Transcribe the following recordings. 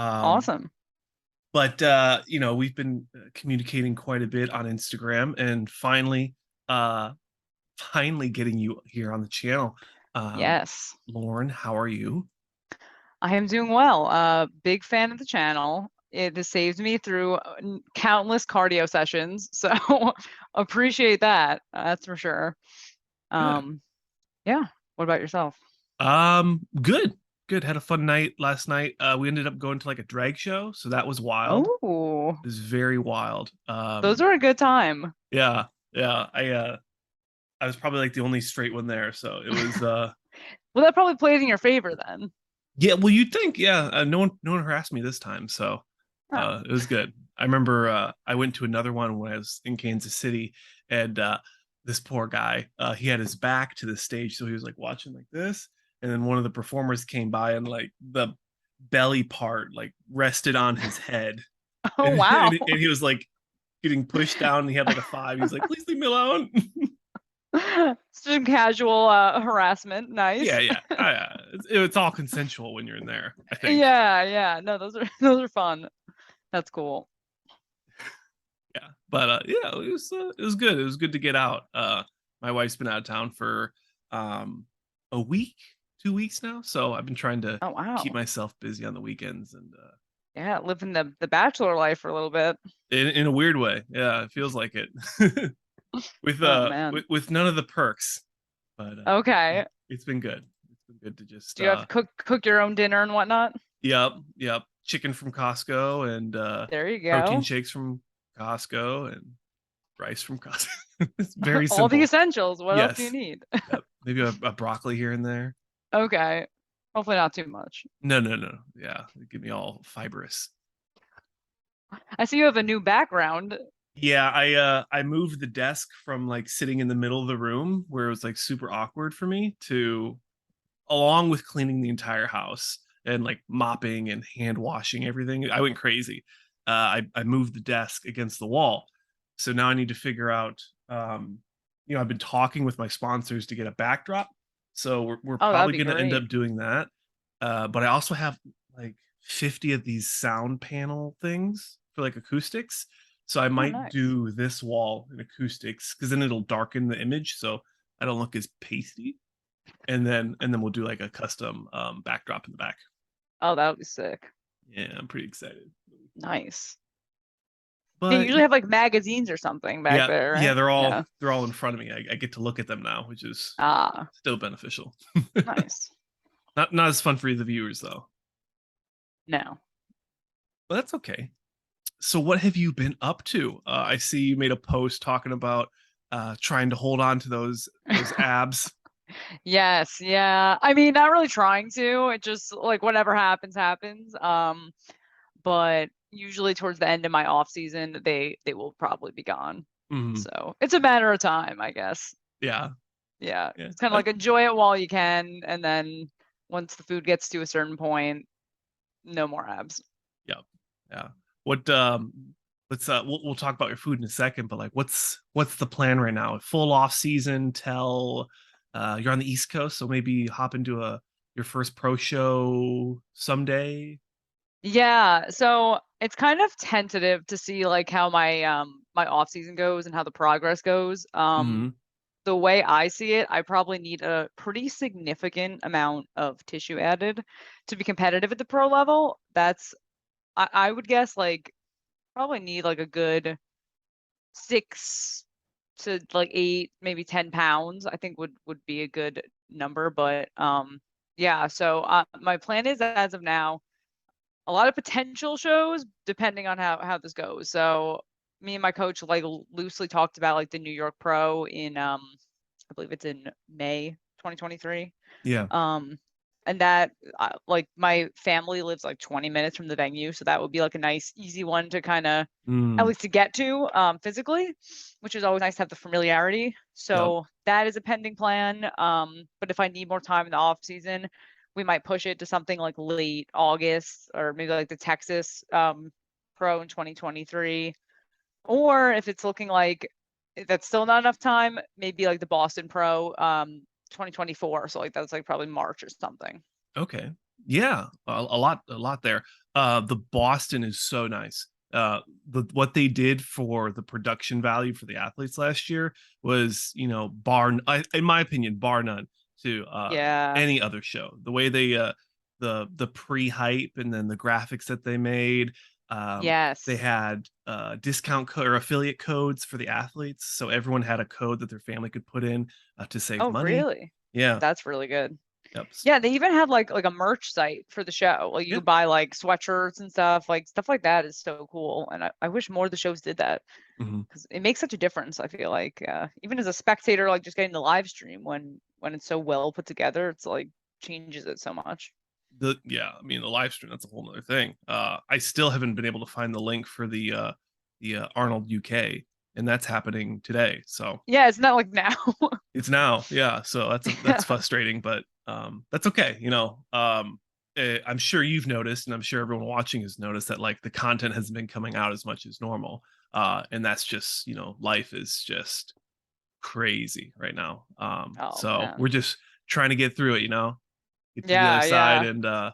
Um, Awesome. but we've been communicating quite a bit on Instagram, and finally getting you here on the channel. Um, Yes. Loren, how are you? I am doing well. Big fan of the channel. It has saved me through countless cardio sessions, so appreciate that. That's for sure. Good. Um, yeah. What about yourself? Good. Good. Had a fun night last night. We ended up going to like a drag show, so that was wild. Oh, It was very wild. those are a good time. Yeah, yeah. I was probably like the only straight one there, so it was Well, that probably plays in your favor then. yeah, well you'd think, yeah. No one harassed me this time, so Oh. it was good. I remember I went to another one when I was in Kansas City, and this poor guy, he had his back to the stage, so he was like watching like this, and then one of the performers came by and like the belly part like rested on his head, Oh, and, wow. and he was like getting pushed down, and he had like a five. He was like, please leave me alone. Some casual harassment. Yeah, Nice. yeah. It's all consensual when you're in there, I think. Yeah, yeah. No, those are those are fun. That's cool. Yeah, but yeah, it was good. It was good to get out. My wife's been out of town for a week, 2 weeks now, so I've been trying to Oh, keep wow. myself busy on the weekends, and Yeah, living the bachelor life for a little bit. in a weird way, yeah, it feels like it. with Oh, uh man. with none of the perks, but Okay. it's been good. It's been good to just Do you have to cook your own dinner and whatnot? yep, chicken from Costco, and There you protein go. shakes from Costco, and rice from Costco. It's very All the simple. essentials. What else do you Yes. need? Yep. Maybe a broccoli here and there. Okay. Hopefully not too much. No, no, no. Yeah, give me all fibrous. I see you have a new background. Yeah, I moved the desk from like sitting in the middle of the room where it was like super awkward for me to, along with cleaning the entire house and like mopping and hand washing everything. I went crazy. I moved the desk against the wall. So now I need to figure out I've been talking with my sponsors to get a backdrop. So we're Oh, that'd probably be going to end great. up doing that. But I also have like 50 of these sound panel things for like acoustics. So I Oh, might nice. do this wall in acoustics because then it'll darken the image so I don't look as pasty, and then we'll do like a custom backdrop in the back. Oh, that would be sick. Yeah, I'm pretty excited. Nice. They But usually have like magazines or something back yeah, there, yeah, right? they're all Yeah. they're all in front of me. I get to look at them now, which is Ah, still beneficial. nice. Not as fun for the viewers though, No. but that's okay. So what have you been up to? I see you made a post talking about trying to hold on to those abs. Yes, yeah. I mean, not really trying to. It just like whatever happens, happens. But usually towards the end of my off season, they will probably be gone. Mhm. So it's a matter of time, I guess. Yeah, Yeah. yeah, It's kind of like enjoy it while you can, and then once the food gets to a certain point, no more abs. yeah, yeah. What let's we'll talk about your food in a second, but like what's the plan right now? Full off season till you're on the East Coast, so maybe hop into a your first pro show someday. Yeah, so it's kind of tentative to see like how my off season goes and how the progress goes. Hmm. The way I see it, I probably need a pretty significant amount of tissue added to be competitive at the pro level. I would guess like probably need like a good 6 to like 8, maybe 10 pounds, I think would be a good number. But yeah, so my plan is as of now a lot of potential shows depending on how this goes. So me and my coach like loosely talked about like the New York Pro in I believe it's in May 2023. Yeah. Um and that like my family lives like 20 minutes from the venue, so that would be like a nice easy one to kind of at Mm. least to get to physically, which is always nice to have the familiarity. Yep. So that is a pending plan. But if I need more time in the off season, we might push it to something like late August or maybe like the Texas Pro in 2023. Or if it's looking like that's still not enough time, maybe like the Boston Pro 2024. So like that's like probably March or something. Okay. Yeah, a lot there. The Boston is so nice. What they did for the production value for the athletes last year was, in my opinion, bar none to Yeah. any other show. The way they the pre-hype and then the graphics that they made. They Yes. had discount code or affiliate codes for the athletes, so everyone had a code that their family could put in to save Oh, money. really? Yeah. That's really good. Yep. Yeah, they even had like a merch site for the show. Like you Yeah. could buy like sweatshirts and stuff. Like stuff like that is so cool. And I wish more of the shows did that Mhm. because it makes such a difference. I feel like even as a spectator, like just getting the live stream when it's so well put together, it's like changes it so much. I mean the live stream, that's a whole nother thing. I still haven't been able to find the link for the Arnold UK, and that's happening today. So Yeah, it's not like now. it's now. Yeah, so that's Yeah. frustrating, but that's okay. I'm sure you've noticed, and I'm sure everyone watching has noticed that like the content hasn't been coming out as much as normal. And that's just, life is just crazy right now. Oh So we're man. just trying to get through it, get to the other Yeah, side, yeah. and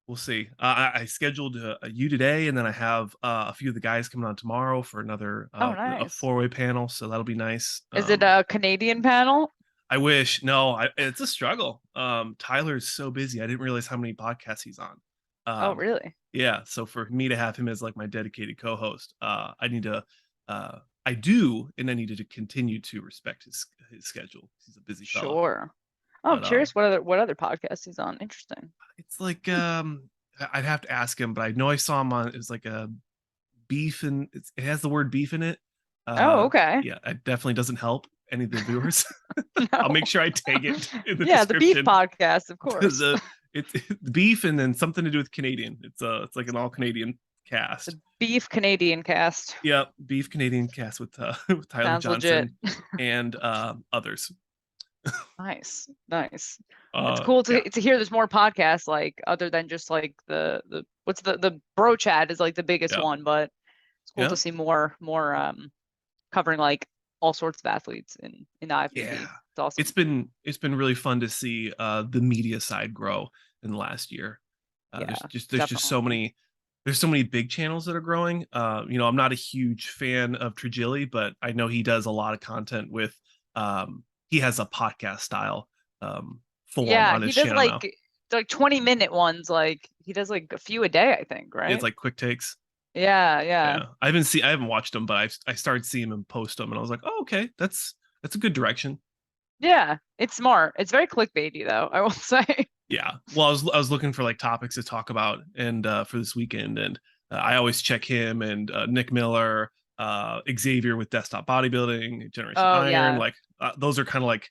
we'll see. I scheduled you today, and then I have a few of the guys coming on tomorrow for another Oh, a nice. four-way panel, so that'll be nice. Is it a Canadian panel? I wish. No, it's a struggle. Tyler's so busy. I didn't realize how many podcasts he's on. Oh, Um, really? yeah, so for me to have him as like my dedicated co-host, I need to. I do, and I needed to continue to respect his schedule. He's a busy fella, Sure. Oh, I'm but curious what other podcast he's on. Interesting. it's like I'd have to ask him, but I know I saw him on. It was like a beef, and it has the word beef in it. Oh, okay. Yeah, it definitely doesn't help any of the viewers. I'll No. make sure I tag it in the Yeah, the beef description. podcast, of course. the it's beef and then something to do with Canadian. It's like an all Canadian The cast. beef Canadian cast. Yeah, beef Canadian cast with with Tyler Sounds legit. Johnson and others. Nice. Nice. It's cool Yeah, to hear there's more podcasts like other than just like the what's the bro chat is like the biggest yeah, one, but it's cool yeah, to see more covering like all sorts of athletes in the yeah. IFBB. It's awesome. It's been really fun to see the media side grow in the last year. Yeah, There's just so definitely. many big channels that are growing. I'm not a huge fan of Trigilli, but I know he does a lot of content with he has a podcast style form Yeah, on he his does channel now. like 20-minute ones. Like he does like a few a day, I think, It's right? like quick takes. Yeah, yeah. Yeah, I haven't watched them, but I started seeing him post them, and I was like, oh, okay, that's a good direction. Yeah, it's smart. It's very clickbaity though, I will say. Yeah. Well, I was looking for like topics to talk about and for this weekend, and I always check him and Nick Miller, Xavier with Desktop Bodybuilding, Generation Oh Iron. yeah. Like those are kind of like,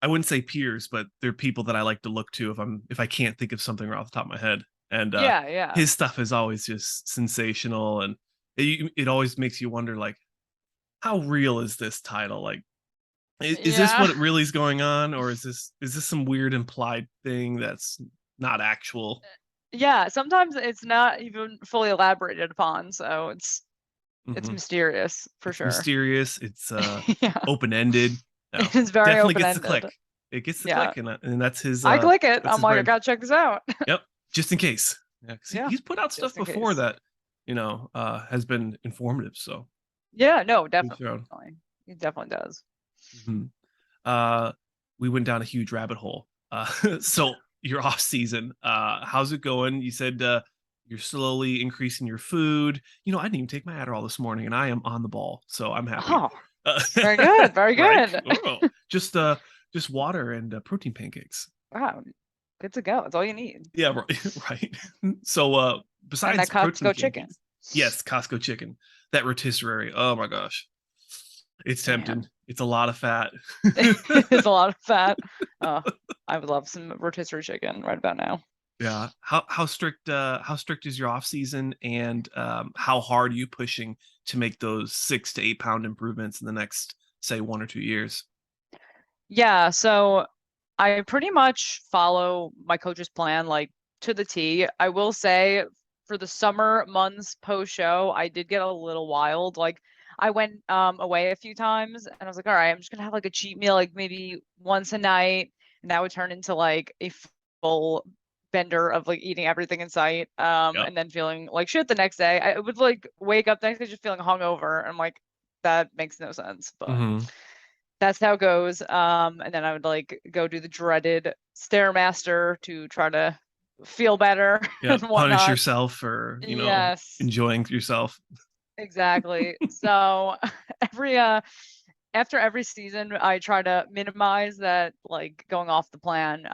I wouldn't say peers, but they're people that I like to look to if I can't think of something right off the top of my head. And Yeah, yeah. his stuff is always just sensational, and it always makes you wonder like, how real is this title? Like, is this Yeah. what really is going on, or is this some weird implied thing that's not actual? Yeah, sometimes it's not even fully elaborated upon, so it's Mhm. mysterious for It's sure. mysterious. It's Yeah. open ended. It No, is very definitely gets the open-ended. click. It gets the Yeah. click, and that's his I click it. that's I'm his like, I brand. gotta check this out. Yep, just in case. Yeah, 'cause Yeah, he's put out stuff just in before case. that has been informative. So Yeah, no, good show. definitely. It definitely does. Mhm. uh we went down a huge rabbit hole. So your off season, how's it going? You said you're slowly increasing your food. I didn't even take my Adderall this morning, and I am on the ball, so I'm happy. Oh, uh, very good, very right. good. Oh, just water and protein pancakes. Wow, good to go. That's all you need. Yeah, right. Right. So And besides that protein Costco chicken. pancakes, yes, Costco chicken, that rotisserie, oh my gosh, it's tempting. Man, It's a lot of fat. it's a lot of fat. Oh, I would love some rotisserie chicken right about now. Yeah. How strict is your off season, and how hard are you pushing to make those 6 to 8 pound improvements in the next, say, 1 or 2 years? Yeah, so I pretty much follow my coach's plan like to the T. I will say for the summer months post show, I did get a little wild. Like I went away a few times and I was like, all right, I'm just gonna have like a cheat meal, like maybe once a night, and that would turn into like a full bender of like eating everything in sight, Yep. and then feeling like shit the next day. I would like wake up the next day just feeling hungover. I'm like, that makes no sense, but that's how it goes. And then I would like go do the dreaded Stairmaster to try to feel better Yeah. and Punish whatnot. yourself for, Yes, enjoying yourself. exactly. So every after every season, I try to minimize that, like going off the plan.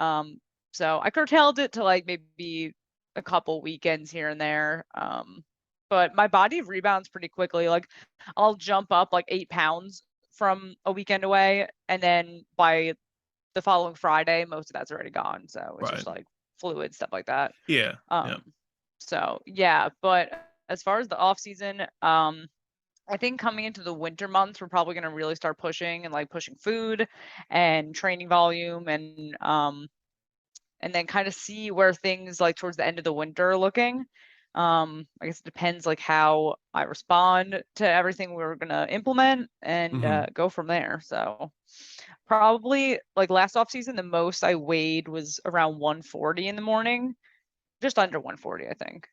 So I curtailed it to like maybe a couple weekends here and there. But my body rebounds pretty quickly. Like I'll jump up like 8 pounds from a weekend away, and then by the following Friday, most of that's already gone. So it's Right. just like fluid stuff like that. Yeah. So yeah, but as far as the off season, I think coming into the winter months, we're probably going to really start pushing and like pushing food and training volume, and then kind of see where things like towards the end of the winter are looking. I guess it depends like how I respond to everything we're going to implement, and go from there. So probably like last off season, the most I weighed was around 140 in the morning, just under 140, I think.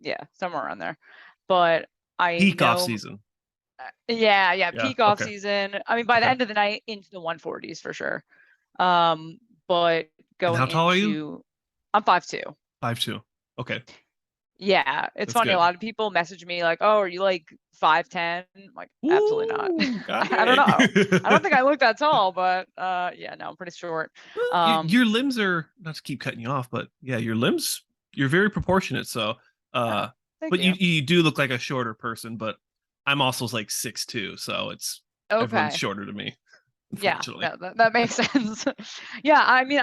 Yeah, somewhere around there. But I Peak off know, season. yeah, Yeah. peak off Okay. season. I mean, by the Okay. end of the night, into the 140s for sure. But And how going tall are you? into, I'm 5'2". 5'2". Okay. Yeah, it's That's funny. A good. lot of people message me like, "Oh, are you like 5'10"? I'm like, absolutely not. Ooh, God I don't dang. know. I don't think I look that tall, but yeah, no, I'm pretty short. Well, your limbs are, not to keep cutting you off, but yeah, your limbs, you're very proportionate. So, Oh, thank but you. you do look like a shorter person, but I'm also like 6'2", so it's everyone's Okay. shorter to me, Yeah, unfortunately. no, that makes sense. Yeah, I mean,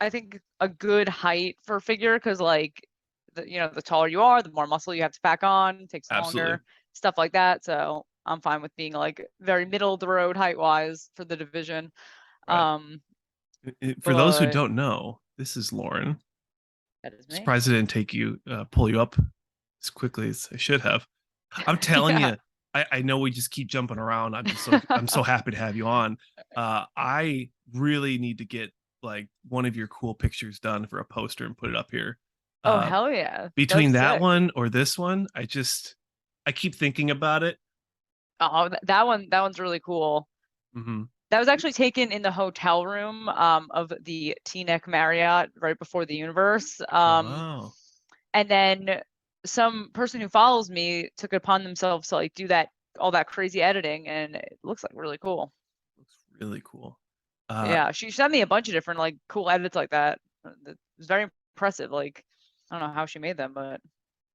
I think a good height for figure, because like the taller you are, the more muscle you have to pack on, takes Absolutely. longer, stuff like that. So I'm fine with being like very middle of the road height wise for the division. Right. Um, For those who but don't know, this is Loren. that is me. Surprised I didn't pull you up as quickly as I should have. I'm telling Yeah. you, I know we just keep jumping around. I'm so happy to have you on. I really need to get like one of your cool pictures done for a poster and put it up here. Oh, Uh, hell yeah. That Between looks that sick. one or this one, I keep thinking about it. Oh, that one's really cool. Mm-hmm. That was actually taken in the hotel room of the Teaneck Marriott right before the universe. Wow, And then some person who follows me took it upon themselves to like do that all that crazy editing, and it looks like really cool. looks really cool. Uh, Yeah, she sent me a bunch of different like cool edits like that. It was very impressive. Like I don't know how she made them, but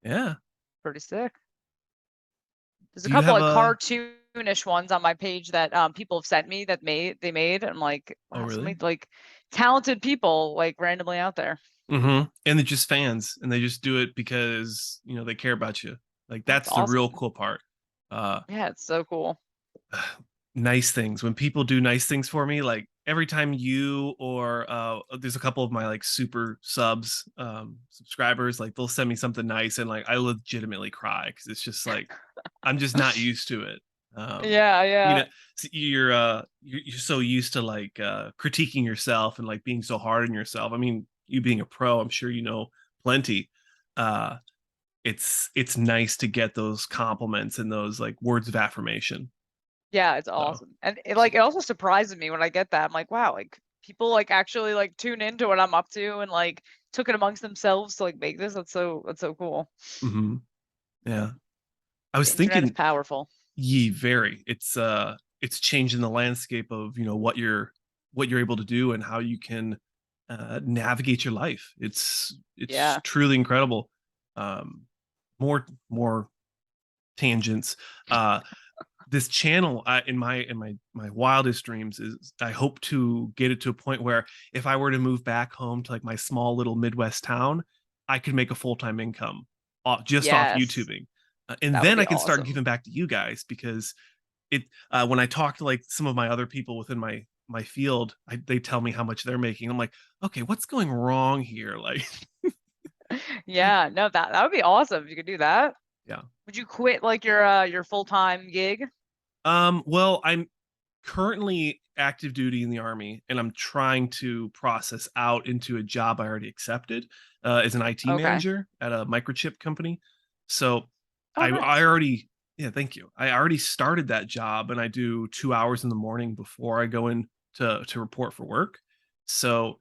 yeah. pretty sick. There's a Do you couple have like a? cartoonish ones on my page that people have sent me that they made. I'm like, Oh, wow, so really? many like talented people like randomly out there. Mm-hmm. And they're just fans, and they just do it because they care about you. Like That's that's the real awesome. cool part. Uh, Yeah, it's so cool. Nice things. When people do nice things for me, like every time you or there's a couple of my like super subscribers, like they'll send me something nice, and like I legitimately cry because it's just like I'm just not used to it. Um, Yeah, you yeah. know, you're so used to like critiquing yourself and like being so hard on yourself. I mean, you being a pro, I'm sure you know plenty. Uh, it's nice to get those compliments and those like words of affirmation. Yeah, it's So awesome. And it also surprises me when I get that. I'm like, wow, like people like actually like tune into what I'm up to and like took it amongst themselves to like make this. That's so cool. hmm But yeah. I was the internet is thinking, powerful. ye very. It's changing the landscape of what you're able to do and how you can navigate your life. It's Yeah. truly incredible. Um, more tangents. Uh, this channel, in my wildest dreams, is I hope to get it to a point where if I were to move back home to like my small little Midwest town, I could make a full-time income just off Yes. YouTubing. And That would then be I can start awesome. giving back to you guys because it when I talk to like some of my other people within my field, they tell me how much they're making. I'm like, okay, what's going wrong here? Like, Yeah, no, that would be awesome if you could do that. yeah. Would you quit like your full-time gig? Well, I'm currently active duty in the Army, and I'm trying to process out into a job I already accepted as an IT Okay. manager at a microchip company. So Oh, I nice. already, yeah, thank you. I already started that job, and I do 2 hours in the morning before I go in to report for work. So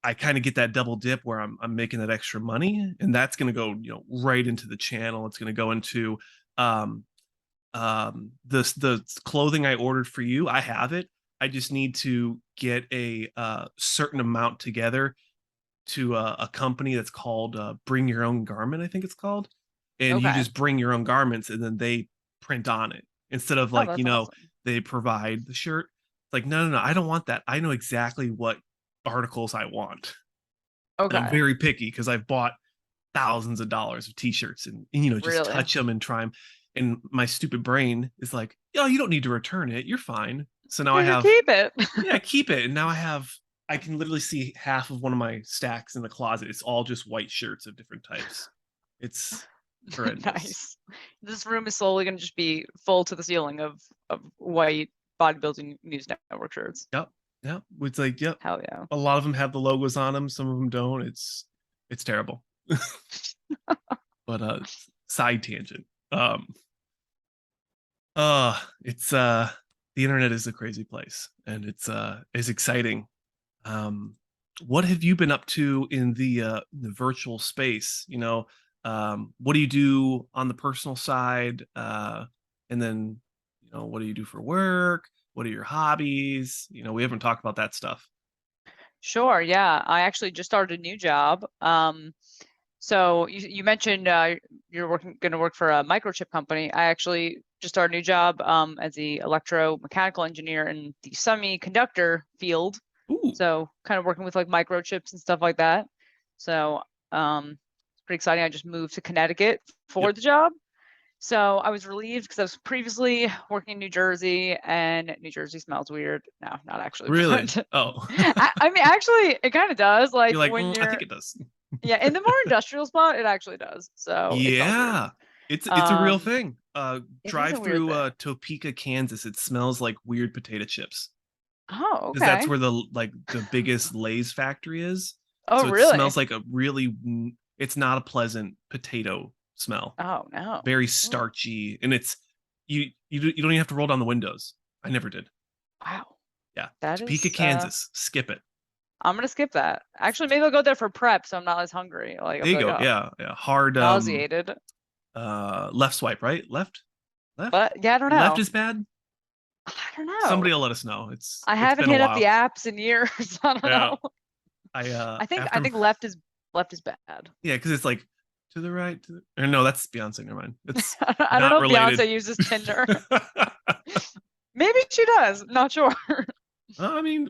I kind of get that double dip where I'm making that extra money, and that's going to go, right into the channel. It's going to go into um the clothing I ordered for you. I have it. I just need to get a certain amount together to a company that's called Bring Your Own Garment, I think it's called. And you Okay. just bring your own garments, and then they print on it instead of Oh, like, that's awesome. they provide the shirt. Like, no, no, no, I don't want that. I know exactly what articles I want. And I'm Okay. very picky because I've bought thousands of dollars of t-shirts and just Really? touch them and try them. And my stupid brain is like, oh, you don't need to return it, you're fine. So now I You should have, keep it. yeah, keep it. And now I can literally see half of one of my stacks in the closet. It's all just white shirts of different types. It's horrendous. Nice. This room is slowly going to just be full to the ceiling of white bodybuilding news network shirts. Yep. Yep. It's like, yep. Hell yeah. A lot of them have the logos on them, some of them don't. It's terrible. But side tangent. It's the internet is a crazy place, and it's exciting. What have you been up to in the virtual space? What do you do on the personal side? And then, what do you do for work? What are your hobbies? We haven't talked about that stuff. Sure. Yeah. I actually just started a new job. So you mentioned you're going to work for a microchip company. I actually just started a new job as the electromechanical engineer in the semiconductor field. Ooh, So kind of working with like microchips and stuff like that. So it's pretty exciting. I just moved to Connecticut for yep. the job. So I was relieved because I was previously working in New Jersey, and New Jersey smells weird. No, not actually, Really? but Oh, I mean, actually, it kind of does. Like you're like, when I you're, think it does. yeah, in the more industrial spot, it actually does. So it smells weird. Yeah, it's a real Um, thing. it is Drive a weird through thing. Topeka, Kansas. It smells like weird potato chips Oh, because that's okay. where the biggest Lay's factory is. Oh, So it really? smells like a really. It's not a pleasant potato smell. Oh, no. Very Ooh, starchy, and you don't even have to roll down the windows. I never did. wow. Yeah, That Topeka, is, Kansas. Skip it. I'm gonna skip that. Actually, maybe I'll go there for prep, so I'm not as hungry. Like I'll There be you like, go. oh, Yeah, yeah. Hard nauseated. left swipe, right? Left. But yeah, I don't Left know. is bad. I don't know. Somebody will let us know. I It's haven't been a hit up the while. apps in years. I don't Yeah. know. I I after think left is bad. yeah, because it's like to the right, or no, that's Beyonce. Never mind. It's I don't not know if related. Beyonce uses Tinder. Maybe she does. Not sure. I mean,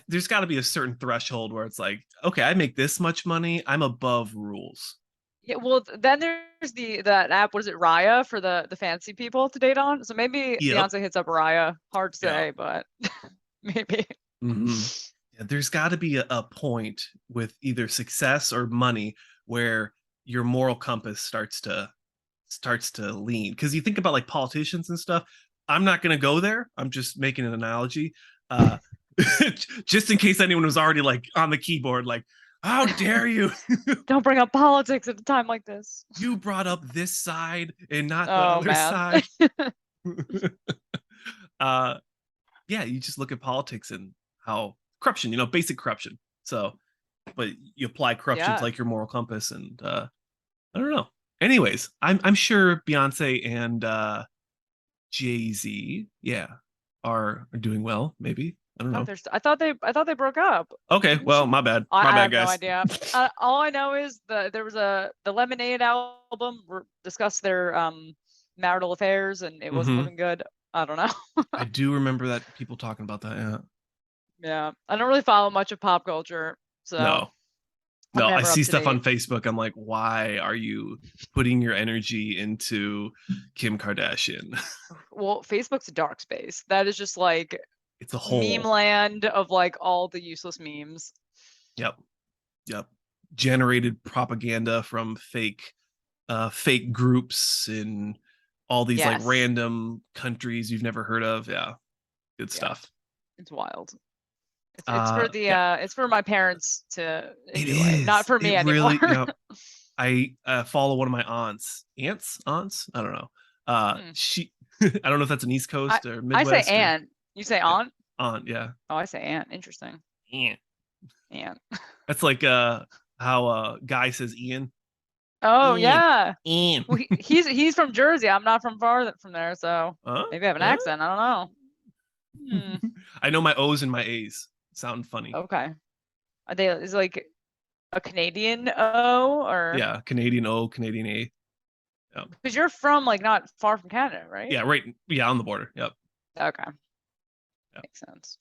there's got to be a certain threshold where it's like, okay, I make this much money. I'm above rules. Yeah, well, then there's that app. What is it, Raya, for the fancy people to date on? So maybe Yep. Beyonce hits up Raya. Hard to Yeah. say, but maybe. Hmm. Yeah, there's got to be a point with either success or money where your moral compass starts to lean. Because you think about like politicians and stuff. I'm not going to go there. I'm just making an analogy. Uh, just in case anyone was already like on the keyboard, like, how dare you? Don't bring up politics at a time like this. You brought up this side and not the Oh other man. side. uh, yeah, you just look at politics and how corruption, basic corruption. So, but you apply corruption to Yeah. like your moral compass, and I don't know. Anyways, I'm sure Beyonce and Jay-Z, yeah, are doing well. Maybe I don't know. I thought they broke up. Okay, Didn't well, she? my I bad, have no guys. idea. All I know is there was the Lemonade album discussed their marital affairs, and it wasn't Hmm. looking good. I don't know. I do remember that people talking about that. Yeah. Yeah, I don't really follow much of pop culture, so No, I'm no, I never see up to stuff date. on Facebook. I'm like, why are you putting your energy into Kim Kardashian? Well, Facebook's a dark space. That is just like It's a meme whole. land of like all the useless memes. Yep. Yep. Generated propaganda from fake groups in all these like Yes. random countries you've never heard of. Yeah. Good Yeah. stuff. It's wild. It's for the Yeah, it's for my parents to it enjoy, not is. for me It anymore. really, I follow one of my aunts. I don't know. Hmm. She, I don't know if that's an East I Coast or I say Midwest or aunt. You say yeah, aunt? aunt. Yeah, Oh, I say aunt. Interesting. yeah. Aunt. That's like how guy says Ian. Oh Ian, yeah. Ian. Well, he's from Jersey. I'm not from far from there, so Huh? maybe I have an Huh? accent. I don't know. I know my O's and my A's sound funny. Okay. Are they is it like a Canadian O or Yeah, Canadian O, Canadian A. Yep. because you're from like not far from Canada, right? Yeah, right. Yeah, on the border. Yep. Okay. Yep. Makes sense.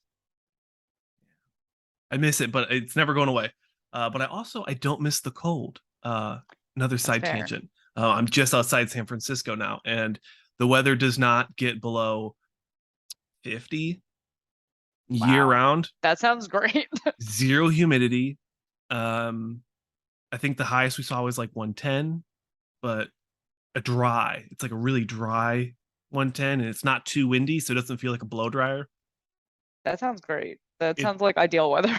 I miss it, but it's never going away. But I don't miss the cold. Another That's side fair. tangent. I'm just outside San Francisco now, and the weather does not get below 50 year Wow. round. That sounds great. Zero humidity. Um, I think the highest we saw was like 110, but it's like a really dry 110, and it's not too windy, so it doesn't feel like a blow dryer. That sounds great. That It sounds like ideal weather.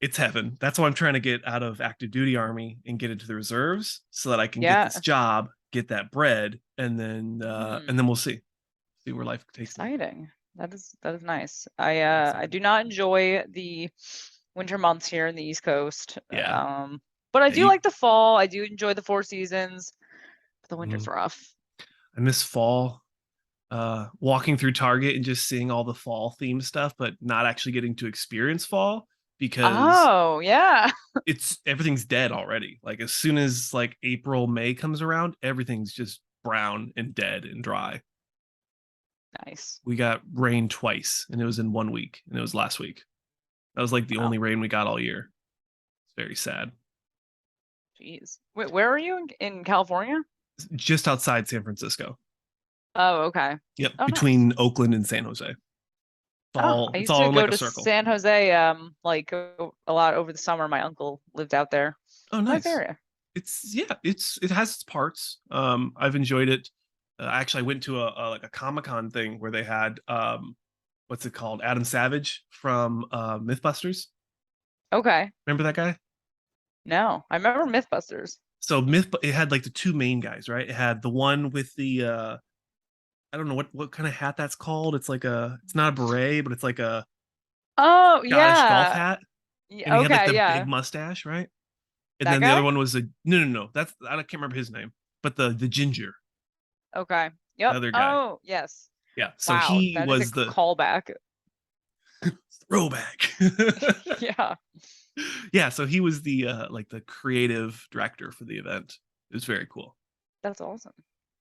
it's heaven. That's why I'm trying to get out of active duty army and get into the reserves so that I can get this Yeah. job, get that bread, and then we'll see where life takes me. Exciting. That is nice. Very I excited. do not enjoy the winter months here in the East Coast. Yeah. But I Yeah, do like the fall. I do enjoy the 4 seasons. But the winter's mhm. rough. I miss fall. Walking through Target and just seeing all the fall themed stuff, but not actually getting to experience fall because Oh, yeah. it's everything's dead already. Like as soon as like April, May comes around, everything's just brown and dead and dry. Nice. We got rain twice and it was in 1 week and it was last week. That was like the Wow. only rain we got all year. It's very sad. Jeez. Wait, where are you in California? Just outside San Francisco. Oh, okay. Yep, Oh, nice. between Oakland and San Jose. Oh, I It's used to all in go like a to circle. San Jose, like a lot over the summer. My uncle lived out there. Oh, Nice nice. area. It has its parts. I've enjoyed it. Actually, I went to a like a Comic-Con thing where they had what's it called? Adam Savage from Mythbusters. Okay. Remember that guy? No, I remember Mythbusters. So it had like the two main guys, right? It had the one with the I don't know what kind of hat that's called. It's not a beret, but it's like a Oh, Scottish golf yeah. hat, and Yeah, he had like okay, the big yeah. mustache, right? And That then the other guy? one was a no. That's I can't remember his name, but the ginger, Okay. the Yep. other guy. Oh, yes. Yeah, so Wow, he that is a was the callback. throwback. Yeah, Yeah, so he was the like the creative director for the event. It was very cool. that's awesome.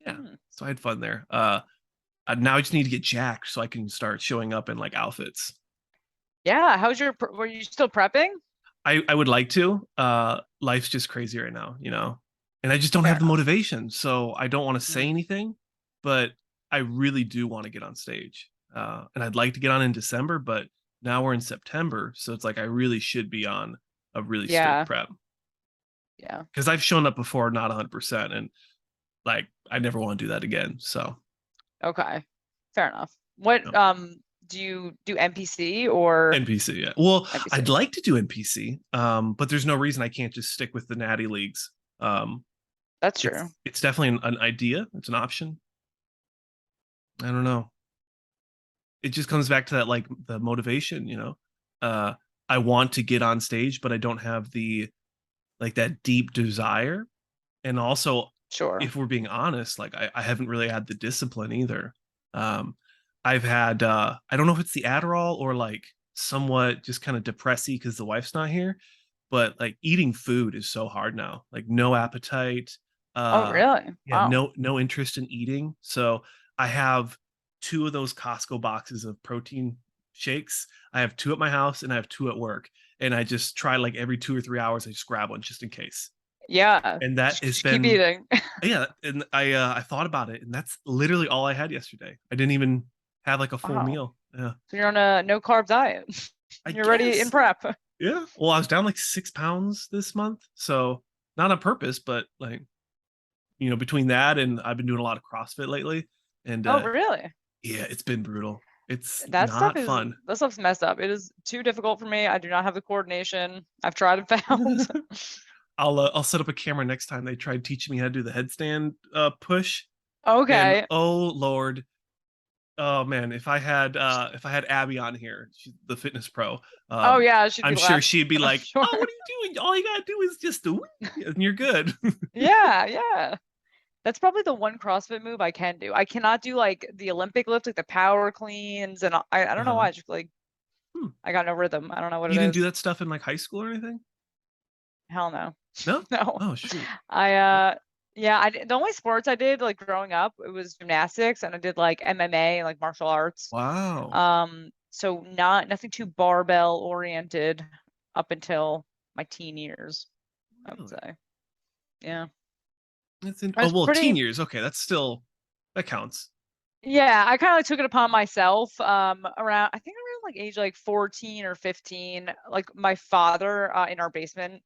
Yeah, Hmm. so I had fun there. Now I just need to get jacked so I can start showing up in like outfits. Yeah, were you still prepping? I would like to. Life's just crazy right now, and I just don't Fair have the enough. motivation. So I don't want to say Hmm. anything, but I really do want to get on stage. And I'd like to get on in December, but now we're in September, so it's like I really should be on a really strict Yeah, prep yeah. because I've shown up before not 100%, and like I never want to do that again. So Okay. Fair enough. What you know, do you do NPC or NPC, yeah. Well, NPC? I'd like to do NPC, but there's no reason I can't just stick with the natty leagues. Um, That's it's true. it's definitely an idea. It's an option. I don't know. It just comes back to that like the motivation. Uh, I want to get on stage, but I don't have the like that deep desire. And also, Sure. if we're being honest, like I haven't really had the discipline either. Um, I've had I don't know if it's the Adderall or like somewhat just kind of depressy because the wife's not here, but like eating food is so hard now. Like no appetite, Oh, really? yeah, Wow. no interest in eating. So I have two of those Costco boxes of protein shakes. I have two at my house and I have two at work. And I just try like every 2 or 3 hours, I just grab one just in case. Yeah. And that has Just keep been eating. yeah, and I thought about it, and that's literally all I had yesterday. I didn't even have like a full Wow. meal. Yeah, So you're on a no carb diet. I You're ready in guess. prep. Yeah. Well, I was down like 6 pounds this month, so not on purpose, but like between that and I've been doing a lot of CrossFit lately, and Oh, really? yeah, it's been brutal. It's That not fun. stuff's messed up. It is too difficult for me. I do not have the coordination. I've tried and found. I'll set up a camera next time they try teaching me how to do the headstand push. And Okay. oh Lord, oh man, if I had Abby on here, she's the fitness pro, Oh yeah, she'd be I'm sure laughing. she'd be I'm like, sure. "Oh, what are you doing? All you gotta do is just do it, and you're good." Yeah, yeah. That's probably the one CrossFit move I can do. I cannot do like the Olympic lift, like the power cleans, and I don't know uh-huh. why. Just like Hmm. I got no rhythm. I don't know what You it didn't do is. that stuff in like high school or anything? Hell no. No. No. Oh shoot. I yeah, the only sports I did like growing up, it was gymnastics and I did like MMA, like martial arts. Wow. So nothing too barbell oriented up until my teen years, I would Really? say. Yeah. I Oh was well, teen pretty years. Okay, that's still that counts. Yeah, I kind of like took it upon myself around I think around like age like 14 or 15. Like my father in our basement,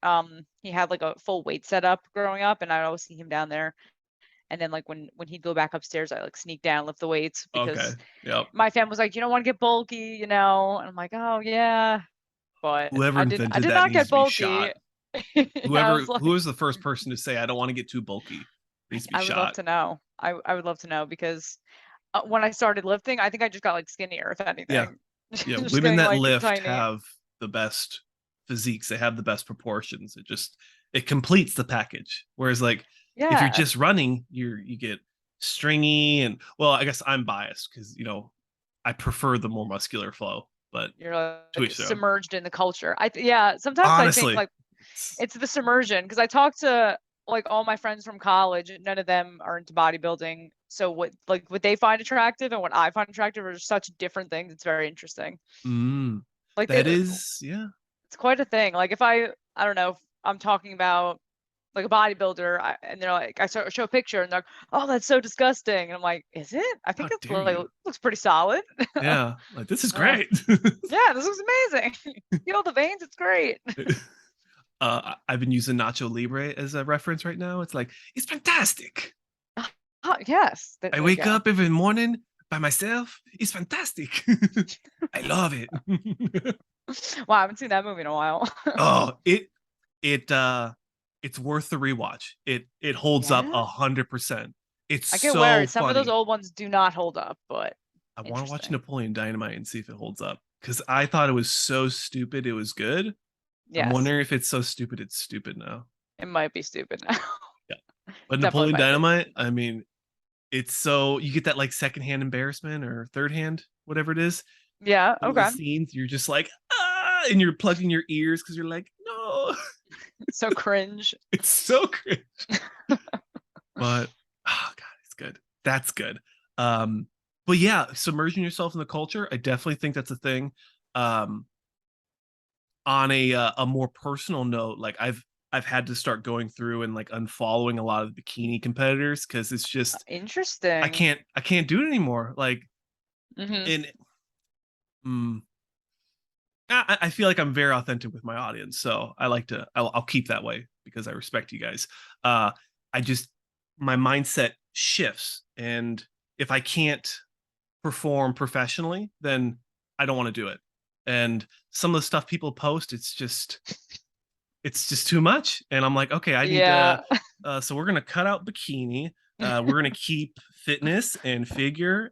he had like a full weight setup growing up and I'd always see him down there. And then like when he'd go back upstairs, I like sneak down, lift the weights Okay. because Yep. my fam was like, you don't want to get bulky, you know? And I'm like, oh yeah. But Whoever I invented did that not needs get to be bulky. shot. I was Who like, was the first person to say I don't want to get too bulky needs to be I would love shot. to know. I would love to know because when I started lifting, I think I just got like skinnier, if Yeah. anything. Yeah. Just Women getting that like lift tiny. have the best physiques. They have the best proportions. It completes the package. Whereas like if you're Yeah. just running, you get stringy and well, I guess I'm biased because I prefer the more muscular flow, but You're to like each their own. submerged in the culture. Yeah, sometimes I think Honestly, like it's the submersion because I talk to like all my friends from college and none of them are into bodybuilding. So what they find attractive and what I find attractive are such different things. It's very interesting. mm, Like that is yeah. it's quite a thing. Like if I don't know, if I'm talking about like a bodybuilder and they're like show a picture and they're like, "Oh, that's so disgusting." And I'm like, "Is it? I How think it's dare like you? looks pretty solid." Yeah, like this is Uh, great. yeah, this looks amazing. You know the veins, it's great. I've been using Nacho Libre as a reference right now. It's like it's fantastic. Oh, yes. I There you wake go. up every morning by myself. It's fantastic. I love it. Wow, I haven't seen that movie in a while. Oh, it it's worth the rewatch. It holds up Yeah. 100%. It's I get so worried. Some of those funny. old ones do not hold up, but I want to watch interesting. Napoleon Dynamite and see if it holds up because I thought it was so stupid. It was good. I'm Yes, wondering if it's so stupid it's stupid now. it might be stupid now. Yeah, but Definitely Napoleon might be. Dynamite, I mean, it's so you get that like secondhand embarrassment or third hand, whatever it is. Yeah, Some of the okay. scenes you're just like ah, and you're plugging your ears because you're like no, So cringe. it's so cringe. But oh god, it's good. That's good. Um, but yeah, submerging yourself in the culture, I definitely think that's a thing. Um, on a more personal note, like I've had to start going through and like unfollowing a lot of bikini competitors because it's just Interesting. I can't do it anymore. Like Hmm. in mm, I feel like I'm very authentic with my audience, so I like to I'll keep that way because I respect you guys. I just my mindset shifts, and if I can't perform professionally, then I don't want to do it. And some of the stuff people post, it's just too much, and I'm like, okay, I need to. Yeah. So we're gonna cut out bikini. We're gonna keep fitness and figure,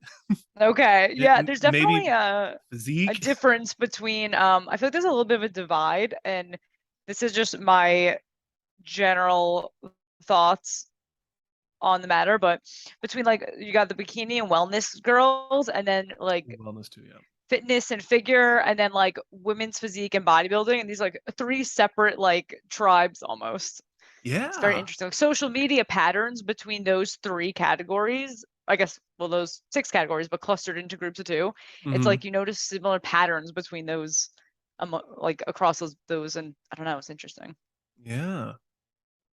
Okay. Yeah, there's definitely maybe a physique. difference between I feel like there's a little bit of a divide and this is just my general thoughts on the matter, but between like you got the bikini and wellness girls and then like Wellness too, yeah. fitness and figure and then like women's physique and bodybuilding and these like three separate like tribes almost. It's very Yeah. interesting. Like social media patterns between those three categories, I guess, well, those six categories, but clustered into groups of two. It's Hmm. like you notice similar patterns between those, like across those, and I don't know, it's interesting. Yeah.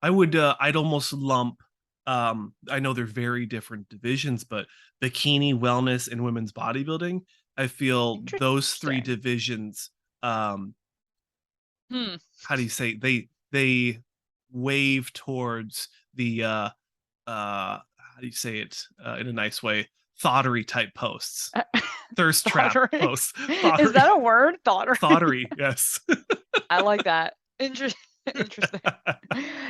I'd almost lump I know they're very different divisions, but bikini, wellness, and women's bodybuilding, I feel those three Interesting. divisions um Hmm. how do you say they wave towards the how do you say it in a nice way? thoughterly type posts, thirst trap Thoughterly? posts. Is that a word? Thoughterly? Thoughterly, yes. I like that. Interesting.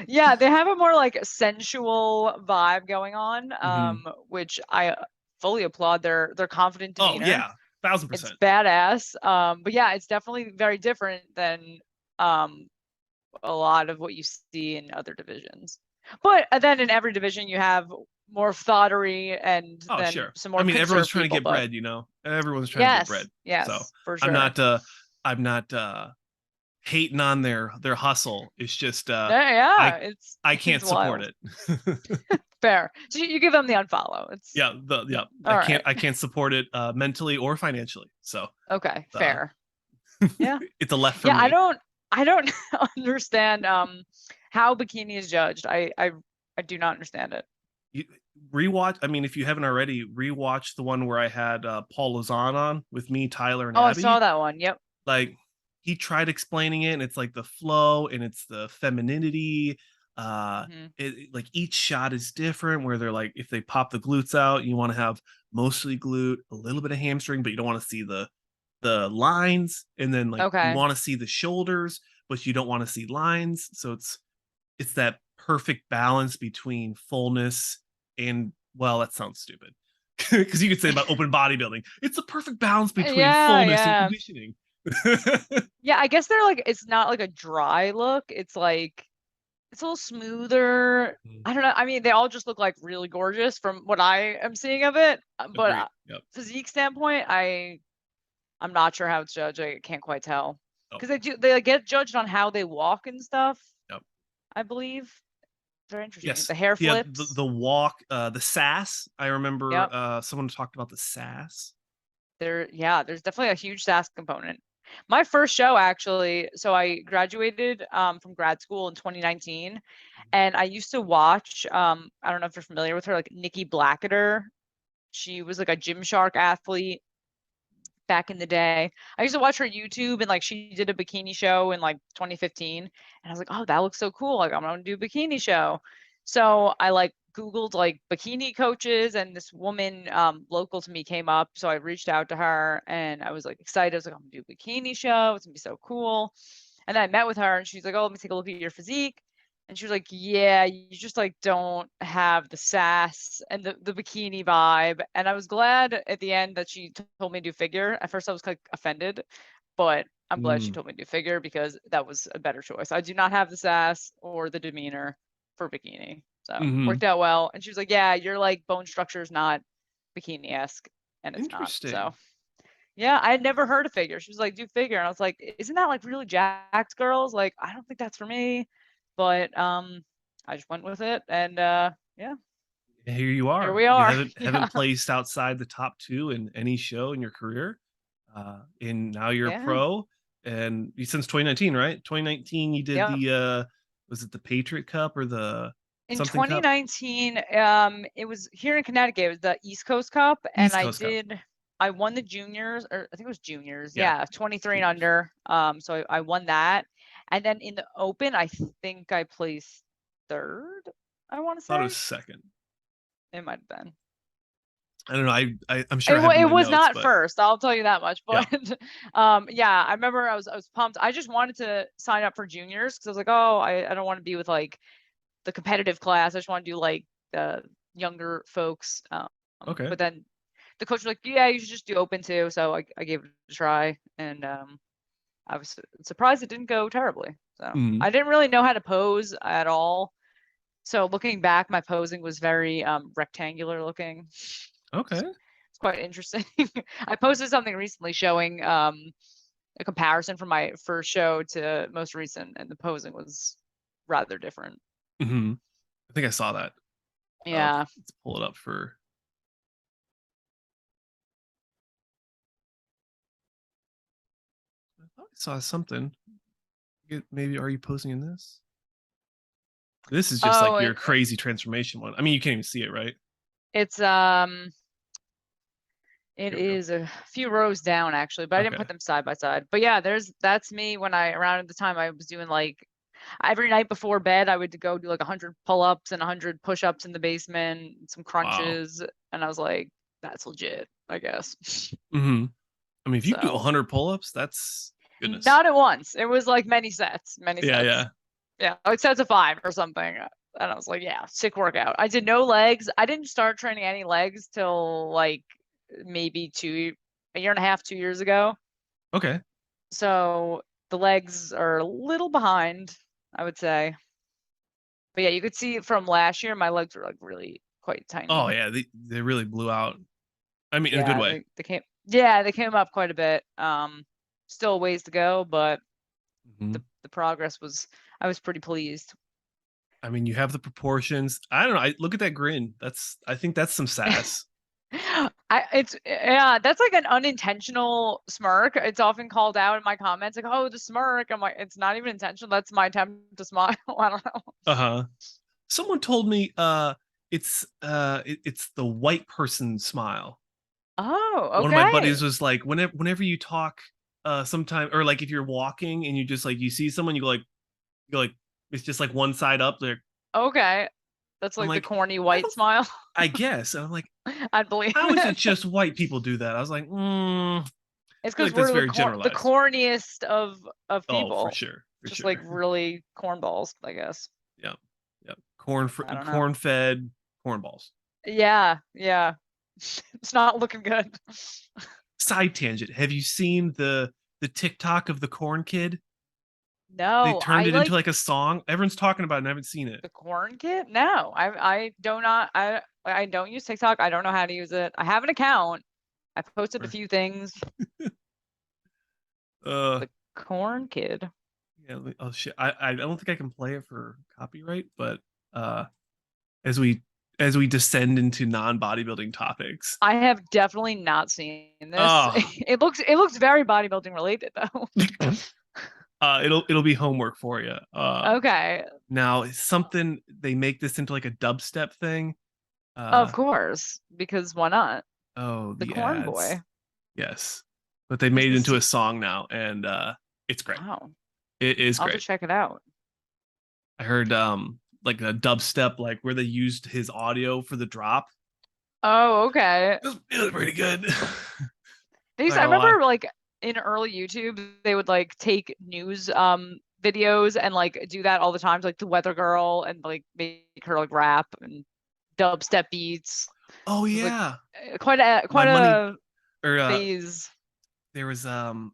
Yeah, they have a more like sensual vibe going on, which I fully applaud their confident Oh demeanor. yeah, 1000%. It's badass. But yeah, it's definitely very different than a lot of what you see in other divisions. But then in every division you have more thoughterly and Oh then sure. some more I mean, everyone's conservative trying to people, get but bread, everyone's trying to get bread. yes, So for I'm sure. not hating on their hustle. It's just Yeah, I can't it's support wild. it. Fair. So you give them the unfollow. It's Yeah, all right. I can't support it mentally or financially. So Okay, fair. Yeah. it's a left for Yeah, me. I don't understand how Bikini is judged. I do not understand it. You rewatch. I mean, if you haven't already, rewatch the one where I had Paul Lozon on with me, Tyler, and Oh, I saw Abby. that one. Yep. Like he tried explaining it, and it's like the flow and it's the femininity. Like each shot is different. Where they're like, if they pop the glutes out, you want to have mostly glute, a little bit of hamstring, but you don't want to see the lines, and then like you Okay. want to see the shoulders, but you don't want to see lines. So it's that perfect balance between fullness and, well, that sounds stupid because you could say about open bodybuilding, it's the perfect balance between Yeah, fullness and yeah. conditioning. Yeah, I guess they're like it's not like a dry look. It's like it's a little smoother. I don't know. I mean, they all just look like really gorgeous from what I am seeing of it. But Agreed. Yep. physique standpoint, I'm not sure how it's judged. I can't quite tell Oh, because they like, get judged on how they walk and stuff. yep. I believe. Very interesting. Yes. The hair Yeah. flips. The walk, the sass. I remember Yep. someone talked about the sass. There's definitely a huge SAS component. My first show actually, so I graduated from grad school in 2019, and I used to watch I don't know if you're familiar with her, like Nikki Blacketer. She was like a Gymshark athlete back in the day. I used to watch her YouTube, and like she did a bikini show in like 2015, and I was like, oh, that looks so cool. Like I'm gonna do a bikini show. So I like Googled like bikini coaches, and this woman local to me came up. So I reached out to her, and I was like excited. I was like, I'm gonna do a bikini show. It's gonna be so cool. And then I met with her, and she's like, oh, let me take a look at your physique. And she was like, yeah, you just like don't have the sass and the bikini vibe. And I was glad at the end that she told me to do figure. At first I was like offended, but I'm glad she told me to do figure because that was a better choice. I do not have the sass or the demeanor for bikini. So worked out well. And she was like, yeah, your like bone structure is not bikini-esque, and it's not. So yeah, I had never heard of figure. She was like, do figure. And I was like, isn't that like really jacked girls? Like, I don't think that's for me. But I just went with it, and yeah. Here you are. Here we You are. haven't placed outside the top 2 in any show in your career. And now you're a pro, and since 2019, right? 2019 you did the was it the Patriot Cup or the in something 2019 it was here in Connecticut. It was the East Coast Cup, and I won the juniors, or I think it was juniors. Yeah, 23 and under. So I won that. And then in the open, I think I placed third, I want to say. I thought it was second. It might have been. I don't know. I'm sure it was not first. I'll tell you that much. But yeah, I remember I was pumped. I just wanted to sign up for juniors because I was like, oh, I don't want to be with like the competitive class. I just want to do like the younger folks. Okay. But then the coach was like, yeah, you should just do open too. So I gave it a try, and I was surprised it didn't go terribly. So I didn't really know how to pose at all. So looking back, my posing was very rectangular looking. Okay. It's quite interesting. I posted something recently showing a comparison from my first show to most recent, and the posing was rather different. I think I saw that. Yeah. Let's pull it up for. I thought I saw something. Maybe are you posing in this? This is just like your crazy transformation one. I mean, you can't even see it, right? It's it is a few rows down actually, but I didn't put them side by side. But yeah, that's me when around the time I was doing like every night before bed, I would go do like 100 pull-ups and 100 push-ups in the basement, some crunches. Wow. And I was like, that's legit, I guess. Mm-hmm. I mean, if you can do So 100 pull-ups, that's goodness. not at once. It was like many sets, Yeah, yeah. Yeah, like sets of 5 or something. And I was like, yeah, sick workout. I did no legs. I didn't start training any legs till like maybe a year and a half, 2 years ago. Okay. So the legs are a little behind, I would say. But yeah, you could see from last year, my legs were like really quite Oh tiny. yeah, they really blew out. I mean, in a good Yeah, way. they came up quite a bit. Still a ways to go, but Mm-hmm. the progress I was pretty pleased. I mean, you have the proportions. I don't know. I look at that grin. I think that's some sass. Yeah, that's like an unintentional smirk. It's often called out in my comments, like, oh, the smirk. I'm like, it's not even intentional. That's my attempt to smile. I don't know. Uh-huh. Someone told me it's the white person smile. Oh, One of my buddies okay. was like, whenever you talk sometime, or like if you're walking and you just like you see someone, you go like it's just like one side up there. Okay. That's I'm like the like, corny I white don't smile. I guess. And I'm like, I'd believe how is it it. just white people do that? I was like, I It's feel because like that's we're very the generalized. corniest of Oh, for people. sure. For Just like sure. really cornballs, I guess. Yeah. Yeah. I don't know. Corn fed cornballs. Yeah, yeah. It's not looking good. Side tangent. Have you seen the TikTok of the corn kid? They No, turned I it into like like a song. Everyone's talking about it and I haven't seen it. the corn kit. No, I do not. I don't use TikTok. I don't know how to use it. I have an account. I've posted a few things. Uh The corn kid. yeah, oh shit. I don't think I can play it for copyright, but uh as we descend into non-bodybuilding topics. I have definitely not seen this. Oh, It looks very bodybuilding related though. it'll be homework for you. Okay. Now it's something they make this into like a dubstep thing. Of Uh course, because why not? oh, The the corn ads. boy. Yes. But they Is made it into a this song now and it's great. wow. It is I'll have to great. check it out. I heard like a dubstep like where they used his audio for the drop. Oh, okay. It was pretty good. These Not I gonna lie. remember like in early YouTube, they would like take news videos and like do that all the time, like the weather girl and like make her like rap and dubstep beats. Oh It was like yeah. My quite money a or phase. there was one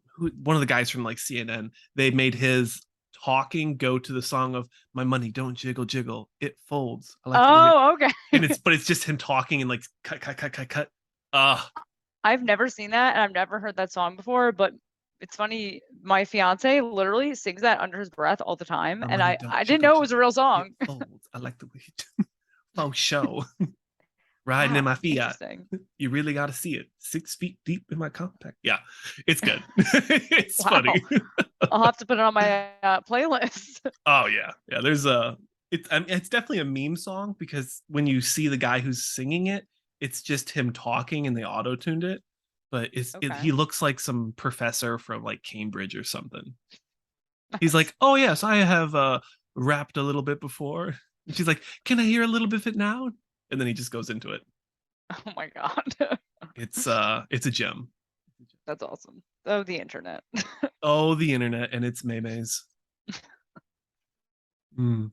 of the guys from like CNN. They made his talking go to the song of "My money don't jiggle jiggle, it folds." I like the way it, Oh, okay. and it's just him talking and like cut. Uh I've never seen that and I've never heard that song before, but it's funny. My fiance literally sings that under his breath all the time, My and money don't I didn't jiggle know it was a jiggle, real it song. folds. I like the way it faux show. Riding in Wow, my Fiat. interesting. You really got to see it. 6 feet deep in my compact. Yeah, it's good. It's Wow, funny. I'll have to put it on my playlist. Oh yeah, yeah. There's I mean, it's definitely a meme song because when you see the guy who's singing it, it's just him talking and they auto tuned it. But Okay. he looks like some professor from like Cambridge or something. He's Nice. like, oh yes, I have rapped a little bit before. And she's like, can I hear a little bit of it now? And then he just goes into it. Oh my God. It's a gem. That's awesome. Oh, the internet. Oh, the internet and its memes. Mm.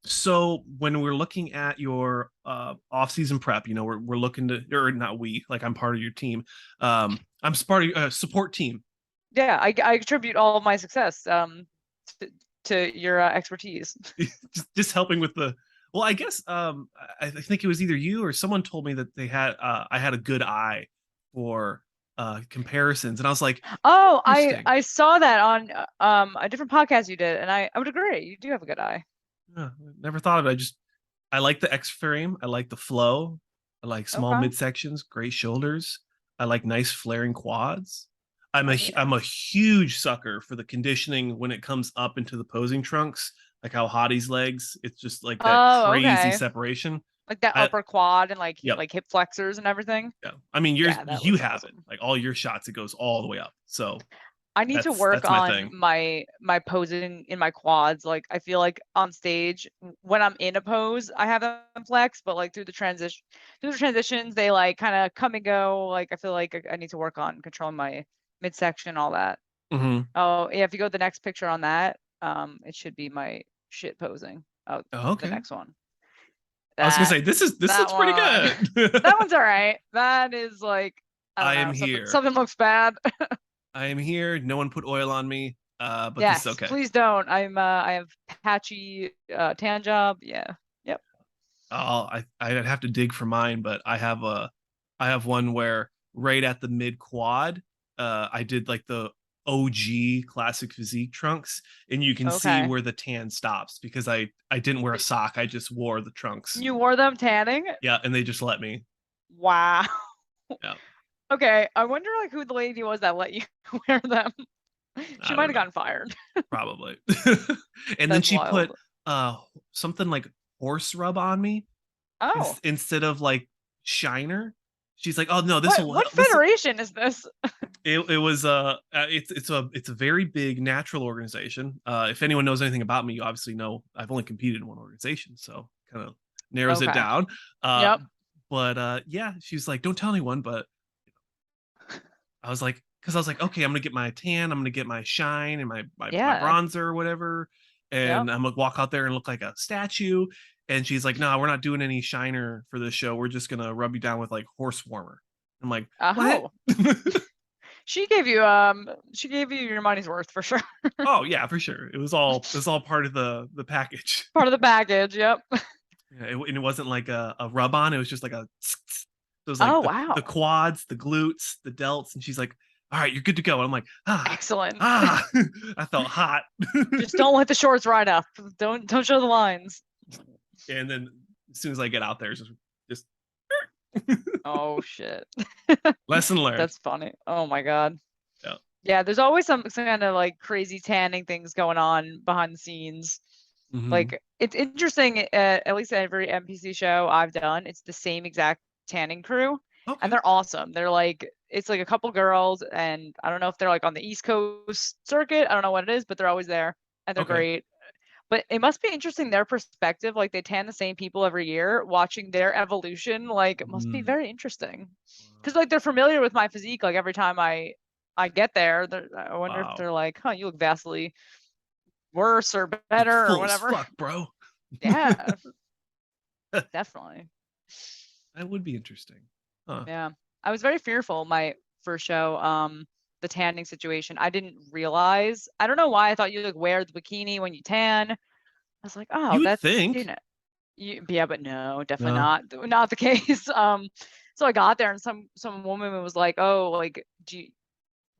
So when we're looking at your off-season prep, you know, we're looking to, or not we, like I'm part of your team. I'm part of a support team. Yeah, I attribute all of my success to, to your expertise. Just helping with the, well, I guess I think it was either you or someone told me that they had I had a good eye for comparisons, and I was like, Oh, interesting. I saw that on a different podcast you did, and I would agree. You do have a good eye. Never thought of it. I like the X frame. I like the flow. I like small Okay. midsections, great shoulders. I like nice flaring quads. Oh yeah. I'm a huge sucker for the conditioning when it comes up into the posing trunks, like how Hottie's legs. It's just like that Oh, crazy okay. separation. Like that I upper quad and Yep. like hip flexors and evereverying. Yeah. I mean, Yeah, that you looks have it. awesome. Like all your shots, it goes all the way up. So I need to work That's my on thing. my posing in my quads. Like I feel like on stage when I'm in a pose, I have them flex, but like through the transitions, they like kind of come and go. Like I feel like I need to work on controlling my midsection, all that. Hmm. Oh yeah, if you go to the next picture on that, it should be my shit posing. Oh, Oh, the okay. next one. I was gonna That say this that looks pretty one. good. That one's all right. That is like I don't I am know, something here. something looks bad. I am here. No one put oil on me. But this is Yes, okay. please don't. I have patchy tan job. Yeah. Yep. I'd have to dig for mine, but I have one where right at the mid quad, I did like the OG classic physique trunks, and you can see Okay. where the tan stops because I didn't wear a sock. I just wore the trunks. You wore them tanning? Yeah, and they just let me. Wow. Yeah, Okay. I wonder like who the lady was that let you wear them. She I might don't have know. gotten fired. Probably. And then That's she put wild. uh something like horse rub on me Oh. instead of like shiner. She's like, "Oh no, What this federation is this? it was it's a very big natural organization. If anyone knows anything about me, you obviously know I've only competed in one organization, so kind of narrows it Okay. down. Uh Yep. but yeah, she's like, "Don't tell anyone," but I was like, because I was like, okay, I'm gonna get my tan, I'm gonna get my shine and my Yeah. bronzer or whatever, Yep. and I'm gonna walk out there and look like a statue. And she's like, no, we're not doing any shiner for this show. We're just gonna rub you down with like horse warmer. I'm like, what? Oh. She gave you your money's worth for sure. Oh yeah, for sure. It was all part of the package. Part of the package. Yep. Yeah, and it wasn't like a rub on. It was just like a. It was like Oh the wow. quads, the glutes, the delts, and she's like, "All right, you're good to go." And I'm like, Excellent. ah. I felt hot. Just don't let the shorts ride up. Don't show the lines. And then as soon as I get out there, just Oh shit. lesson learned. That's funny. Oh my god. Yeah. Yeah, there's always some kind of like crazy tanning things going on behind the scenes. Hmm. Like it's interesting, at least every NPC show I've done, it's the same exact tanning crew, and Okay. they're awesome. They're like it's like a couple girls, and I don't know if they're like on the East Coast circuit. I don't know what it is, but they're always there, and they're Okay. great. But it must be interesting their perspective. Like they tan the same people every year, watching their evolution. Like it must be Mm. very interesting, because like they're familiar with my physique. Like every time I get there, I wonder if Wow. they're like, "Huh, you look vastly worse or You look better or full as whatever." fuck, bro. Yeah, definitely. That would be interesting. Huh. Yeah. I was very fearful my first show, the tanning situation. I didn't realize. I don't know why I thought you like wear the bikini when you tan. I was like, oh, You would that's you think. know, yeah, but no, definitely No. not the case. So I got there and some woman was like, oh, like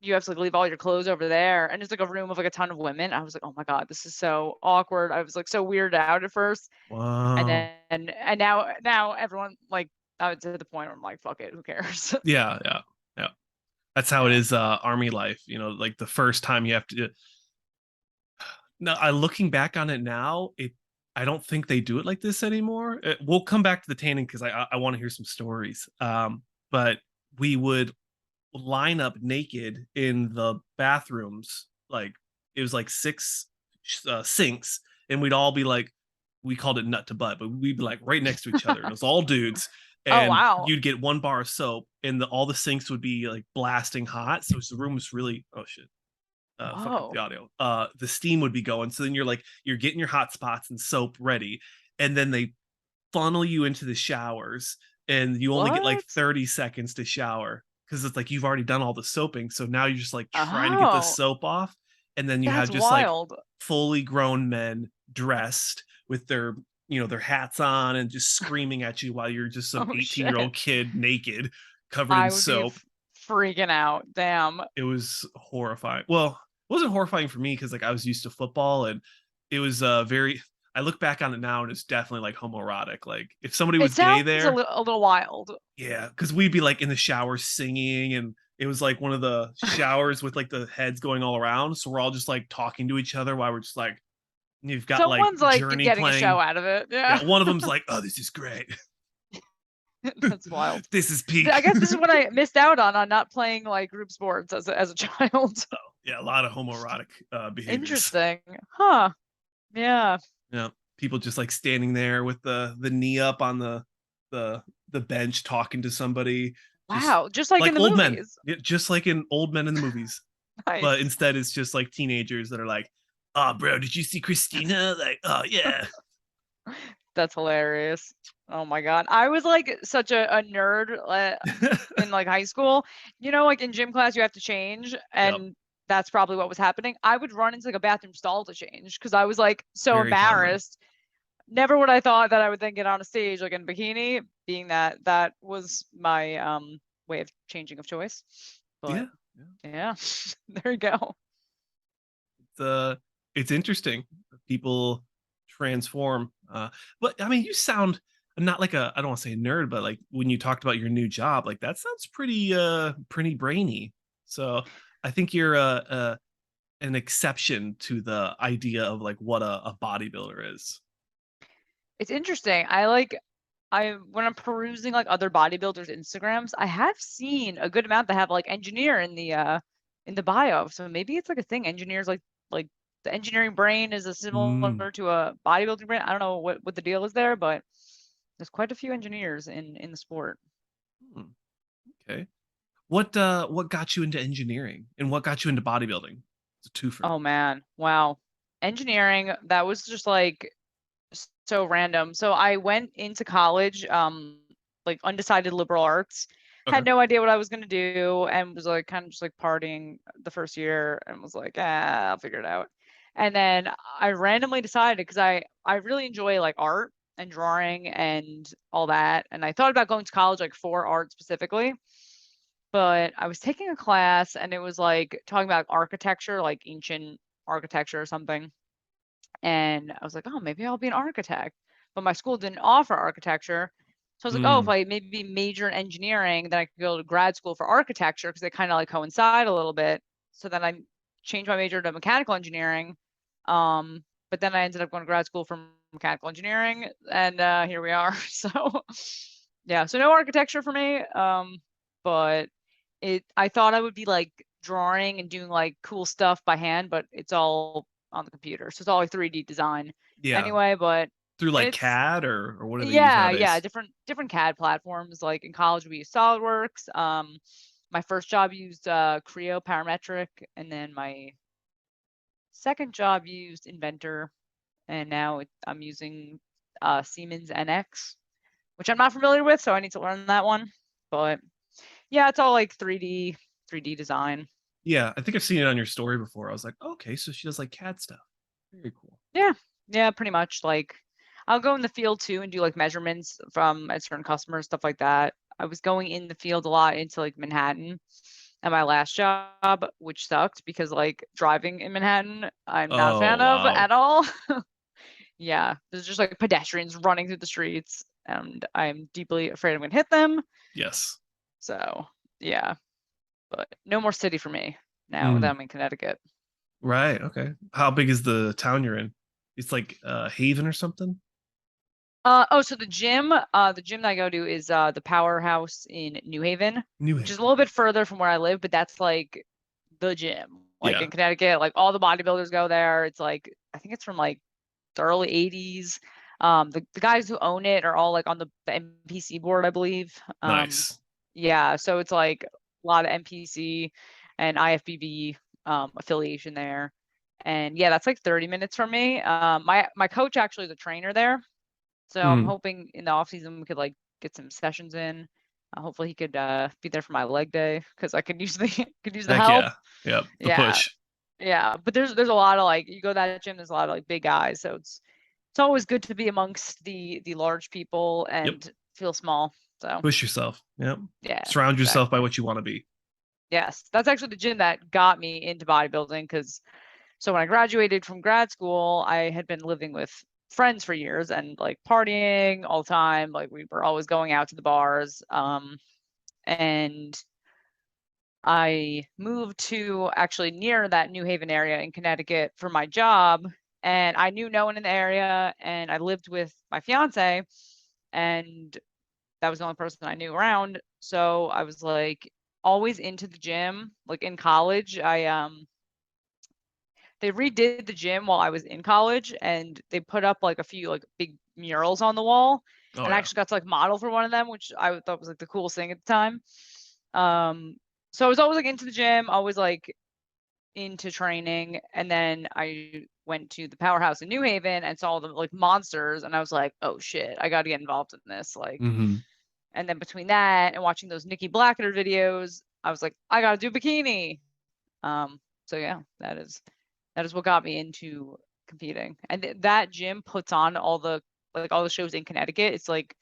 you have to like leave all your clothes over there, and it's like a room of like a ton of women. I was like, oh my god, this is so awkward. I was like so weirded out at first, and Wow. then and now everyone like I was to the point where I'm like, fuck it, who cares? Yeah, yeah, yeah. That's how it Yeah. is. Army life. You know, like the first time you have to. No, I looking back on it now, it I don't think they do it like this anymore. We'll come back to the tanning because I want to hear some stories. But we would line up naked in the bathrooms, like it was like six sinks, and we'd all be like, we called it nut to butt, but we'd be like right next to each other, and it was all dudes. Oh And wow. you'd get one bar of soap, and all the sinks would be like blasting hot. So the room was really, oh shit, fucked up the Whoa. audio. The steam would be going. So then you're getting your hot spots and soap ready, and then they funnel you into the showers, and you only get like What? 30 seconds to shower because it's like you've already done all the soaping. So now you're just like trying to get the Oh, soap off, and then you have that's just like wild. fully grown men dressed with their their hats on and just screaming at you while you're just some Oh 18-year-old shit. kid naked covered in I would be soap. freaking out. Damn. It was horrifying. Well, it wasn't horrifying for me because like I was used to football, and it was very. I look back on it now and it's definitely like homoerotic. Like if somebody It was gay sounds there, a little wild. yeah, because we'd be like in the shower singing, and it was like one of the showers with like the heads going all around. So we're all just like talking to each other while we're just like you've got like Someone's like Journey getting a show playing. out of it. Yeah, Yeah. one of them's like, "Oh, this is great. That's wild. This is I peak." guess this is what I missed out on not playing like group sports as a child. Yeah, a lot of homoerotic behaviors. Interesting. Huh. Yeah. Yeah, people just like standing there with the knee up on the bench talking to somebody, just Wow. Just like in like the old men, movies. yeah, just like in old men in the movies. But Nice. instead, it's just like teenagers that are like, "Oh, bro, did you see Christina? Like, oh yeah, That's hilarious. Oh my God. I was like such a nerd in like high school. You know, like in gym class, you have to change. yep, And that's probably what was happening. I would run into like a bathroom stall to change because I was like so very common." embarrassed. Never would I thought that I would then get on a stage like in bikini, being that that was my way of changing of choice. Yeah, But yeah. yeah, there you go. It's interesting. People transform. But I mean, you sound not like a, I don't want to say a nerd, but like when you talked about your new job, like that sounds pretty brainy. So I think you're an exception to the idea of like what a bodybuilder is. It's interesting. I when I'm perusing like other bodybuilders' Instagrams, I have seen a good amount that have like engineer in the bio. So maybe it's like a thing. Engineers like the engineering brain is a Mm, similar to a bodybuilding brain. I don't know what the deal is there, but there's quite a few engineers in the sport. hmm, okay. What got you into engineering and what got you into bodybuilding? It's a twofer. Oh man. Wow. Engineering, that was just like so random. So I went into college, like undecided liberal arts, Okay. had no idea what I was gonna do, and was like kind of just like partying the first year, and was like, I'll figure it out. And then I randomly decided because I really enjoy like art and drawing and all that, and I thought about going to college like for art specifically. But I was taking a class and it was like talking about architecture, like ancient architecture or something. And I was like, oh, maybe I'll be an architect. But my school didn't offer architecture. So I was like, oh, if Mm, I maybe major in engineering, then I could go to grad school for architecture because they kind of like coincide a little bit. So then I changed my major to mechanical engineering. But then I ended up going to grad school for mechanical engineering, and here we are. So yeah, so no architecture for me. But I thought I would be like drawing and doing like cool stuff by hand, but it's all on the computer. So it's all like 3D design yeah. anyway, but Through like it's CAD or what do they use yeah, nowadays? different CAD platforms. Like in college we used SolidWorks. My first job used Creo Parametric, and then my second job used Inventor, and now I'm using Siemens NX, which I'm not familiar with, so I need to learn that one. But yeah, it's all like 3D design. Yeah, I think I've seen it on your story before. I was like, okay, so she does like CAD stuff. Very cool. Yeah. Yeah, pretty much. Like I'll go in the field too and do like measurements from at certain customers, stuff like that. I was going in the field a lot into like Manhattan at my last job, which sucked because like driving in Manhattan, I'm not a Oh, fan of wow. at all. Yeah, there's just like pedestrians running through the streets, and I'm deeply afraid I'm gonna hit them. Yes. So yeah, but no more city for me now that Mm, I'm in Connecticut. right. Okay. How big is the town you're in? It's like Haven or something? Oh, so the gym that I go to is the Powerhouse in New Haven, New which is a Haven. little bit further from where I live, but that's like the gym. Like Yeah. in Connecticut, like all the bodybuilders go there. It's like I think it's from like the early 80s. The guys who own it are all like on the NPC board, I believe. Nice. Yeah, so it's like a lot of NPC and IFBB affiliation there. And yeah, that's like 30 minutes from me. My coach actually is a trainer there. So I'm Mm, hoping in the off season we could like get some sessions in. Hopefully he could be there for my leg day because I could use the could use the heck help. yeah. Yep. The Yeah, push. yeah. But there's a lot of like you go to that gym, there's a lot of like big guys, so it's always good to be amongst the large people Yep. and feel small. So Push yourself. Yep. yeah, Surround yourself by exactly. what you want to be. Yes, that's actually the gym that got me into bodybuilding because so when I graduated from grad school, I had been living with friends for years and like partying all the time. Like we were always going out to the bars. And I moved to actually near that New Haven area in Connecticut for my job. And I knew no one in the area. And I lived with my fiance, and that was the only person I knew around. So I was like always into the gym. Like in college, I they redid the gym while I was in college, and they put up like a few like big murals on the wall, Oh and I yeah. actually got to like model for one of them, which I thought was like the coolest thing at the time. So I was always like into the gym, always like into training, and then I went to the powerhouse in New Haven and saw the like monsters, and I was like, oh shit, I got to get involved in this. Like, Mm-hmm. and then between that and watching those Nikki Blackner videos, I was like, I got to do bikini. So yeah, that is what got me into competing. And that gym puts on all the all the shows in Connecticut. It's like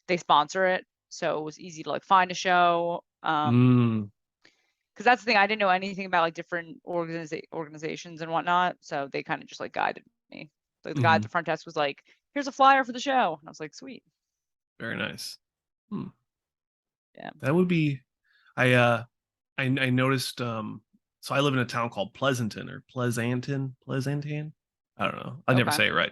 they sponsor it, so it was easy to like find a show. Because that's the thing, I didn't know anything about like different organizations and whatnot, so they kind of just like guided me. Like the guy at the front desk was like, "Here's a flyer for the show," and I was like, "Sweet." Very nice. Yeah. That would be. I noticed. So I live in a town called Pleasanton or Pleasanton. I don't know. I never Okay. say it right.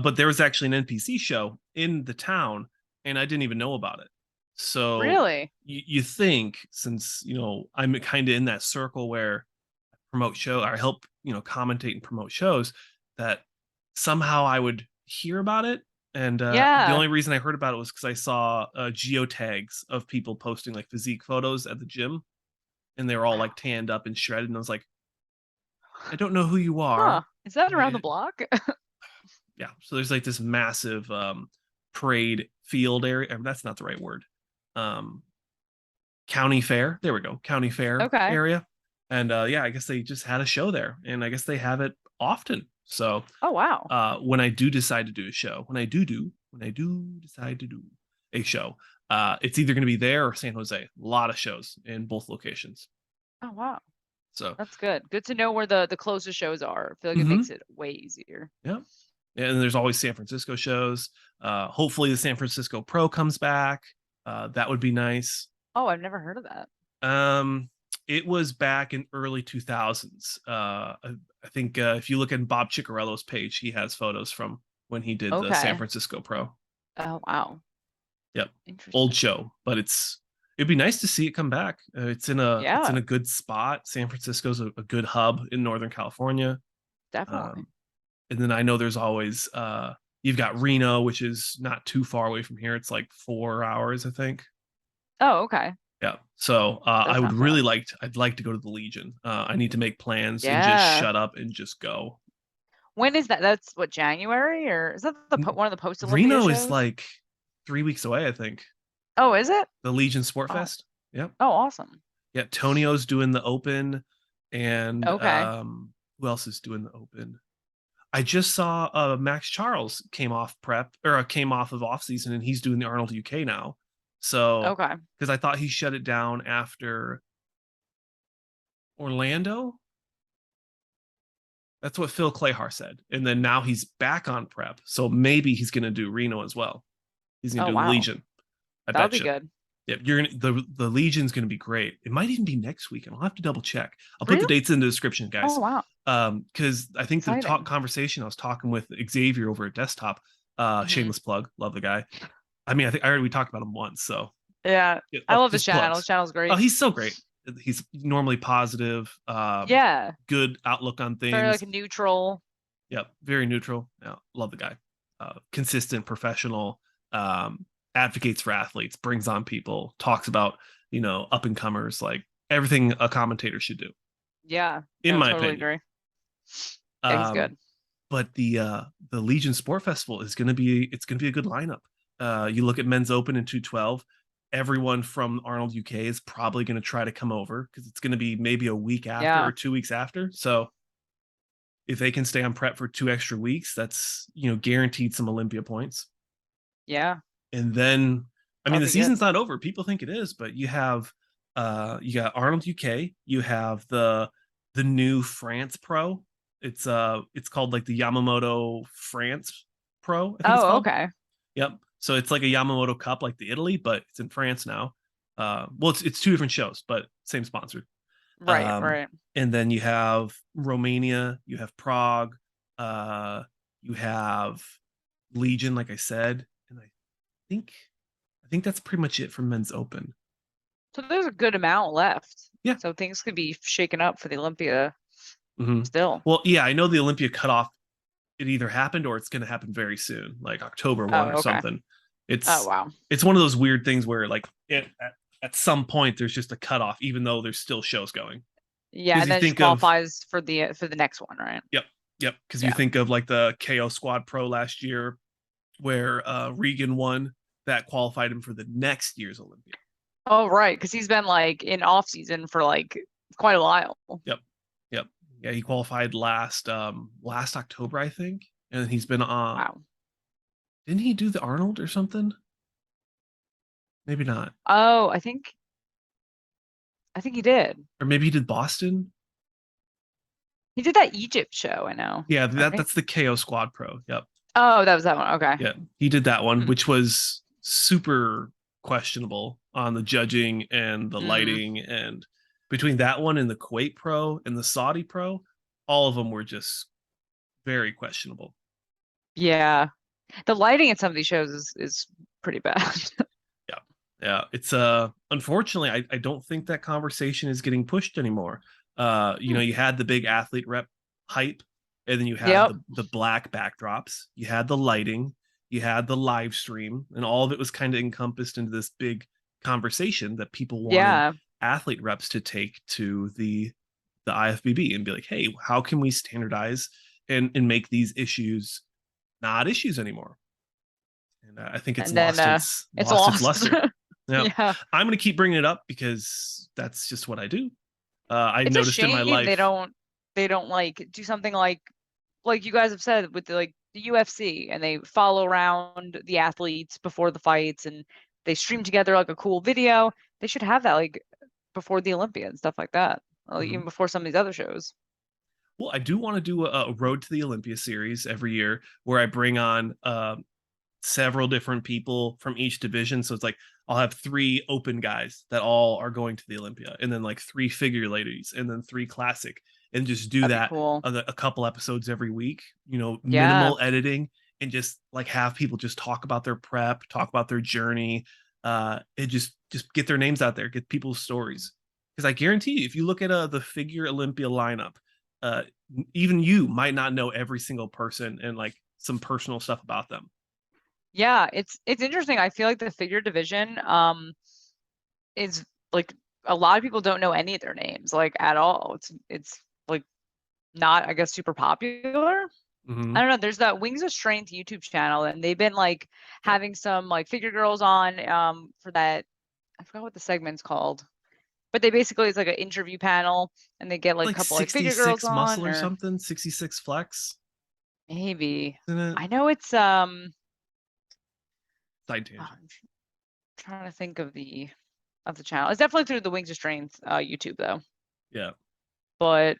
But there was actually an NPC show in the town, and I didn't even know about it. So Really? you think, since I'm kind of in that circle where I promote show or help commentate and promote shows, that somehow I would hear about it. And the Yeah. only reason I heard about it was because I saw geotags of people posting like physique photos at the gym, and they were all like tanned up and shredded. And I was like, I don't know who you Huh. are. Is that around the block? Yeah. So there's like this massive parade field area. That's not the right word. Um, County fair. There we go. County fair Okay. area. And yeah, I guess they just had a show there, and I guess they have it often. So Oh wow. when I do decide to do a show, when I do decide to do a show, it's either going to be there or San Jose. A lot of shows in both locations. Oh wow. So That's good. Good to know where the closest shows are. I feel like it makes it way easier. yeah, and there's always San Francisco shows. Hopefully, the San Francisco Pro comes back. That would be nice. Oh, I've never heard of that. It was back in early 2000s. I think if you look at Bob Ciccarello's page, he has photos from when he did the San Okay. Francisco Pro. Oh wow. Yep, old Interesting. show, but it'd be nice to see it come back. It's in Yeah, a good spot. San Francisco's a good hub in Northern California. definitely. And then I know there's always you've got Reno, which is not too far away from here. It's like 4 hours, I think. Oh, okay. Yeah. So I That's would not bad. I'd like to go to the Legion. I need to make plans and just Yeah. shut up and just go. When is that? That's what, January, or is that one of the post Olympia Reno is shows? like 3 weeks away, I think. Oh, is it? The Legion Sport Oh, Fest. Yep. oh, awesome. Yeah. Tonio's doing the open, and Okay. who else is doing the open? I just saw Max Charles came off prep or came off of off season, and he's doing the Arnold UK now. So Okay. because I thought he shut it down after Orlando. That's what Phil Clayhar said. And then now he's back on prep. So maybe he's going to do Reno as well. He's going Oh, to do the wow. Legion. I That'll bet be you. good. Yep, you're gonna the Legion's gonna be great. It might even be next week, and I'll have to double check. I'll put the Really? dates in the description, guys. Oh, wow. Because I think the Exciting. conversation I was talking with Xavier over at Desktop, Mhm. shameless plug, love the guy. I mean, I think I already we talked about him once, so Yeah. I love his just channel. plugs. His channel's Oh, great. he's so great. He's normally positive, Yeah. good outlook on Very things. like neutral. Yep, very neutral. Yeah, love the guy. Consistent, professional, advocates for athletes, brings on people, talks about up and comers, like everything a commentator should do, Yeah. in No, my totally opinion. agree. Yeah, he's good. But the Legion Sport Festival is gonna be a good lineup. You look at Men's Open in 212. Everyone from Arnold UK is probably going to try to come over because it's going to be maybe a week after or 2 weeks after. So if they can stay on prep for 2 extra weeks, that's guaranteed some Olympia points. Yeah. And then I mean That'll the be good. season's not over. People think it is, but you got Arnold UK, you have the new France Pro. It's called like the Yamamoto France Pro, I think it's Oh, called. okay. Yep. So it's like a Yamamoto Cup like the Italy, but it's in France now. Well, it's two different shows, but same sponsor. Right, right. And then you have Romania, you have Prague, you have Legion, like I said, and think I think that's pretty much it for Men's Open. So there's a good amount left. Yeah. So things could be shaken up for the Olympia Still. Well, yeah, I know the Olympia cutoff. It either happened or it's going to happen very soon, like October 1 or Oh, okay. something. Oh, It's wow. it's one of those weird things where like at some point there's just a cutoff, even though there's still shows going. Yeah, Because and you then it just think of qualifies for the next one, right? yep, yep. Because you Yeah. think of like the KO Squad Pro last year, where Regan won, that qualified him for the next year's Olympia. Oh, right, because he's been like in off season for like quite a while. Yep, yep. Yeah, he qualified last October, I think, and he's been Wow. didn't he do the Arnold or something? Maybe not. Oh, I think he did. Or maybe he did Boston. He did that Egypt show, I know. Yeah, Right? that's the KO Squad Pro. Yep. Oh, that was that one. Okay. Yeah, he did that one, Hmm. which was super questionable on the judging and the Mm. lighting. And between that one and the Kuwait Pro and the Saudi Pro, all of them were just very questionable. Yeah. The lighting in some of these shows is pretty bad. Yeah, yeah. It's unfortunately, I don't think that conversation is getting pushed anymore. You know, Hmm. you had the big athlete rep hype, and then you had Yep. the black backdrops, you had the lighting, you had the live stream, and all of it was kind of encompassed into this big conversation that people wanted Yeah. athlete reps to take to the IFBB and be like, hey, how can we standardize and make these issues not issues anymore? And I think it's And then lost it's its lost. luster. Yeah, Yeah. I'm going to keep bringing it up because that's just what I do. I It's a noticed in my shame life. they don't like do something like you guys have said with the UFC, and they follow around the athletes before the fights and they stream together like a cool video. They should have that like before the Olympia and stuff like that. Like, even Mhm. before some of these other shows. Well, I do want to do a Road to the Olympia series every year where I bring on several different people from each division. So it's like I'll have three open guys that all are going to the Olympia, and then like three figure ladies, and then three classic, and just do That'd be that cool. a couple episodes every week. You know, Yeah. minimal editing, and just like have people just talk about their prep, talk about their journey, and just get their names out there, get people's stories. Because I guarantee you, if you look at the figure Olympia lineup, uh, even you might not know every single person and like some personal stuff about them. Yeah, it's interesting. I feel like the figure division is like a lot of people don't know any of their names like at all. It's like not, I guess, super popular. I Mm-hmm. don't know. There's that Wings of Strength YouTube channel, and they've been like Yep. having some like figure girls on for that. I forgot what the segment's called, but they basically it's like an interview panel, and they get like a Like couple like figure girls 66 muscle on, or or something, 66 flex, maybe isn't it? I know it's Side oh, tangent. I'm trying to think of the channel. It's definitely through the Wings of Strength YouTube though, Yeah. but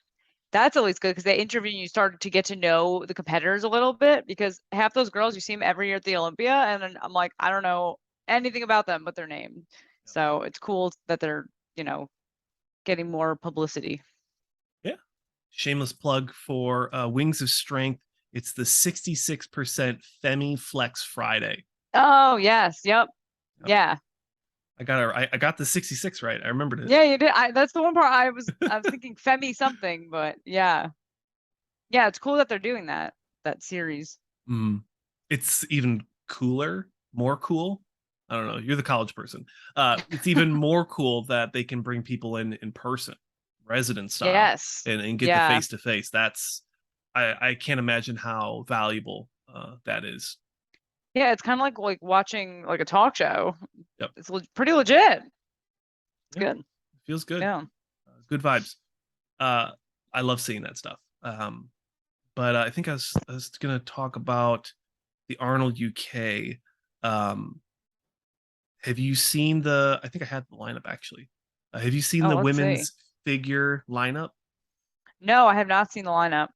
that's at least good because they interview you start to get to know the competitors a little bit, because half those girls you see them every year at the Olympia, and then I'm like, I don't know anything about them but their name. So it's cool that they're, you know, getting more publicity. Yeah. Shameless plug for Wings of Strength. It's the 66% Femi Flex Friday. Oh, yes. Yep. Yep. Yeah. I got the 66 right. I remembered it. Yeah, you did. That's the one part I was thinking Femi something, but yeah. Yeah, it's cool that they're doing that series. Mm. It's even cooler, more cool. I don't know. You're the college person. It's even more cool that they can bring people in person, resident style, Yes. and get the Yeah. face to face. That's I can't imagine how valuable that is. Yeah, it's kind of like watching like a talk show. Yep. It's pretty legit. It's Yeah. good. Feels good. Yeah. Good vibes. Uh, I love seeing that stuff. But I think I was gonna talk about the Arnold UK. Um, have you seen the? I think I had the lineup actually. Have you seen Oh, the let's see. women's figure lineup? No, I have not seen the lineup.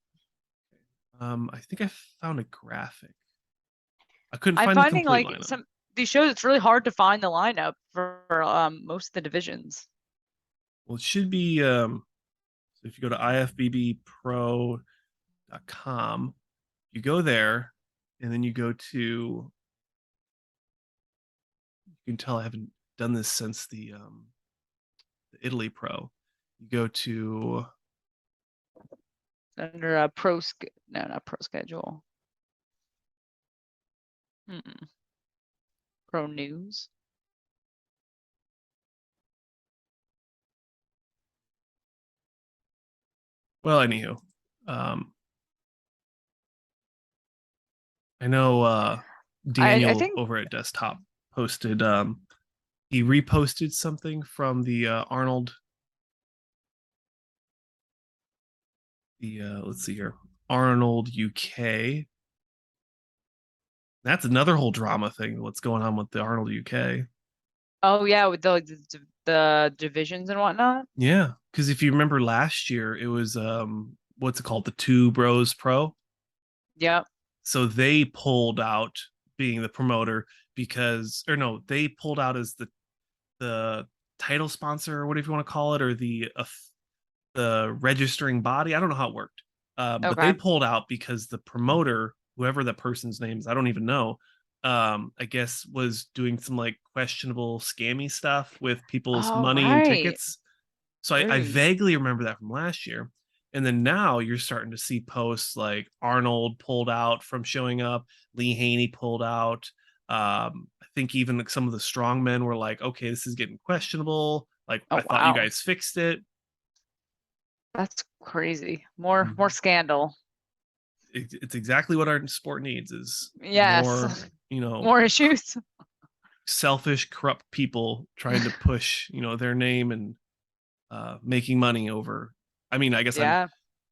I think I found a graphic. I couldn't I'm find the finding complete like lineup. some these shows, it's really hard to find the lineup for most of the divisions. Well, it should be. So if you go to ifbbpro.com, you go there, and then you go to. You can tell I haven't done this since the Italy Pro. You go to under a no, not pro schedule. Pro news. Well, anywho, I know I Daniel think over at Desktop posted he reposted something from the Arnold, the let's see here, Arnold UK. That's another whole drama thing. What's going on with the Arnold UK? oh yeah, with the divisions and whatnot. Yeah, because if you remember last year, it was what's it called, the Two Bros Pro. Yep. So they pulled out being the promoter because, or no, they pulled out as the title sponsor or whatever you want to call it, or the registering body. I don't know how it worked, but they Okay. pulled out because the promoter, whoever that person's name is, I don't even know. I guess was doing some like questionable scammy stuff with people's Oh money and right. tickets. So I Rude. vaguely remember that from last year. And then now you're starting to see posts like Arnold pulled out from showing up, Lee Haney pulled out. I think even like some of the strong men were like, okay, this is getting questionable. Like, Oh I thought you wow. guys fixed it. That's crazy. More Mhm. scandal. It's exactly what our sport needs is Yes. more, More issues. selfish, corrupt people trying to push, their name and making money over. I mean, I guess Yeah.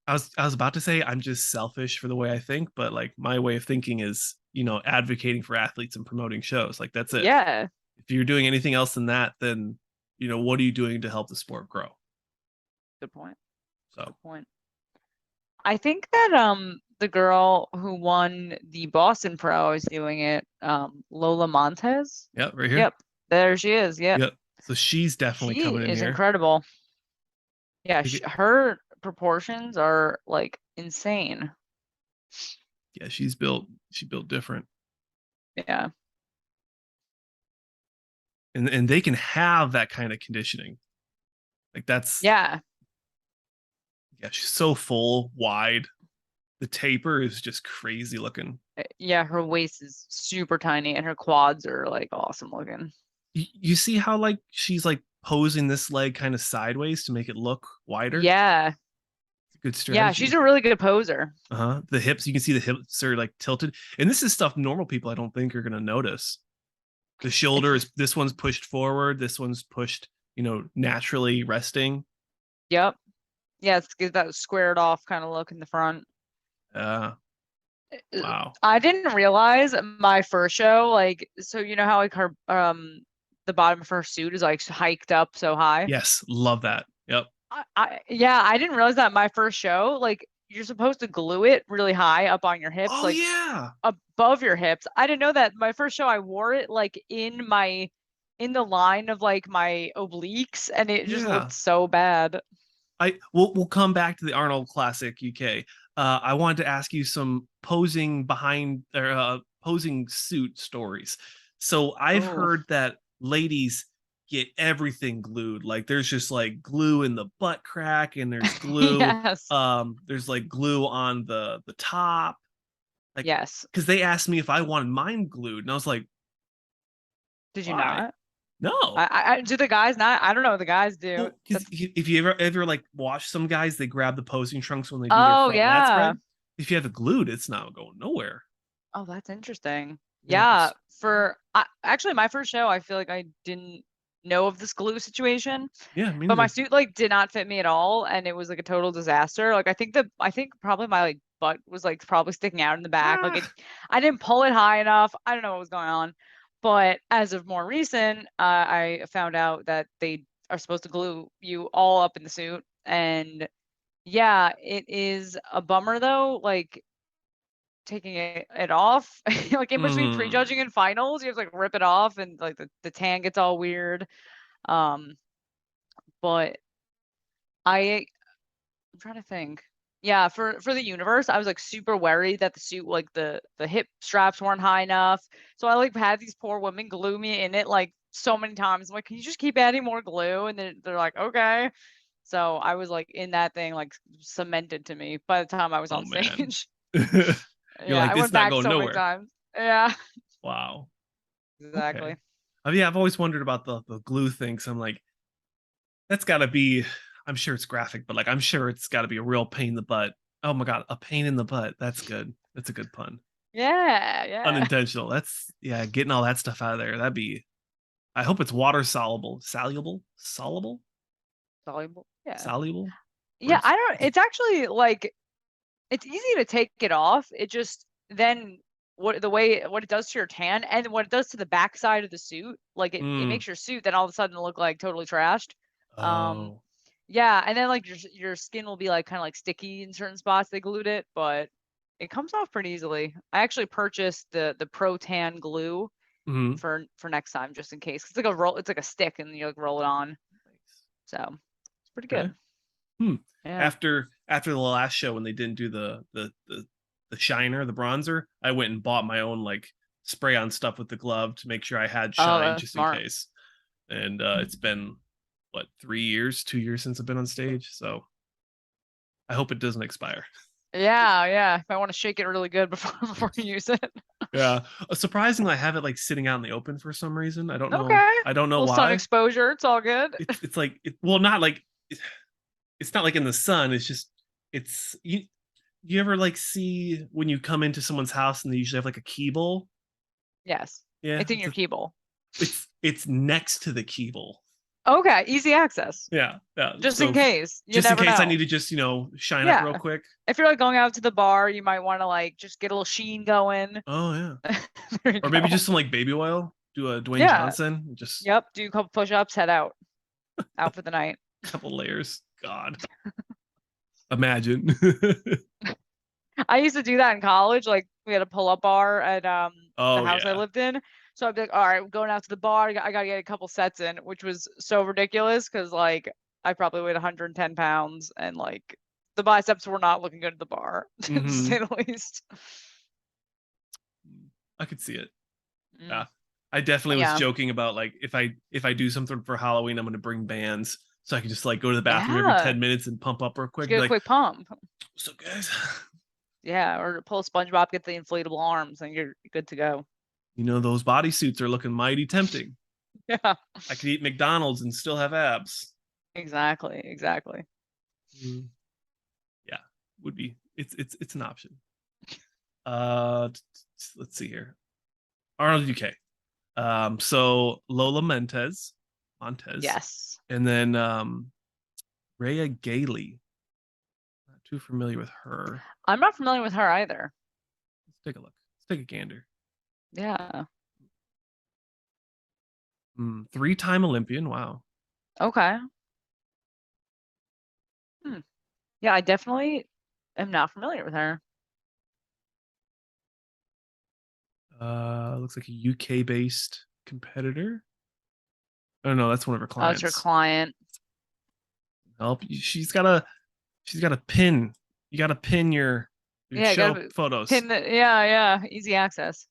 I was about to say I'm just selfish for the way I think, but like my way of thinking is, advocating for athletes and promoting shows. Like that's it. Yeah. If you're doing anything else than that, then, what are you doing to help the sport grow? Good point. So Good point. I think that the girl who won the Boston Pro is doing it, Lola Montez. yeah, right here. Yep. There she is. Yep. Yep. So she's definitely She coming in is here. incredible. Yeah, Like, her proportions are like insane. yeah, she built different. Yeah. And they can have that kind of conditioning. Like that's, Yeah. yeah, she's so full, wide. The taper is just crazy looking. Yeah, her waist is super tiny and her quads are like awesome looking. You see how like she's like posing this leg kind of sideways to make it look wider? Yeah. Good Yeah, she's strategy. a really good poser. Uh-huh. The hips, you can see the hips are like tilted. And this is stuff normal people I don't think are gonna notice. The shoulder is, this one's pushed forward, this one's pushed, naturally resting. Yep. Yeah, it's get that squared off kind of look in the front. Uh wow. I didn't realize my first show, like, so you know how like her the bottom of her suit is like hiked up so high. Yes, love that. Yep. Yeah, I didn't realize that my first show, like you're supposed to glue it really high up on your hips, Oh like yeah. above your hips. I didn't know that my first show I wore it like in the line of like my obliques and it just Yeah. looked so bad. We'll come back to the Arnold Classic UK. I wanted to ask you some posing behind or posing suit stories. So I've Oh, heard that ladies get everything glued. Like there's just like glue in the butt crack, and yes. there's like glue on the top. Like, Yes. because they asked me if I wanted mine glued, and I was like, Did you why? not? No. Do the guys not? I don't know what the guys do. Well, because That's if you ever like watch some guys, they grab the posing trunks when they do their oh front lat yeah. spread. If you have it glued, it's not going nowhere. Oh, that's interesting. Yeah, Yeah, just actually my first show, I feel like I didn't know of this glue situation, yeah, me but my neither. suit like did not fit me at all, and it was like a total disaster. Like I think probably my like butt was like probably sticking out in the back. Like Ah, I didn't pull it high enough. I don't know what was going on. But as of more recent, I found out that they are supposed to glue you all up in the suit, and yeah, it is a bummer though. Like taking it off like in between mm, prejudging and finals you have to like rip it off and like the tan gets all weird um but I'm trying to think. Yeah, for the universe I was like super worried that the suit like the hip straps weren't high enough, so I like had these poor women glue me in it like so many times. I'm like, can you just keep adding more glue? And they're like, okay. So I was like in that thing, like cemented to me by the time I was Oh on man. stage. You're Yeah, like, I it's went not back going so many nowhere. times. Yeah, Wow. Okay. exactly. Yeah, I've always wondered about the glue thing. So I'm like, that's gotta be, I'm sure it's graphic, but like I'm sure it's gotta be a real pain in the butt. Oh my god, a pain in the butt. That's good. That's a good pun. Yeah, yeah. Unintentional. That's yeah, getting all that stuff out of there. That'd be, I hope it's water soluble. Soluble? Soluble. Yeah. Soluble? Yeah, Words? I don't, it's actually like it's easy to take it off. It just then what it does to your tan and what it does to the backside of the suit, like it Mm. makes your suit then all of a sudden look like totally trashed. Um Oh. yeah, and then like your skin will be like kind of like sticky in certain spots they glued it, but it comes off pretty easily. I actually purchased the Pro Tan glue Hmm. for next time just in case. It's like a roll, it's like a stick and you like roll it on. Nice. So, it's pretty Okay. good. Hmm. Yeah. After the last show when they didn't do the shiner, the bronzer, I went and bought my own like spray on stuff with the glove to make sure I had Oh, shine that's just in smart. case. And it's been what, 3 years, 2 years since I've been on stage, so I hope it doesn't expire. Yeah, yeah. If I want to shake it really good before before you use it. Yeah, surprisingly, I have it like sitting out in the open for some reason. I don't know. Okay. I don't know Little sun why. exposure. It's all good. It's like well, not like it's not like in the sun. It's just it's you ever like see when you come into someone's house and they usually have like a key bowl? Yes. Yeah, It's in your key bowl. it's next to the key bowl. Okay, easy access. Yeah, yeah. Just in So case. You just in never case I need know. to just shine up real Yeah. quick. If you're like going out to the bar, you might want to like just get a little sheen going. Oh yeah, There you or maybe go. just some like baby oil. Do a Dwayne Yeah. Johnson. Just Yep. Do a couple push-ups, head out. Out for the night. a couple layers. God, imagine. I used to do that in college. Like we had a pull-up bar at the Oh house I yeah. lived in. So I'd be like, all right, we're going out to the bar. I gotta get a couple sets in, which was so ridiculous because like I probably weighed 110 pounds and like the biceps were not looking good at the bar, to Hmm. say the least. I could see it. Mm. Yeah. I definitely was Yeah. joking about like if I do something for Halloween, I'm gonna bring bands so I can just like go to the bathroom every Yeah. 10 minutes and pump up real Just quick and get be a like, quick pump. "What's up, guys?" Yeah. Or pull a SpongeBob, get the inflatable arms, and you're good to go. Those bodysuits are looking mighty tempting. Yeah. I could eat McDonald's and still have abs. Exactly. Exactly. Mm, yeah, would be it's an option. Let's see here. Arnold UK. So Lola Montez, Yes. and then Rhea Gailey. Not too familiar with her. I'm not familiar with her either. Let's take a look. Let's take a gander. Yeah. Three-time Olympian. Wow. Okay. Hmm. Yeah, I definitely am not familiar with her. Looks like a UK based competitor. Oh no, that's one of her Oh, it's her clients. client. Help. She's got a pin. You got to pin your Yeah, I show gotta photos. pin the, yeah, yeah, easy access.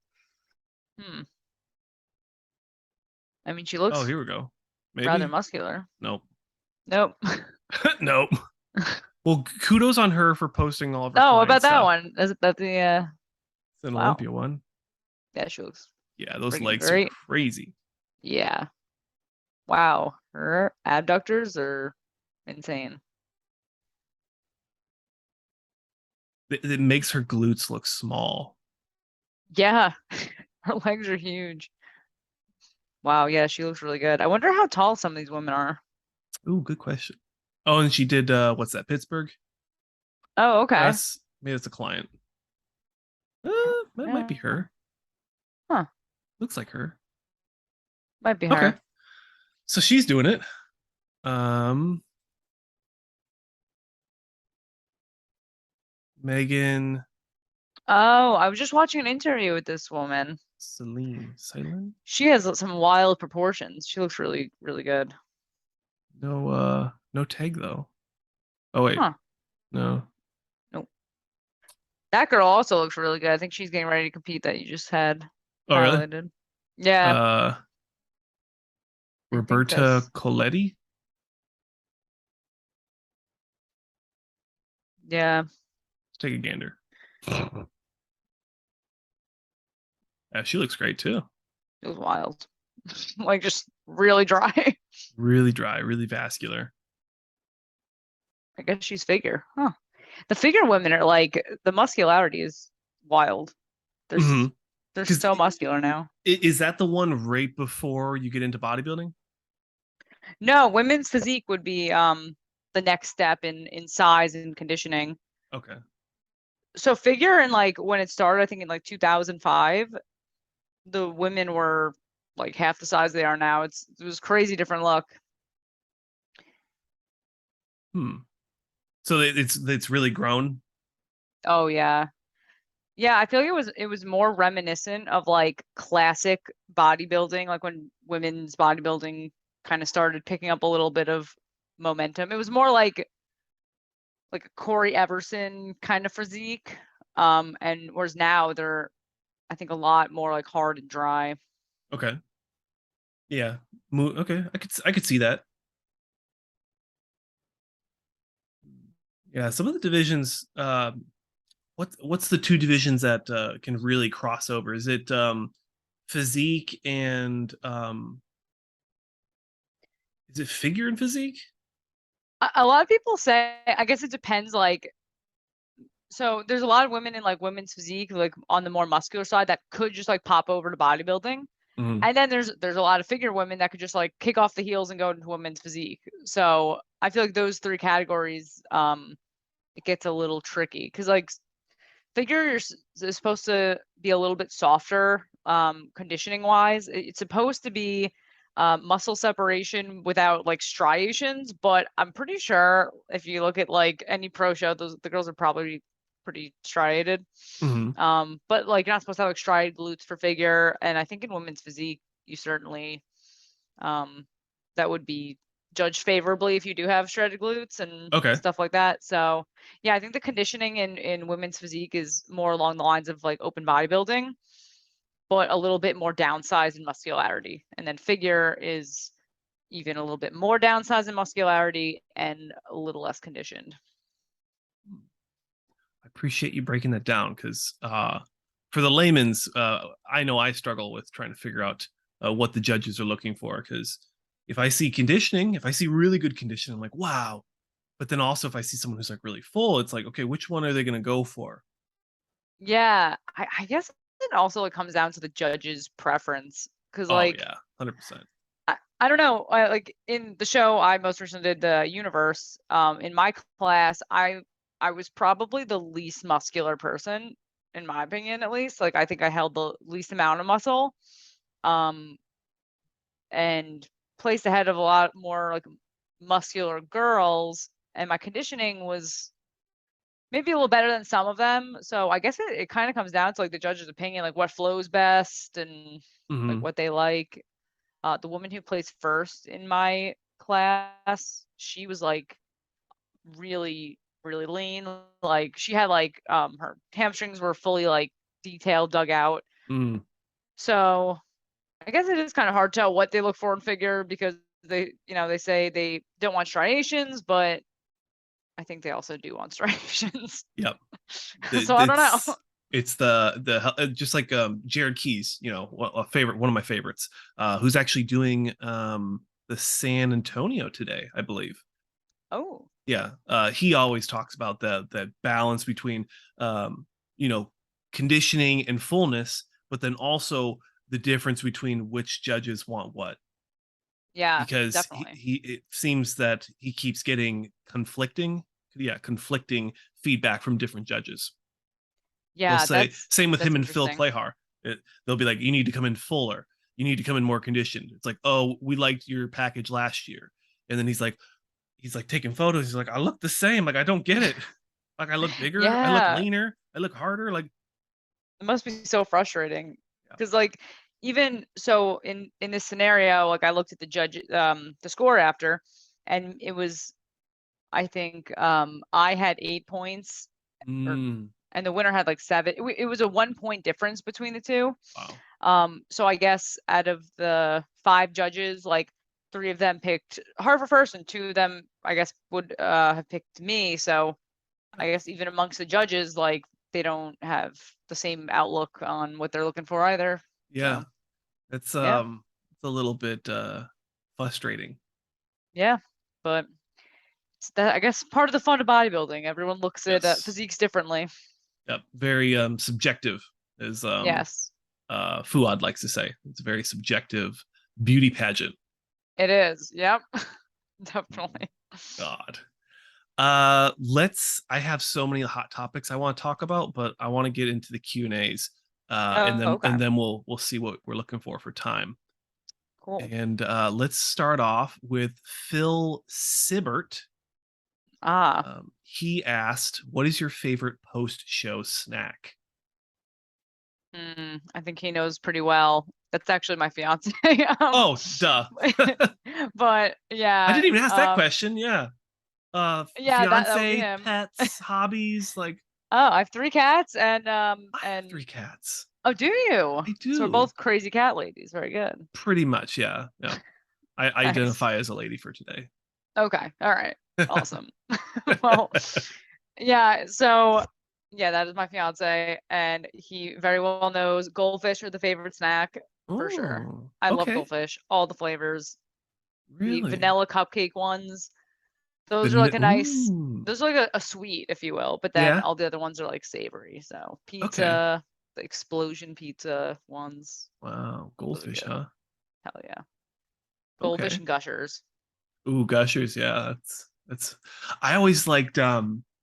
Hmm. I mean, she Oh, looks here we go. rather Maybe. muscular. Nope. Nope. Nope. Well, kudos on her for posting all of her Oh, what client about that stuff. one? Is that the It's an wow. Olympia one. Yeah, she looks Yeah, those freaking legs are great. crazy. Yeah. Wow. Her abductors are insane. It makes her glutes look small. Yeah. Her legs are huge. Wow, yeah, she looks really good. I wonder how tall some of these women are. Ooh, good question. Oh, and she did what's that? Pittsburgh Oh, okay. press. Maybe it's a client. That might be Yeah. her. Huh. Looks like her. Might be Okay. her. So she's doing it. Um, Megan Oh, I was just watching an interview with this woman. Celine. She has some wild proportions. She looks really, really good. No tag though. Oh wait, Huh. no. Nope. That girl also looks really good. I think she's getting ready to compete that you just had Oh really? highlighted. Yeah, Uh, I think Roberta that's. Coletti. Yeah, Let's take a gander. Yeah, she looks great too. it was wild. Like just really dry. Really dry, really vascular. I guess she's figure. Huh. The figure women are like the muscularity is wild. Mm-hmm. They're Because so muscular now. is that the one right before you get into bodybuilding? No, women's physique would be the next step in size and conditioning. Okay. So figure in like when it started, I think in like 2005, the women were like half the size they are now. It was crazy different look. Hmm. So it's really grown. Oh yeah. Yeah, I feel like it was more reminiscent of like classic bodybuilding, like when women's bodybuilding kind of started picking up a little bit of momentum. It was more like a Corey Everson kind of physique. And whereas now they're I think a lot more like hard and dry. Okay. Yeah. Okay. I could see that. Yeah. Some of the divisions. What's the two divisions that can really cross over? Is it physique and is it figure and physique? A lot of people say, I guess it depends, like so there's a lot of women in like women's physique, like on the more muscular side that could just like pop over to bodybuilding. Mm-hmm. And then there's a lot of figure women that could just like kick off the heels and go into women's physique. So I feel like those three categories, it gets a little tricky because like figure is supposed to be a little bit softer, conditioning wise. It's supposed to be muscle separation without like striations, but I'm pretty sure if you look at like any pro show, the girls are probably pretty striated. Mm-hmm. But like you're not supposed to have like striated glutes for figure, and I think in women's physique, you certainly um that would be judged favorably if you do have shredded glutes and Okay. stuff like that. So yeah, I think the conditioning in women's physique is more along the lines of like open bodybuilding, but a little bit more downsized in muscularity. And then figure is even a little bit more downsized in muscularity and a little less conditioned. I appreciate you breaking that down because for the layman's, I know I struggle with trying to figure out what the judges are looking for because if I see conditioning, if I see really good conditioning, I'm like, wow. But then also if I see someone who's like really full, it's like, okay, which one are they going to go for? Yeah, I guess it also like comes down to the judge's preference because Oh like yeah, 100%. I don't know. Like in the show, I most recently did the universe. In my class, I was probably the least muscular person, in my opinion, at least. Like I think I held the least amount of muscle, um, and placed ahead of a lot more like muscular girls. And my conditioning was maybe a little better than some of them. So I guess it kind of comes down to like the judge's opinion, like what flows best and like Mm-hmm. what they like. The woman who plays first in my class, she was like really, really lean. Like she had like her hamstrings were fully like detailed, dug out. Mm. So I guess it is kind of hard to tell what they look for in figure because they say they don't want striations, but I think they also do want striations. Yep. So I don't know. It's the just like Jared Keys, one of my favorites, who's actually doing the San Antonio today, I believe. Oh, Yeah, he always talks about that balance between um, you know conditioning and fullness, but then also the difference between which judges want what. yeah, Because definitely. he it seems that he keeps getting conflicting feedback from different judges. They'll Yeah, say same with that's him and Phil interesting. Clayhar. They'll be like, you need to come in fuller. You need to come in more conditioned. It's like, oh, we liked your package last year, and then he's like taking photos. He's like, I look the same. Like I don't get it. Like I look bigger. I look Yeah, leaner. I look harder. Like it must be so frustrating yeah. because like even so in this scenario, like I looked at the score after, and it was I think I had 8 points or Mm, and the winner had like seven. It was a 1 point difference between the two. wow. So I guess out of the five judges, like three of them picked Harvard first, and two of them I guess would have picked me. So I guess even amongst the judges, like they don't have the same outlook on what they're looking for either. Yeah, So it's yeah, it's a little bit frustrating. yeah, but it's that I guess part of the fun of bodybuilding. Everyone looks at Yes. physiques differently. Yep. Very subjective, as Yes, Fuad likes to say. It's a very subjective beauty pageant. it is. Yep, definitely. God. I have so many hot topics I want to talk about, but I want to get into the Q&As. And Oh, okay, then we'll see what we're looking for time. cool. And let's start off with Phil Sibbert. Ah, He asked, "What is your favorite post-show snack?" I think he knows pretty well. That's actually my fiance. Oh, duh. But I yeah, didn't even ask that question. Yeah. yeah, that would be Fiance, him. pets, hobbies. Like, Oh, I have 3 cats I have and 3 cats. oh, do you? I So we're do. both crazy cat ladies. Very good. Pretty much, yeah. Yeah. I Nice. identify as a lady for today. Okay. All right. Awesome. Well, yeah, so yeah, that is my fiance, and he very well knows goldfish are the favorite snack for sure. Oh, I love okay. goldfish, all the flavors. The Really? vanilla cupcake ones, those are The like a nice, ooh. those are like a sweet, if you will, but then Yeah. all the other ones are like savory. So Okay. pizza, the explosion pizza ones, Wow. those are Goldfish, good. huh? Hell yeah. Goldfish Okay. and gushers. Ooh, gushers. Yeah. That's. I always liked.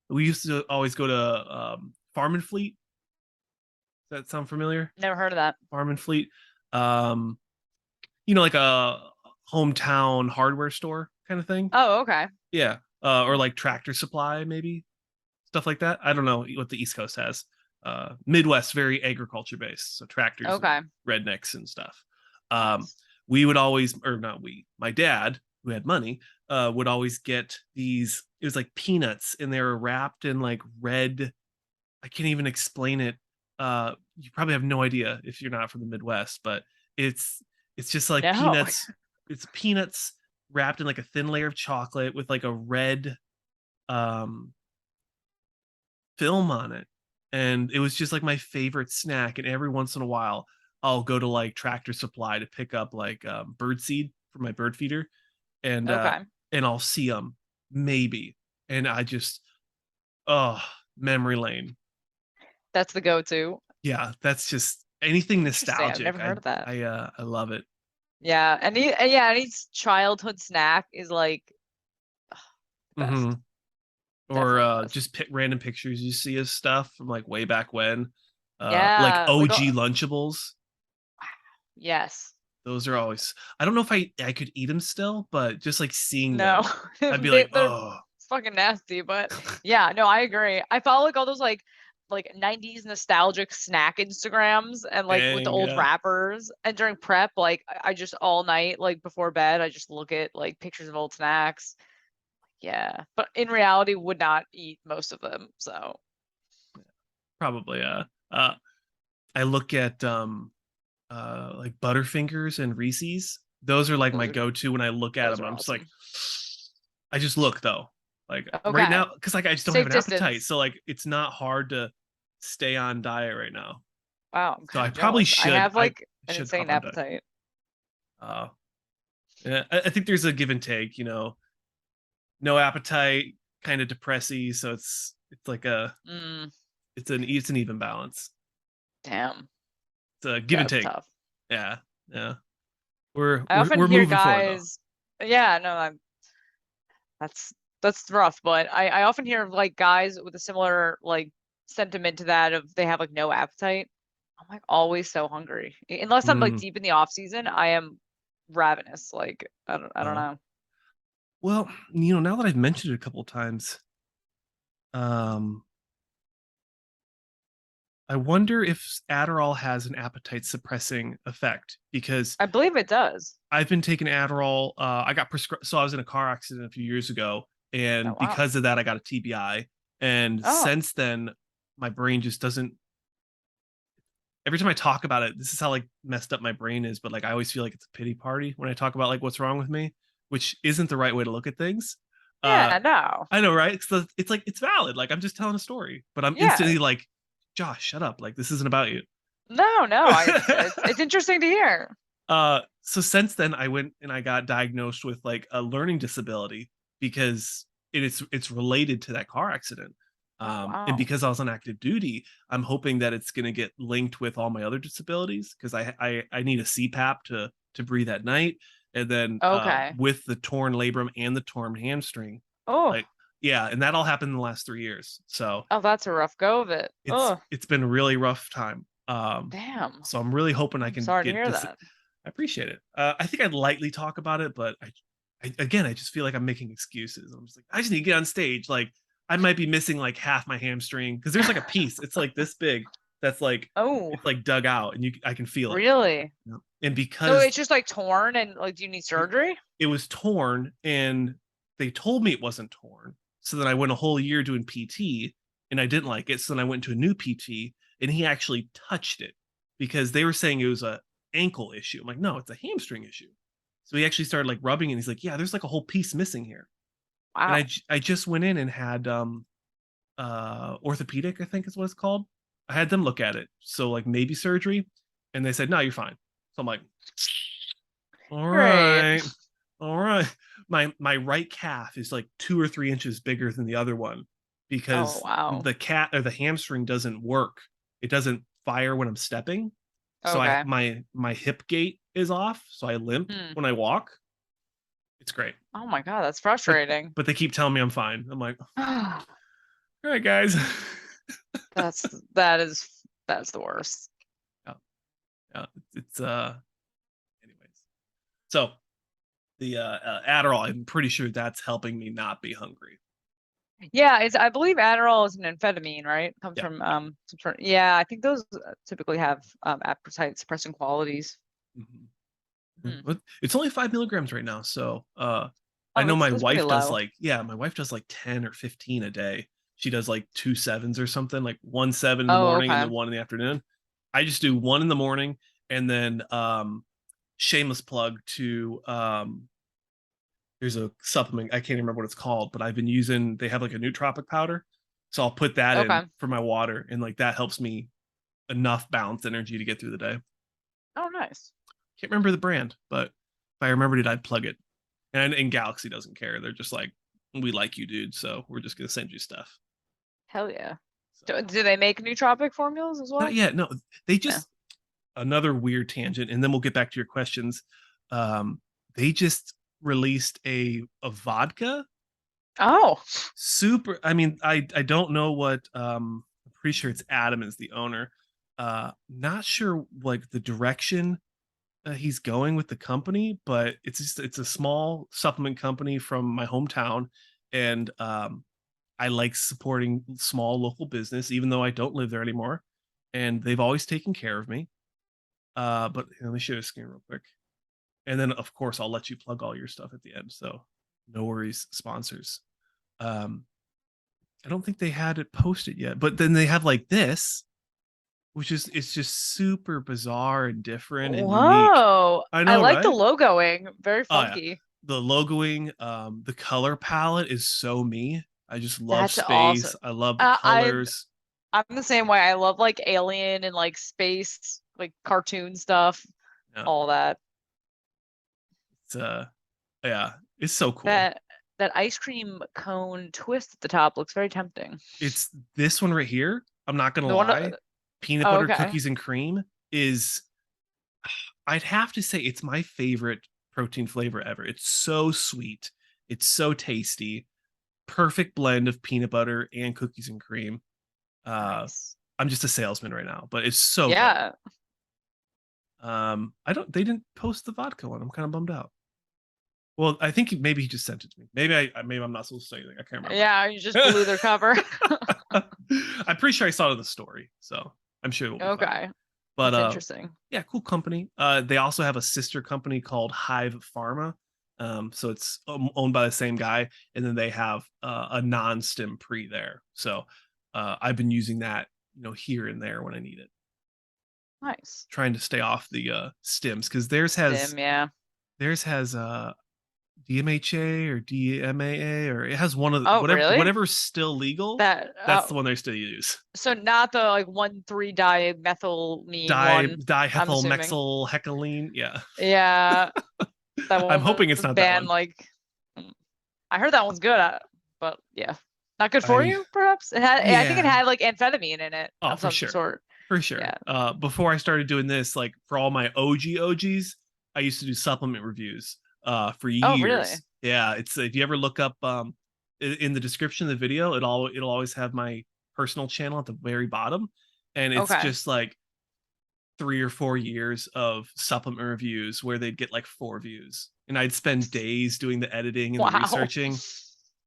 We used to always go to Farm and Fleet. Does that sound familiar? Never heard of that. Farm and Fleet. Um, like a hometown hardware store kind of thing. Oh, okay. Yeah. Or like Tractor Supply, maybe stuff like that. I don't know what the East Coast has. Midwest, very agriculture based, so tractors and Okay. rednecks and stuff. Um, Nice. we would always, or not we, my dad, who had money, would always get these. It was like peanuts, and they were wrapped in like red. I can't even explain it. You probably have no idea if you're not from the Midwest, but it's it's just like No. peanuts. It's peanuts wrapped in like a thin layer of chocolate with like a red um film on it. And it was just like my favorite snack. And every once in a while, I'll go to like Tractor Supply to pick up like bird seed for my bird feeder, and Okay. I'll see them maybe, and I just oh, memory lane. That's the go-to. Yeah, that's just anything Interesting. I've nostalgic. never heard of that. I love it. Yeah, any childhood snack is like the Hmm. best. Or Definitely the best. just pick random pictures you see of stuff from like way back when. Like Yeah, like OG Lunchables. yes. Those are always. I don't know if I could eat them still, but just like seeing No, them, I'd be like, they're oh, fucking nasty, but yeah, no, I agree. I follow like all those like 90s nostalgic snack Instagrams and like with the dang, old yeah, rappers. And during prep, like I just all night, like before bed, I just look at like pictures of old snacks. Yeah, but in reality, would not eat most of them. So probably. Uh, I look at like Butterfingers and Reese's. Those are like my those are go-to when I look at those them. are I'm just like, awesome. I just look though. Like right Okay, now, because like I just don't have safe an appetite, distance. so like it's not hard to stay on diet right now. Wow, I'm So kind I of probably jealous. I should. have I like an should insane hop on diet. appetite. Uh, yeah, I think there's a give and take. No appetite, kind of depressy. So it's like Mm, it's an even balance. damn, It's a give and that's take. tough. Yeah, yeah. We're I we're often we're hear moving forward though. guys, yeah, no, that's that's rough, but I often hear of like guys with a similar like sentiment to that of they have like no appetite. I'm like always so hungry. Unless I'm like Mm, deep in the off season, I am ravenous. Like I don't uh, know. well, now that I've mentioned it a couple of times, um, I wonder if Adderall has an appetite suppressing effect because I believe it does. I've been taking Adderall. I got prescribed. So I was in a car accident a few years ago, Oh and wow. because of that, I got a TBI. And Oh, since then, my brain just doesn't. Every time I talk about it, this is how like messed up my brain is. But like, I always feel like it's a pity party when I talk about like what's wrong with me, which isn't the right way to look at things. No. I know, right? It's like it's valid. Like I'm just telling a story, but I'm Yeah. instantly like, Josh, shut up. Like this isn't about you. No. It's interesting to hear. So since then I went and I got diagnosed with like a learning disability because it's related to that car accident. Oh And wow. because I was on active duty, I'm hoping that it's going to get linked with all my other disabilities because I need a CPAP to breathe at night, and then Okay. with the torn labrum and the torn hamstring, Oh. like yeah, and that all happened in the last 3 years. So Oh, that's a rough go of it. Oh, it's been a really rough time. damn. So I'm really hoping I I'm can sorry to get hear this. that. I appreciate it. I think I'd lightly talk about it, but again, I just feel like I'm making excuses. I'm just like, I just need to get on stage. Like, I might be missing like half my hamstring because there's like a piece. It's like this big. That's like Oh, it's like dug out, and I can feel it. really? Yeah. And So because it's just like torn and like, do you need surgery? it was torn, and they told me it wasn't torn, so then I went a whole year doing PT, and I didn't like it. So then I went to a new PT, and he actually touched it because they were saying it was a ankle issue. I'm like, no, it's a hamstring issue. So he actually started like rubbing, and he's like, yeah, there's like a whole piece missing here. And Wow. I just went in and had orthopedic, I think is what it's called. I had them look at it, so like maybe surgery, and they said no, you're fine. So I'm like, all Great. right, all right. My right calf is like 2 or 3 inches bigger than the other one Oh, because wow. the cat or the hamstring doesn't work. It doesn't fire when I'm stepping. So I Okay. my hip gait is off, so I limp Hmm. when I walk. It's great. Oh my God, that's But frustrating. but they keep telling me I'm fine. I'm like, all right, guys. That's that is that's the worst. Yeah, yeah. It's anyways. So the Adderall, I'm pretty sure that's helping me not be hungry. Yeah, it's I believe Adderall is an amphetamine, right? Comes Yeah. from yeah, I think those typically have appetite suppressing qualities. Mhm. Hmm. But it's only 5 milligrams right now. So I Oh, know my that's pretty wife does low. like, yeah, my wife does like 10 or 15 a day. She does like 2 sevens or something, like 1 7 in the Oh, morning and okay. then one in the afternoon. I just do one in the morning, and then shameless plug to there's a supplement, I can't remember what it's called, but I've been using, they have like a nootropic powder. So I'll put that in Okay. for my water, and like that helps me enough balanced energy to get through the day. Oh, nice. Can't remember the brand, but if I remembered it, I'd plug it. And Galaxy doesn't care. They're just like, we like you, dude. So we're just gonna send you stuff. Hell yeah. So Do they make nootropic formulas as not well? yet. No, they Yeah. just another weird tangent, and then we'll get back to your questions. Um, they just released a vodka. Oh, Super. I mean, I don't know what. I'm pretty sure it's Adam is the owner. Not sure like the direction he's going with the company, but it's a small supplement company from my hometown, and I like supporting small local business, even though I don't live there anymore, and they've always taken care of me. But let me share a screen real quick, and then of course I'll let you plug all your stuff at the end. So no worries, sponsors. Um, I don't think they had it posted yet, but then they have like this, which is it's just super bizarre and different and unique. whoa. I I know, like the right? logoing. Very Oh yeah, funky. the logoing, the color palette is so me. I just love That's space. awesome. I love the Uh, I colors. I'm the same way. I love like alien and like space, like cartoon stuff, Yeah, all that. it's yeah, it's so cool. That that ice cream cone twist at the top looks very tempting. It's this one right here. I'm not gonna The one, lie. Peanut oh, butter okay. cookies and cream is, I'd have to say it's my favorite protein flavor ever. It's so sweet. It's so tasty. Perfect blend of peanut butter and cookies and cream. Uh, Nice. I'm just a salesman right now, but it's so good. Yeah. I don't. They didn't post the vodka one. I'm kind of bummed out. Well, I think maybe he just sent it to me. Maybe I'm not supposed to say anything. I can't remember. Yeah, you just blew their cover. I'm pretty sure I saw it in the story, so I'm sure it will be fine. Okay. But That's interesting. yeah, cool company. They also have a sister company called Hive Pharma. So it's owned by the same guy, and then they have a non-stim pre there. So I've been using that, here and there when I need it. Nice. Trying to stay off the stims because Sim, yeah. theirs has DMHA or DMAA, or it has one of the, Oh, really? whatever's still legal. That That's the one they still use. so not the like 1,3-dimethylamine one, I'm assuming. Dihethylmethylhexylene. Yeah. Yeah, that I'm one hoping it's was not that banned one. like I heard that one's good, but yeah. Not good for I you, perhaps? I think it Yeah. had like amphetamine in it Oh, of for some sure. sort. For sure. Yeah. Before I started doing this, like for all my OGs, I used to do supplement reviews for Oh, really? years. Yeah, it's if you ever look up in the description of the video, it'll always have my personal channel at the very bottom, and it's Okay. just like 3 or 4 years of supplement reviews where they'd get like 4 views, and I'd spend days doing the editing and the Wow. researching,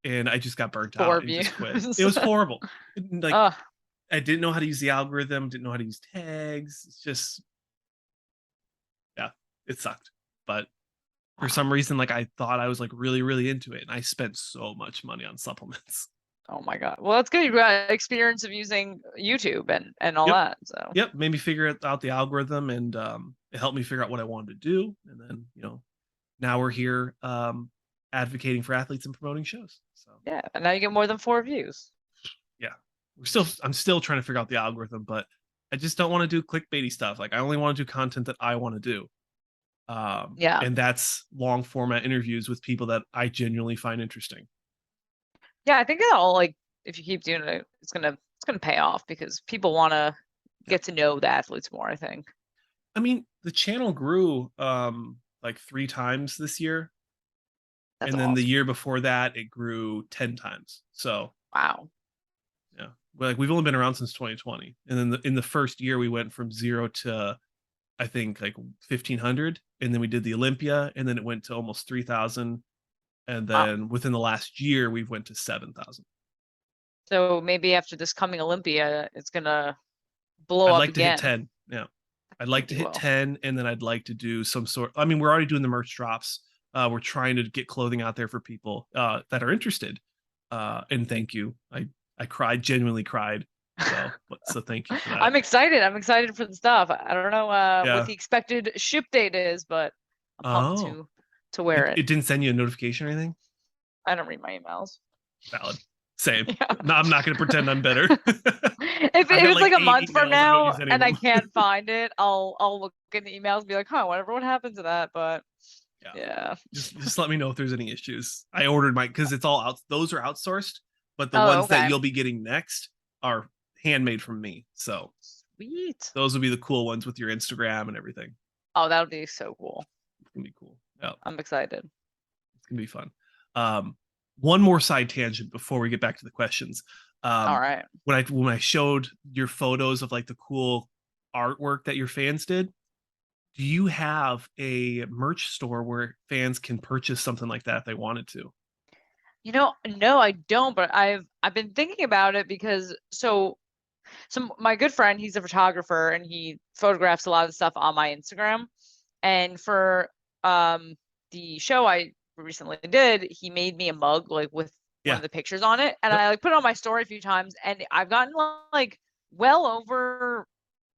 and I just got burnt Four out and just quit. It views. was horrible. Like Ugh. I didn't know how to use the algorithm, didn't know how to use tags. It's just, yeah, it sucked. But for Wow. some reason, like I thought I was like really, really into it, and I spent so much money on supplements. Oh my God. Well, that's good. You got experience of using YouTube and all Yep, that. So yep. Made me figure out the algorithm, and it helped me figure out what I wanted to do. And then now we're here advocating for athletes and promoting shows. So yeah, and now you get more than 4 views. yeah, I'm still trying to figure out the algorithm, but I just don't want to do clickbaity stuff. Like I only want to do content that I want to do. Yeah. And that's long format interviews with people that I genuinely find interesting. Yeah, I think that'll like if you keep doing it, it's gonna pay off because people want to get to know the athletes more, I think. I mean, the channel grew like 3 times this year, That's and then the awesome. year before that it grew 10 times. So Wow. yeah, like we've only been around since 2020, and then in the first year we went from 0 to I think like 1,500, and then we did the Olympia, and then it went to almost 3,000, and Wow. then within the last year we went to 7,000. So maybe after this coming Olympia, it's gonna blow I'd up like to hit again. 10. Yeah. I'd I like think to you hit will. 10, and then I'd like to do some sort. I mean, we're already doing the merch drops. We're trying to get clothing out there for people that are interested. And thank you. I cried, genuinely cried. So thank you for that. I'm excited. I'm excited for the stuff. I don't know what Yeah. the expected ship date is, but I'm pumped Oh, to wear it. it didn't send you a notification or anything? I don't read my emails. Valid. Same. Yeah. No, I'm not going to pretend I'm better. If I've got it's like like a 8 month from emails. I don't now use any of and I them. can't find it, I'll look in the emails and be like, huh, whatever, what happened to that? But Yeah. yeah. Just let me know if there's any issues. I ordered my because it's all out. Those are outsourced, but the Oh, ones that okay. you'll be getting next are handmade from me. So Sweet. those will be the cool ones with your Instagram and everything. Oh, that would be so cool. It's gonna be cool. Yeah, I'm excited. it's gonna be fun. One more side tangent before we get back to the questions. All right. When I showed your photos of like the cool artwork that your fans did, do you have a merch store where fans can purchase something like that if they wanted to? No, I don't, but I've been thinking about it because so my good friend, he's a photographer and he photographs a lot of stuff on my Instagram. And for the show I recently did, he made me a mug like with one Yeah. of the pictures on it. And Yep. I like put it on my story a few times and I've gotten like well over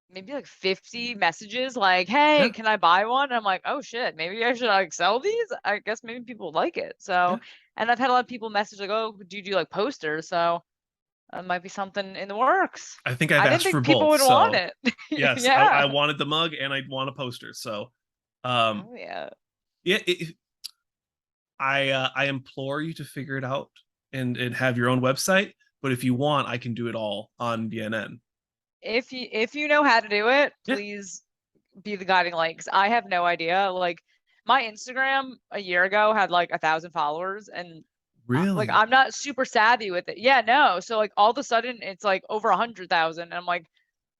maybe like 50 messages like, hey, Yeah. can I buy one? And I'm like, oh shit, maybe I should like sell these. I guess maybe people like it. Yeah. So, and I've had a lot of people message like, oh, do you do like posters? So it might be something in the works. I think I've I didn't asked for think people both. would want So it. yes, Yeah. I wanted the mug and I want a poster. So Oh yeah. yeah, I implore you to figure it out and have your own website. But if you want, I can do it all on BNN. If you know how to do it, Yeah. please be the guiding light. 'Cause I have no idea. Like my Instagram a year ago had like 1,000 followers and like Really? I'm not super savvy with it. Yeah, no. So like all of a sudden it's like over 100,000 and I'm like,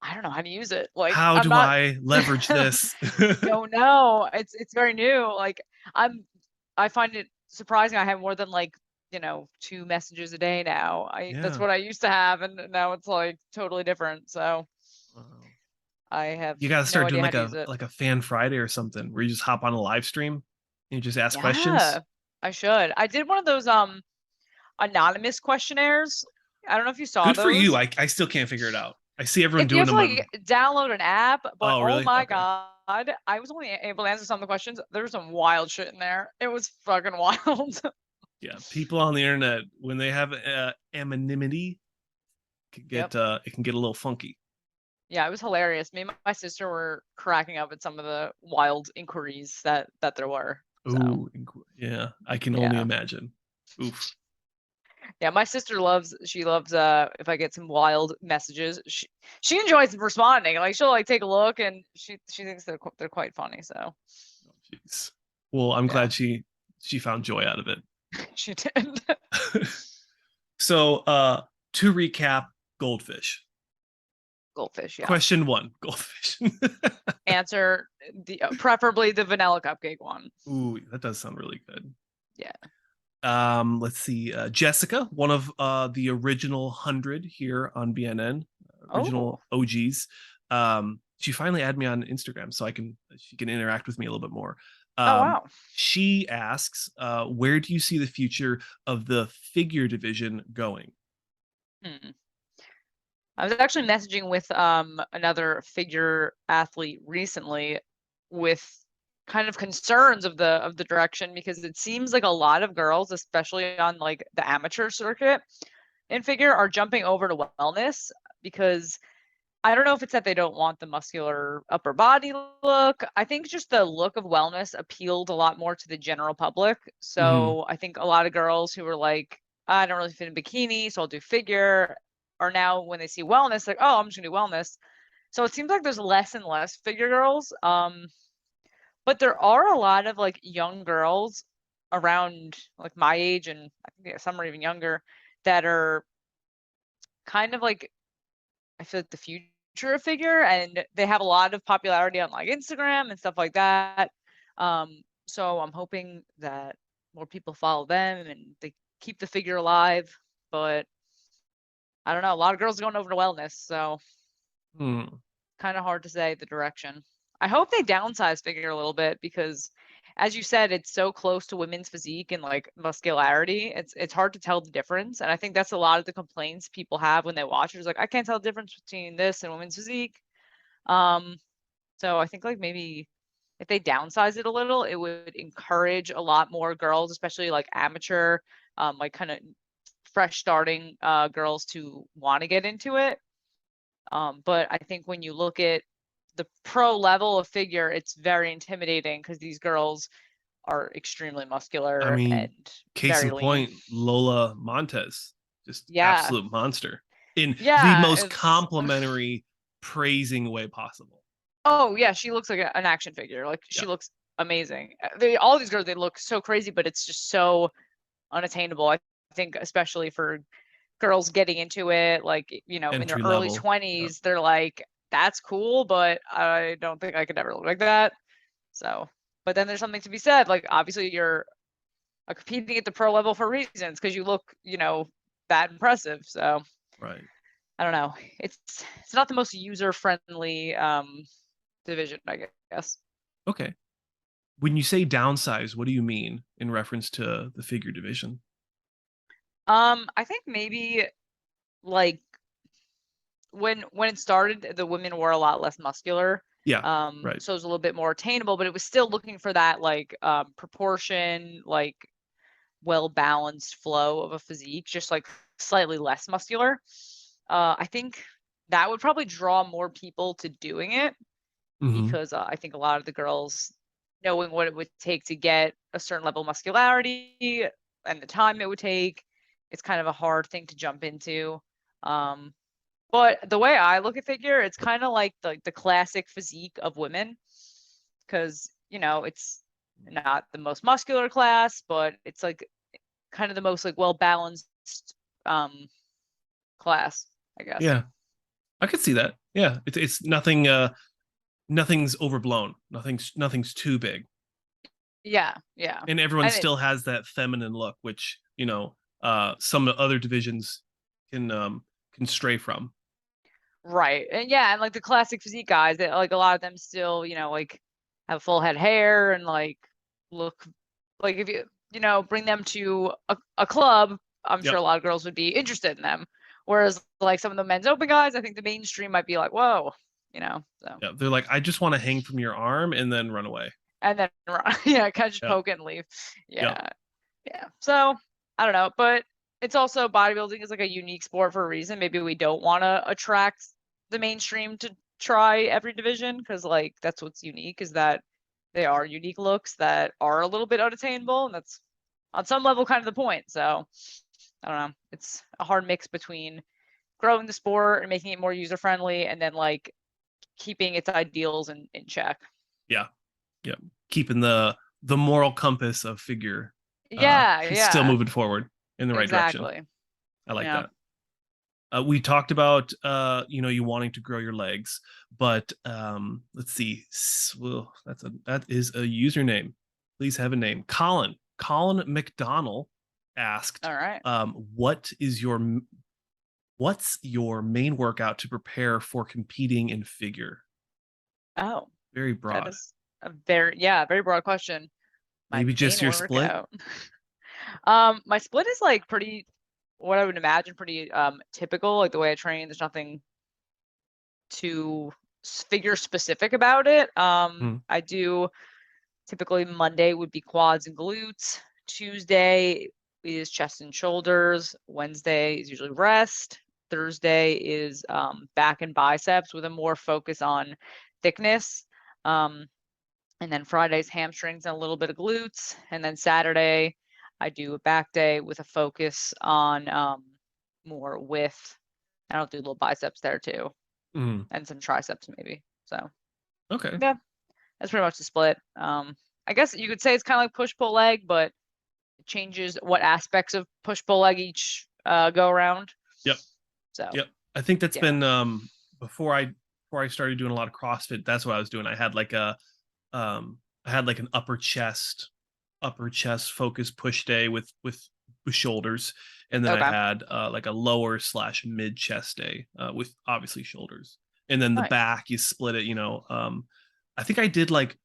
I don't know how to use it. Like How I'm do not I leverage this? don't know. It's very new. Like I find it surprising I have more than like, 2 messages a day now. That's Yeah. what I used to have and now it's like totally different. So Wow. I have You gotta no start doing idea how to use it. like a fan Friday or something where you just hop on a live stream and you just ask Yeah, questions. I should. I did one of those anonymous questionnaires. I don't know if you saw Good for you. those. I still can't figure it out. I see everyone You doing have to them on. like download an app, but Oh, oh really? my Okay. God, I was only able to answer some of the questions. There's some wild shit in there. It was fucking wild. Yeah, people on the internet when they have anonymity, Yep. it can get a little funky. Yeah, it was hilarious. Me and my sister were cracking up at some of the wild inquiries that there were. So Ooh, yeah, I can only yeah. imagine. Oof. Yeah, my sister loves if I get some wild messages, she enjoys responding. Like she'll like take a look and she thinks they're quite funny. So Oh, jeez. Well, I'm yeah, glad she found joy out of it. she did. So, to recap, goldfish. Goldfish, yeah. Question one, goldfish. Answer the preferably the vanilla cupcake one. Ooh, that does sound really good. Yeah. Let's see. Jessica, one of the original 100 here on BNN, Oh. original OGs. She finally added me on Instagram so she can interact with me a little bit more. Oh Um, wow. she asks, where do you see the future of the figure division going? Hmm. I was actually messaging with another figure athlete recently with kind of concerns of the direction, because it seems like a lot of girls, especially on like the amateur circuit in figure, are jumping over to wellness, because I don't know if it's that they don't want the muscular upper body look. I think just the look of wellness appealed a lot more to the general public. Mm-hmm. So I think a lot of girls who were like, I don't really fit in bikini, so I'll do figure, are now when they see wellness, like, oh, I'm just gonna do wellness. So it seems like there's less and less figure girls. But there are a lot of like young girls around like my age, and I think yeah, some are even younger, that are kind of like, I feel like the future of figure, and they have a lot of popularity on like Instagram and stuff like that. So I'm hoping that more people follow them and they keep the figure alive. But I don't know, a lot of girls are going over to wellness, so Hmm. kind of hard to say the direction. I hope they downsize figure a little bit, because as you said, it's so close to women's physique and like muscularity. It's hard to tell the difference. And I think that's a lot of the complaints people have when they watch it. Is like, I can't tell the difference between this and women's physique. Um, so I think like maybe if they downsize it a little, it would encourage a lot more girls, especially like amateur, like kind of fresh starting girls to want to get into it. But I think when you look at the pro level of figure, it's very intimidating because these girls are extremely I muscular mean, and case very in lean. point, Lola Montez, just Yeah. absolute monster in the Yeah. most It's complimentary, praising way possible. oh yeah, she looks like an action figure. Like Yeah, she looks amazing. All these girls, they look so crazy, but it's just so unattainable. I think especially for girls getting into it, like, in their entry early level. Yeah. 20s, they're like, that's cool, but I don't think I could ever look like that. So, but then there's something to be said. Like, obviously, you're competing at the pro level for reasons because you look, that impressive. So, Right. I don't know. It's not the most user friendly division, I guess. Okay. When you say downsize, what do you mean in reference to the figure division? I think maybe like when it started, the women were a lot less muscular. Yeah, right. So it was a little bit more attainable, but it was still looking for that like proportion, like well balanced flow of a physique, just like slightly less muscular. I think that would probably draw more people to doing it, Hmm. because I think a lot of the girls, knowing what it would take to get a certain level of muscularity and the time it would take, it's kind of a hard thing to jump into. Um, but the way I look at figure, it's kind of like the classic physique of women, because it's not the most muscular class, but it's like kind of the most like well balanced um class, I guess. Yeah, I could see that. Yeah, it's nothing. Nothing's overblown. Nothing's too big, Yeah, yeah. and everyone And it still has that feminine look, which some other divisions can stray from. right. And yeah, and like the classic physique guys, that like a lot of them still, like have full head hair and like look like, if you bring them to a club, I'm sure Yep. a lot of girls would be interested in them. Whereas like some of the men's open guys, I think the mainstream might be like, whoa, so. Yeah, they're like, I just want to hang from your arm and then run away. And then, yeah, catch, Yep. poke, and leave. Yep. Yeah. Yeah. So I don't know, but it's also bodybuilding is like a unique sport for a reason. Maybe we don't want to attract the mainstream to try every division because like that's what's unique is that they are unique looks that are a little bit unattainable, and that's on some level kind of the point. So I don't know. It's a hard mix between growing the sport and making it more user friendly, and then like keeping its ideals in check. Yeah. Yeah. Keeping the moral compass of figure Yeah, still yeah, moving forward in the right direction. exactly. I like Yeah. that. We talked about you wanting to grow your legs, but let's see. Well, that is a username. Please have a name. Colin McDonald asked, All right. what's your main workout to prepare for competing in figure? Oh, Very that broad. is a very broad question. My Maybe just main your split. workout. My split is like pretty, what I would imagine, pretty typical. Like the way I train, there's nothing too figure specific about it. I do typically Monday would be quads and glutes. Tuesday is chest and shoulders. Wednesday is usually rest. Thursday is back and biceps with a more focus on thickness. And then Friday's hamstrings and a little bit of glutes. And then Saturday, I do a back day with a focus on more width. I'll do little biceps there too, and some triceps maybe. So Okay. yeah, that's pretty much the split. I guess you could say it's kind of like push pull leg, but it changes what aspects of push pull leg each go around. Yep. So Yep. I think that's yeah. been before I started doing a lot of CrossFit. That's what I was doing. I had like an upper chest focus push day with shoulders, and then I Okay. had like a lower / mid chest day with obviously shoulders, and then the Nice. back you split it. I think I did like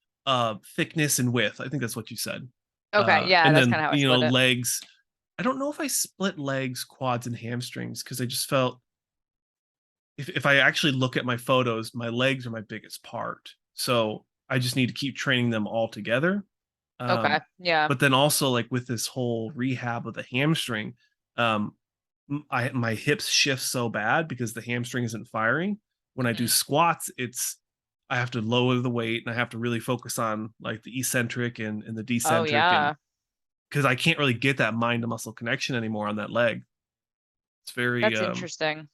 thickness and width. I think that's what you said. Okay. Yeah, And that's then kind of how I split it. legs. I don't know if I split legs, quads, and hamstrings because I just felt if I actually look at my photos, my legs are my biggest part. So I just need to keep training them all together. Okay. Yeah. But then also like with this whole rehab of the hamstring, um, my hips shift so bad because the hamstring isn't firing. When I do squats, I have to lower the weight and I have to really focus on like the eccentric and the Oh decentric, and yeah. because I can't really get that mind to muscle connection anymore on that leg. It's very That's interesting.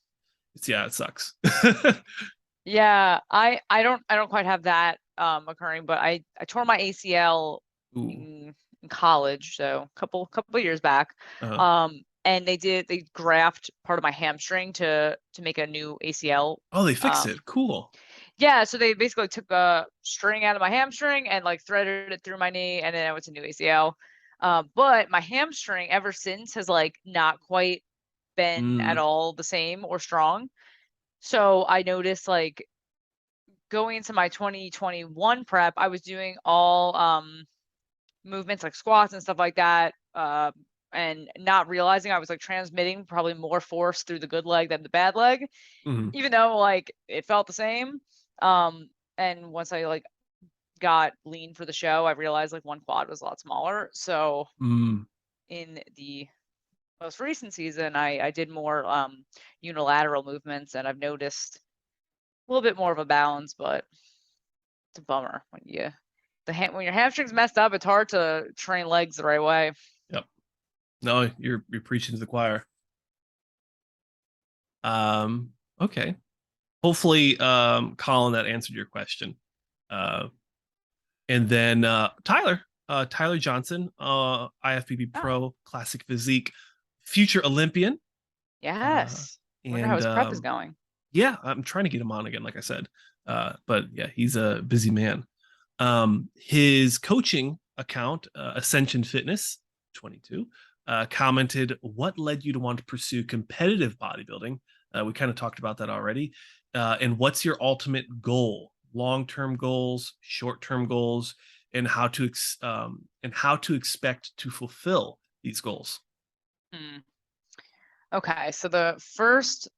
it sucks. Yeah, I don't quite have that occurring, but I tore my ACL Ooh. in college, so a couple years back. Uh-huh. And they graft part of my hamstring to make a new ACL. Oh, they fixed it. Cool. Yeah, so they basically took a string out of my hamstring and like threaded it through my knee, and then it's a new ACL. But my hamstring ever since has like not quite been at all the same or strong. So I noticed like going into my 2021 prep, I was doing all movements like squats and stuff like that, and not realizing I was like transmitting probably more force through the good leg than the bad leg, even though like it felt the same. And once I like got lean for the show, I realized like one quad was a lot smaller. So in the most recent season, I did more unilateral movements, and I've noticed a little bit more of a balance, but it's a bummer when when your hamstring's messed up, it's hard to train legs the right way. Yep. No, you're preaching to the choir. Okay. Hopefully, Colin, that answered your question. And then Tyler Johnson, IFBB Oh, Pro, Classic Physique, future Olympian. yes. Wonder how And his prep is going. yeah, I'm trying to get him on again, like I said. But yeah, he's a busy man. His coaching account, Ascension Fitness 22, commented, "What led you to want to pursue competitive bodybuilding?" We kind of talked about that already. And what's your ultimate goal? Long-term goals, short-term goals, and how to expect to fulfill these goals. Okay, so the first,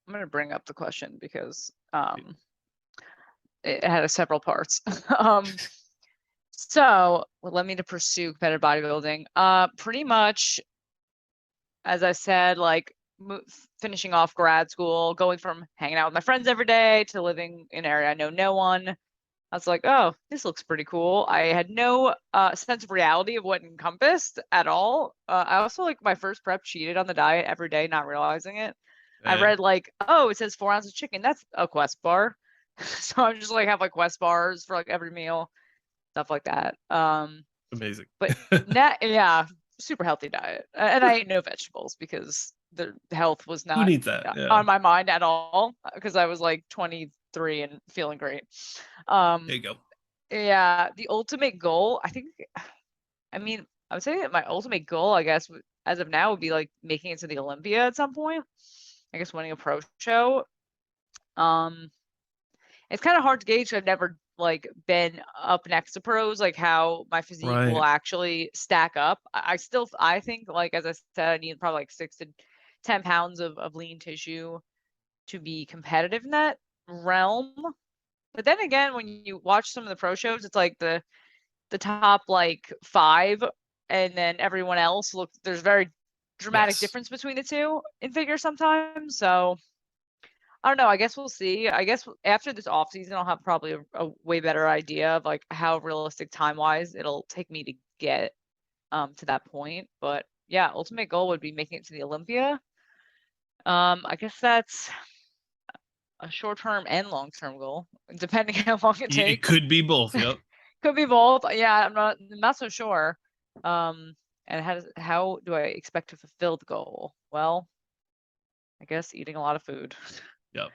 I'm going to bring up the question because it had several parts. So what led me to pursue competitive bodybuilding? Pretty much, as I said, like finishing off grad school, going from hanging out with my friends every day to living in an area I know no one. I was like, oh, this looks pretty cool. I had no sense of reality of what encompassed at all. I also, like, my first prep, cheated on the diet every day, not realizing it. I read like, oh, it says 4 ounces of chicken. That's a Quest bar. So I'm just like have like Quest bars for like every meal, stuff like that. Amazing. But yeah, super healthy diet. And I ate no vegetables because the health was Who not needs that? Yeah. on my mind at all because I was like 23 and feeling great. There you go. Yeah, the ultimate goal, I mean, I would say that my ultimate goal, I guess, as of now, would be like making it to the Olympia at some point. I guess winning a pro show. It's kind of hard to gauge. I've never like been up next to pros, like how my physique will Right. actually stack up. I think, like, as I said, I need probably like 6 to 10 pounds of lean tissue to be competitive in that realm. But then again, when you watch some of the pro shows, it's like the top like 5, and then everyone else there's very dramatic Yes. difference between the two in figure sometimes. So I don't know. I guess we'll see. I guess after this off season, I'll have probably a way better idea of like how realistic time wise it'll take me to get to that point. But yeah, ultimate goal would be making it to the Olympia. I guess that's a short term and long term goal, depending how long it It takes. could be both. Yep. Could be both. Yeah, I'm not so sure. And how do I expect to fulfill the goal? Well, I guess eating a lot of food. Yep.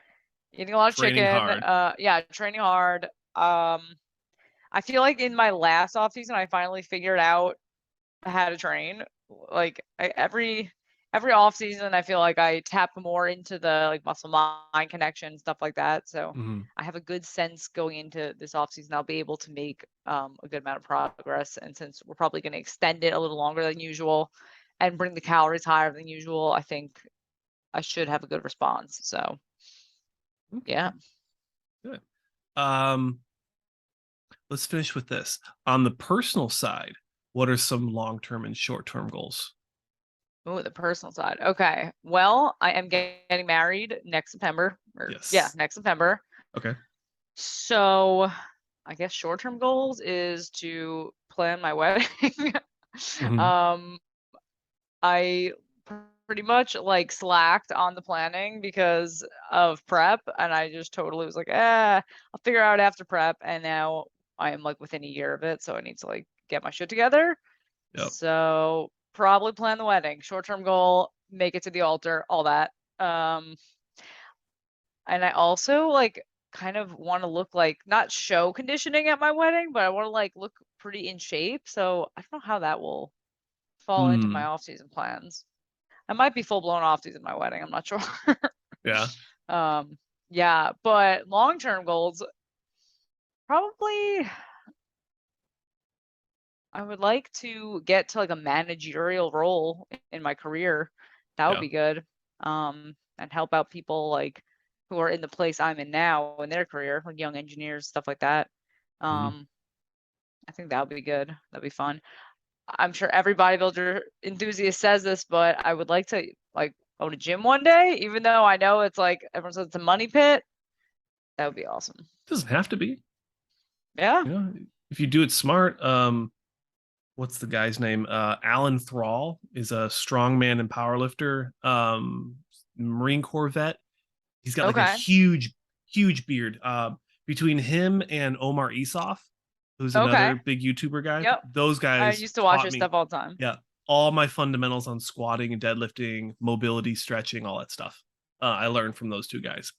Eating a lot of Training chicken. hard. Yeah, training hard. I feel like in my last off season, I finally figured out how to train. Like every off season, I feel like I tap more into the like muscle mind connection, stuff like that. So I have a good sense going into this off season. I'll be able to make a good amount of progress. And since we're probably going to extend it a little longer than usual and bring the calories higher than usual, I think I should have a good response. So yeah. Good. Um, let's finish with this. On the personal side, what are some long-term and short-term goals? Oh, the personal side. Okay. Well, I am getting married next September. Yeah, Yes. next September. Okay. So I guess short-term goals is to plan my wedding. Mhm. um, I pretty much like slacked on the planning because of prep, and I just totally was like, I'll figure out after prep. And now I am like within a year of it, so I need to like get my shit together. Yep. So probably plan the wedding. Short-term goal, make it to the altar, all that. And I also like kind of want to look like not show conditioning at my wedding, but I want to like look pretty in shape. So I don't know how that will fall into my off-season plans. I might be full-blown off-season my wedding. I'm not sure. Yeah. Yeah, but long-term goals, probably I would like to get to like a managerial role in my career. That would Yeah. be good. And help out people like who are in the place I'm in now in their career, like young engineers, stuff like that. Mhm. I think that would be good. That'd be fun. I'm sure every bodybuilder enthusiast says this, but I would like to like own a gym one day, even though I know it's like everyone says it's a money pit. That would be awesome. Doesn't have to be. Yeah. You know, if you do it smart. What's the guy's name? Alan Thrall is a strongman and powerlifter, Marine Corps vet. He's got like a Okay. huge beard. Between him and Omar Isuf, who's Okay. another big YouTuber guy, Yep. those I guys used to watch taught his me, stuff all the time. yeah, all my fundamentals on squatting and deadlifting, mobility, stretching, all that stuff. I learned from those two guys.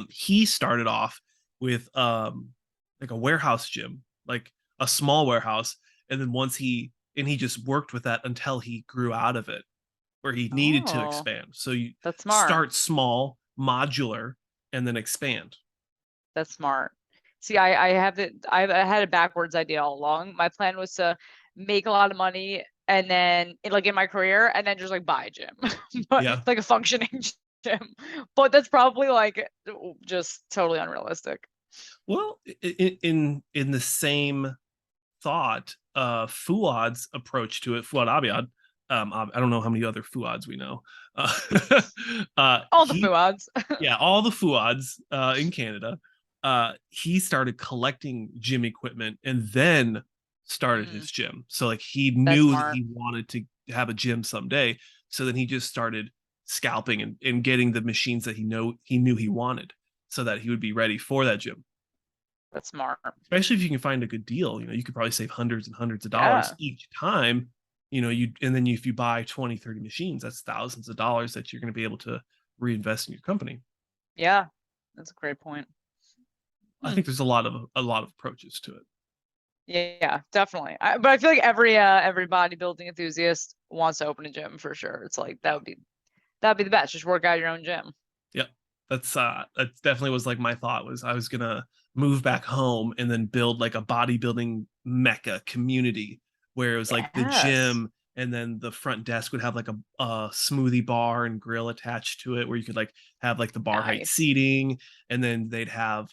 He started off with like a warehouse gym, like a small warehouse, and then he just worked with that until he grew out of it, where he needed to Oh, expand. So you that's smart. start small, modular, and then expand. That's smart. See, I had a backwards idea all along. My plan was to make a lot of money and then like in my career, and then just like buy a gym, but Yeah. like a functioning gym. But that's probably like just totally unrealistic. Well, in the same thought, Fuad's approach to it, Fuad Abiad, I don't know how many other Fuads we know. Uh, All the he Fuads. Yeah, all the Fuads in Canada. He started collecting gym equipment and then started his gym. So like he That's knew that smart. he wanted to have a gym someday. So then he just started scalping and getting the machines that he knew he wanted so that he would be ready for that gym. That's smart. Especially if you can find a good deal, you could probably save hundreds and hundreds of dollars Yeah. each time. If you buy 20, 30 machines, that's thousands of dollars that you're going to be able to reinvest in your company. Yeah. That's a great point. I think there's a lot of approaches to it. Yeah, definitely. But I feel like every bodybuilding enthusiast wants to open a gym for sure. It's like that'd be the best. Just work out your own gym. Yep. That definitely was like my thought was I was gonna move back home and then build like a bodybuilding mecca community where it was like the Yes. gym and then the front desk would have like a smoothie bar and grill attached to it where you could like have like the bar height Nice. seating, and then they'd have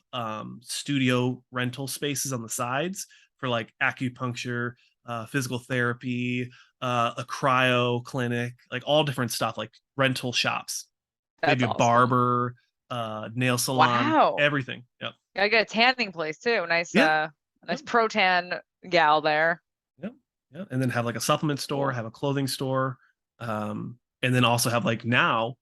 studio rental spaces on the sides for like acupuncture, physical therapy, a cryo clinic, like all different stuff, like rental shops, That's maybe a awesome. barber, nail salon, Wow. everything. Yep. Gotta get a tanning place too. Nice Yeah. nice Yep. pro tan gal there. Yep. Yeah. And then have like a supplement store, Cool. have a clothing store, and then also have like now,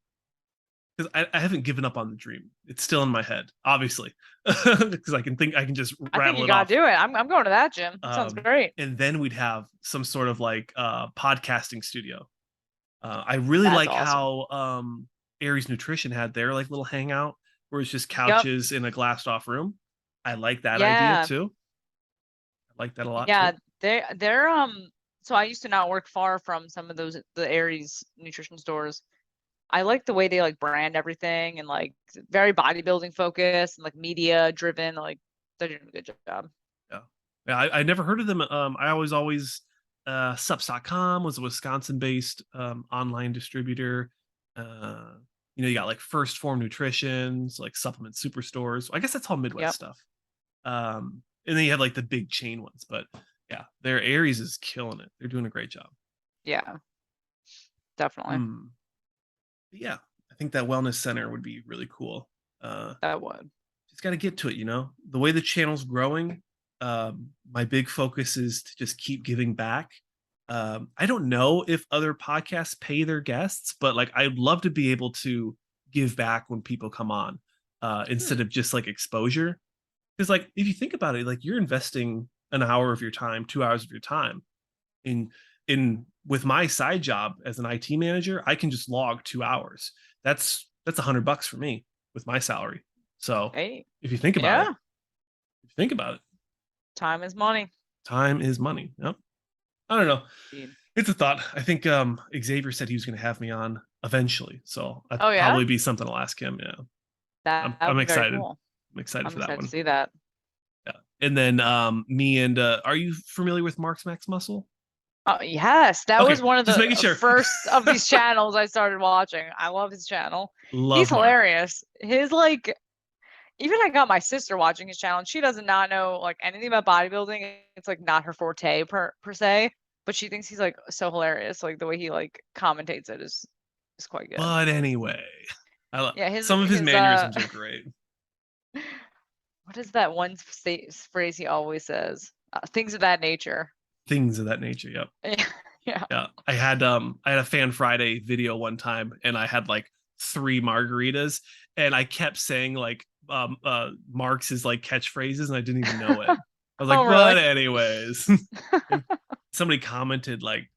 because I haven't given up on the dream. It's still in my head, obviously, because I can just I think rattle you it gotta off. do it. I'm going to that gym. That sounds great. And then we'd have some sort of like podcasting studio. I really That's like awesome. how Aries Nutrition had their like little hangout where it's just Yep. couches in a glassed off room. I like that idea Yeah. too. I like that a lot Yeah. too. They're so I used to not work far from some of the Aries nutrition stores. I like the way they like brand everything and like very bodybuilding focused and like media driven. Like they're doing a good job. Yeah. Yeah, I never heard of them. I always sups.com was a Wisconsin based online distributor. You got like First Form Nutritions, like supplement superstores. I guess that's all Midwest Yep. stuff. And then you have like the big chain ones, but yeah, their Aries is killing it. They're doing a great job. Yeah, definitely. Yeah, I think that wellness center would be really cool. That would. Just got to get to it, the way the channel's growing. My big focus is to just keep giving back. I don't know if other podcasts pay their guests, but like I'd love to be able to give back when people come on, instead of just like exposure. Because like if you think about it, like you're investing an hour of your time, 2 hours of your time in with my side job as an IT manager, I can just log 2 hours. That's $100 for me with my salary. So Hey, if you think about yeah, it, time is money. time is money. Yep. I don't know. Indeed. It's a thought. I think Xavier said he was going to have me on eventually, so Oh that'd yeah, probably be something I'll ask him. Yeah, that would I'm be very excited. cool. I'm excited I'm for that excited to one. see that. Yeah. And then me and are you familiar with Mark's Max Muscle? Oh yes, that Okay, was one of just the making sure. first of these channels I started watching. I love his channel. He's Love Mark. hilarious. His like, even I got my sister watching his channel, and she does not know like anything about bodybuilding. It's like not her forte per se, but she thinks he's like so hilarious. Like the way he like commentates it is quite good. But anyway, Yeah, some of his mannerisms are great. what is that one phrase he always says? Things of that nature. Things of that nature. Yep. Yeah. Yeah. I had a Fan Friday video one time and I had like 3 margaritas and I kept saying like Mark's is like catchphrases and I didn't even know it. I was like, Oh, but really? anyways. Somebody commented like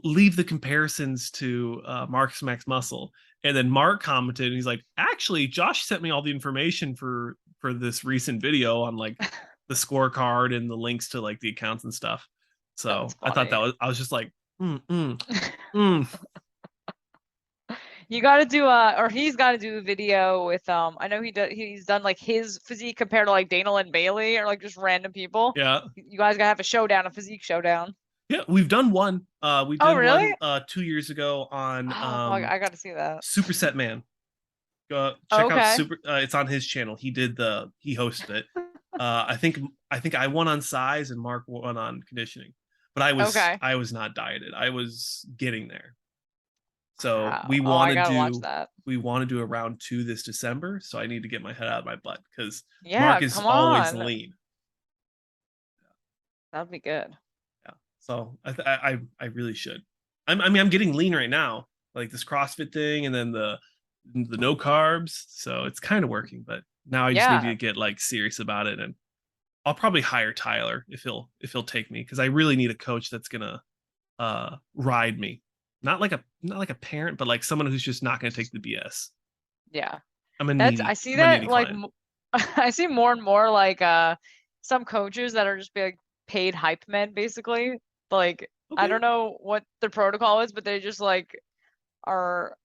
leave the comparisons to Mark's Max Muscle. And then Mark commented and he's like, actually, Josh sent me all the information for this recent video on like the scorecard and the links to like the accounts and stuff. So That's I thought funny. I was just like, mm. You got to do or he's got to do a video with I know he's done like his physique compared to like Dana Lynn Bailey or like just random people. Yeah. You guys got to have a showdown, a physique showdown. Yeah, we've done one. We Oh, did really? one 2 years ago on Oh, I got to see that. Superset Man. Go check out Okay. Super. It's on his channel. He hosted it. I think I won on size and Mark won on conditioning, but Okay. I was not dieted. I was getting there. So Wow. Oh, I gotta watch that. we want to do a round 2 this December. So I need to get my head out of my butt because Mark Yeah, is come always on. lean. That'd be good. Yeah. So I really should. I mean I'm getting lean right now, like this CrossFit thing, and then the no carbs. So it's kind of working, but now I just need Yeah. to get like serious about it, and I'll probably hire Tyler if he'll take me because I really need a coach that's gonna ride me. Not like a parent, but like someone who's just not gonna take the BS. Yeah. I see I'm a that needy like client. I see more and more like some coaches that are just be like paid hype men basically. Like I Okay. don't know what the protocol is, but they just like are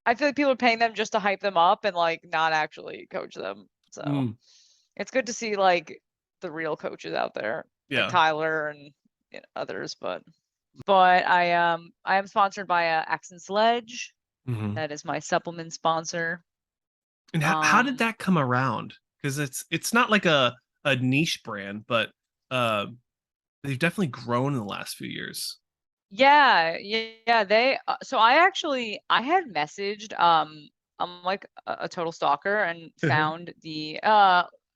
I feel like people are paying them just to hype them up and like not actually coach them. So Mm, it's good to see like the real coaches out there, like yeah. Tyler and others. But I am sponsored by Axe Sledge. Hmm. That is my supplement sponsor. And how did Um, that come around? Because it's not like a niche brand, but uh, they've definitely grown in the last few years. yeah, yeah, they so I had messaged I'm like a total stalker and found the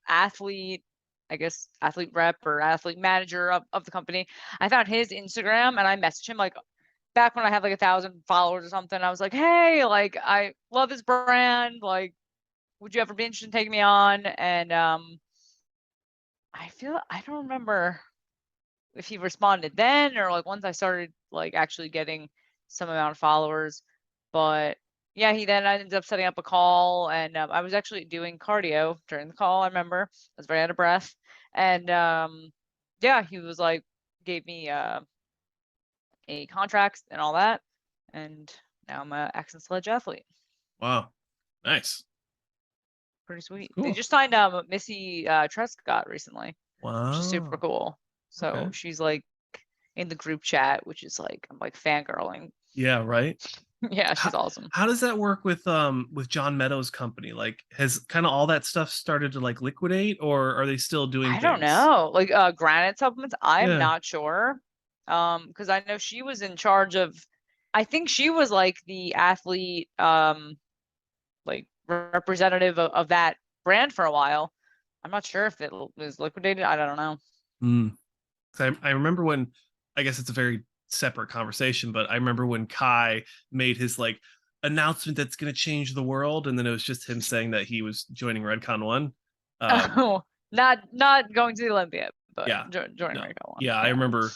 athlete, I guess athlete rep or athlete manager of the company. I found his Instagram and I messaged him like back when I had like 1,000 followers or something. I was like, hey, like I love this brand. Like, would you ever be interested in taking me on? And I don't remember if he responded then or like once I started like actually getting some amount of followers. But yeah, he then ended up setting up a call, and I was actually doing cardio during the call. I remember I was very out of breath, and yeah, he was like gave me a contract and all that, and now I'm a Accent Sledge athlete. Wow, nice, Pretty that's sweet. They cool. just signed Missy Trescott recently, which is super Wow. cool. Okay. So she's like in the group chat, which is like I'm like fangirling. Yeah. Right. Yeah, How she's awesome. how does that work with John Meadows' company? Like, has kind of all that stuff started to like liquidate, or are they still doing I don't things? know. Like granite supplements, I'm Yeah. not sure. Because I know she was in charge of I think she was like the athlete like representative of that brand for a while. I'm not sure if it was liquidated. I don't know. Mm. I remember when, I guess it's a very separate conversation, but I remember when Kai made his like announcement that's going to change the world, and then it was just him saying that he was joining Redcon One. Um, Oh, not going to the Olympia, but yeah, joining no, Rico one. yeah, I Yeah. remember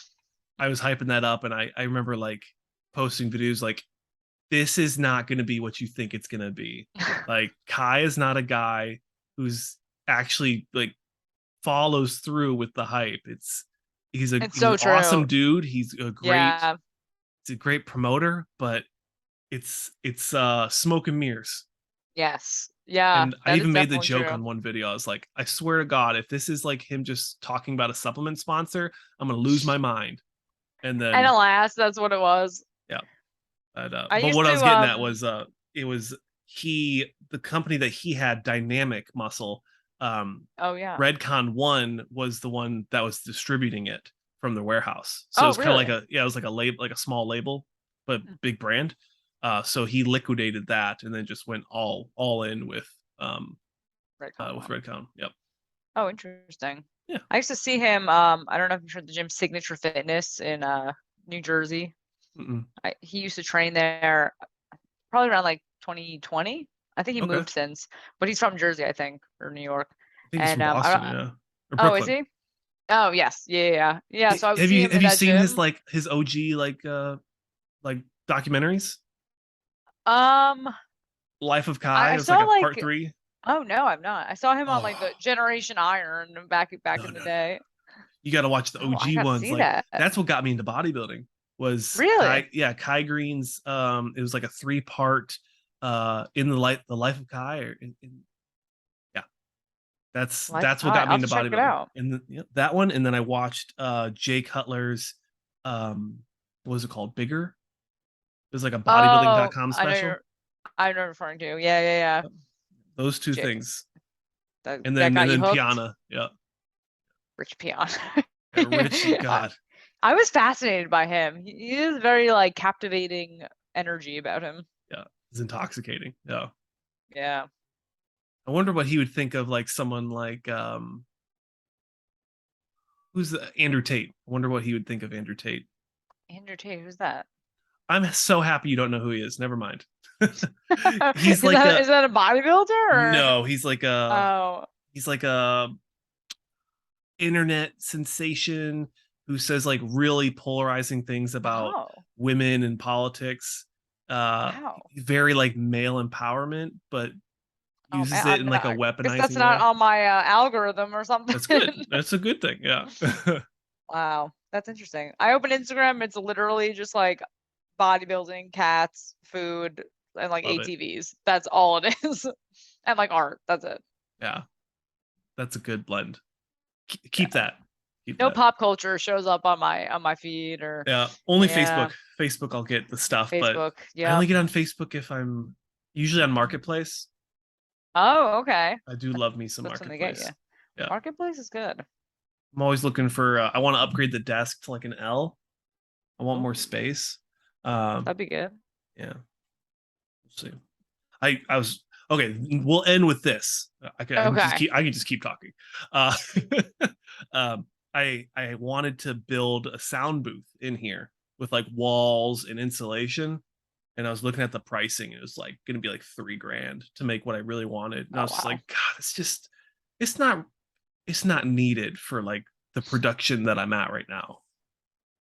I was hyping that up, and I remember like posting videos like, this is not going to be what you think it's going to be. Like Kai is not a guy who's actually like follows through with the hype. It's He's an so true. awesome dude. Yeah. He's a great promoter, but it's smoke and mirrors. Yes. Yeah. And I That is even made the definitely joke true. on one video. I was like, I swear to God, if this is like him just talking about a supplement sponsor, I'm gonna lose my mind. And And then alas, that's what it was. yeah, I but used what I was to getting at was it was the company that he had, Dynamic Muscle, oh yeah. Redcon One was the one that was distributing it from the warehouse. So Oh it's kind of like really? a, yeah, it was like a label, like a small label, but Hmm. big brand. So he liquidated that and then just went all in Redcon with one. Redcon. Yep. Oh, interesting. Yeah. I used to see him, I don't know if you've heard the gym Signature Fitness in New Jersey. Mm-mm. He used to train there probably around like 2020. I think he Okay. moved since, but he's from Jersey, I think, or New York. I think he's And from Boston, I, yeah, or oh, is Brooklyn. he? Oh, yes. Yeah, yeah, yeah. Yeah, so I would see him Have in you that seen his gym. like his OG like documentaries? Um, Life of Kai. I It was saw like a part like, 3. oh no, I'm not. I saw him on like the Oh Generation Iron back no in the no no! day. You got to watch the Oh, I OG gotta ones. see Like that. that's what got me into bodybuilding. Was Really? Kai? Yeah, Kai Green's. It was like a 3-part. In the life of Kai. Yeah, Life of that's what Pi. got I'll me have into to check it bodybuilding. out. And yeah, that one, and then I watched Jay Cutler's what was it called? Bigger? It was like a Oh, bodybuilding.com special. I know what you're referring to. Yeah, yeah, yeah. Those two Chick things. that And that then got you hooked. Piana. Yeah. Rich Peon. Yeah, Rich, I, God. I was fascinated by him. He is very like captivating energy about him. Yeah. It's intoxicating. Yeah. Yeah. I wonder what he would think of like someone like who's Andrew Tate. I wonder what he would think of Andrew Tate. Andrew Tate, who's that? I'm so happy you don't know who he is. Never mind. He's Is like that a is that a bodybuilder or no, oh he's like a internet sensation who says like really polarizing things about oh women and politics. Uh wow. very like male empowerment, but Oh man, uses it I'm in like a not, I guess that's weaponizing not way. on my algorithm or something. That's good. That's a good thing. Yeah. Wow, that's interesting. I open Instagram, it's literally just like bodybuilding, cats, food, and like Love it. ATVs. That's all it is. And like art. That's it. Yeah. That's a good blend. Keep Yeah. that. Keep No that. pop culture shows up on my feed or Yeah. Only yeah, Facebook. Facebook I'll get the stuff, but Facebook. I only Yep. get on Facebook if I'm usually on Marketplace. Oh, okay. I do love me some That's when they get you. Marketplace. Yeah. Marketplace is good. I'm always looking for I want to upgrade the desk to like an L. I want more Oh, space. Um that'd be good. yeah. We'll see. I was okay, we'll end with this. Okay. I can just keep talking. Uh um I wanted to build a sound booth in here with like walls and insulation. And I was looking at the pricing. It was like gonna be like $3,000 to make what I really wanted. And I Oh was just wow. like, God, it's not it's not needed for like the production that I'm at right now.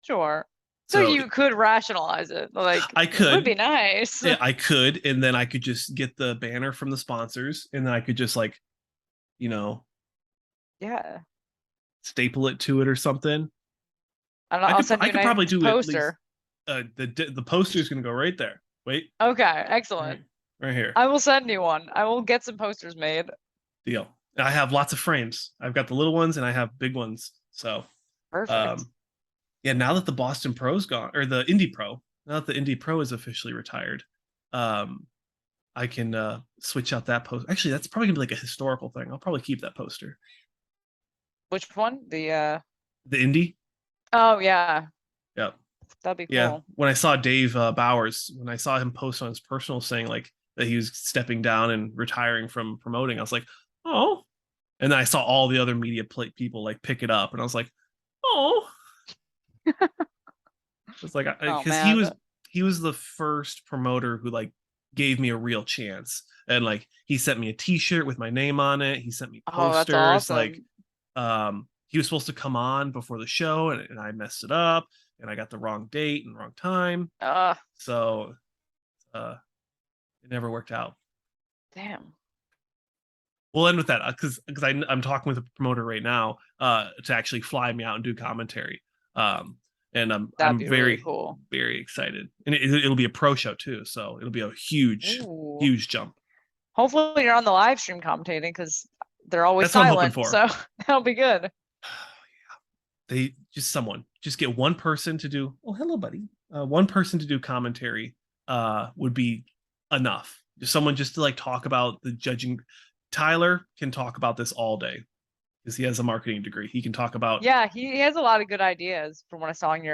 Sure. So So you could rationalize it. Like I it would could, be nice. yeah, I could, and then I could just get the banner from the sponsors, and then I could just like, you know, Yeah. staple it to it or something. And I'll send I you a could nice probably do at least poster. the poster is gonna go right there. Wait, Okay, right, excellent. right here. I will send you one. I will get some posters made. Deal. I have lots of frames. I've got the little ones and I have big ones. So, Perfect. um, yeah. Now that the Boston Pro's gone, or the Indy Pro, now that the Indy Pro is officially retired, um, I can switch out that post. Actually, that's probably gonna be like a historical thing. I'll probably keep that poster. Which one? The Indy. Oh yeah, Yeah. that'd be Yeah. cool. When I saw Dave Bowers, when I saw him post on his personal saying like that he was stepping down and retiring from promoting, I was like, oh. And then I saw all the other media people like pick it up, and I was like, oh. It's like Oh because man. he was the first promoter who like gave me a real chance, and like he sent me a T-shirt with my name on it. He sent me Oh, that's posters. Like, awesome. he was supposed to come on before the show, and I messed it up, and I got the wrong date and wrong time, Uh, so it never worked out. damn. We'll end with that because I'm talking with a promoter right now to actually fly me out and do commentary. And That'd I'm be really very cool. very excited, and it'll be a pro show too, so it'll be a Ooh. huge jump. Hopefully you're on the live stream commentating because they're always That's what I'm hoping silent. for. So that'll be good. They just get one person to do. Oh, hello, buddy. One person to do commentary would be enough. Just someone just to like talk about the judging. Tyler can talk about this all day because he has a marketing degree. He can talk about Yeah, he has a lot of good ideas from what I saw on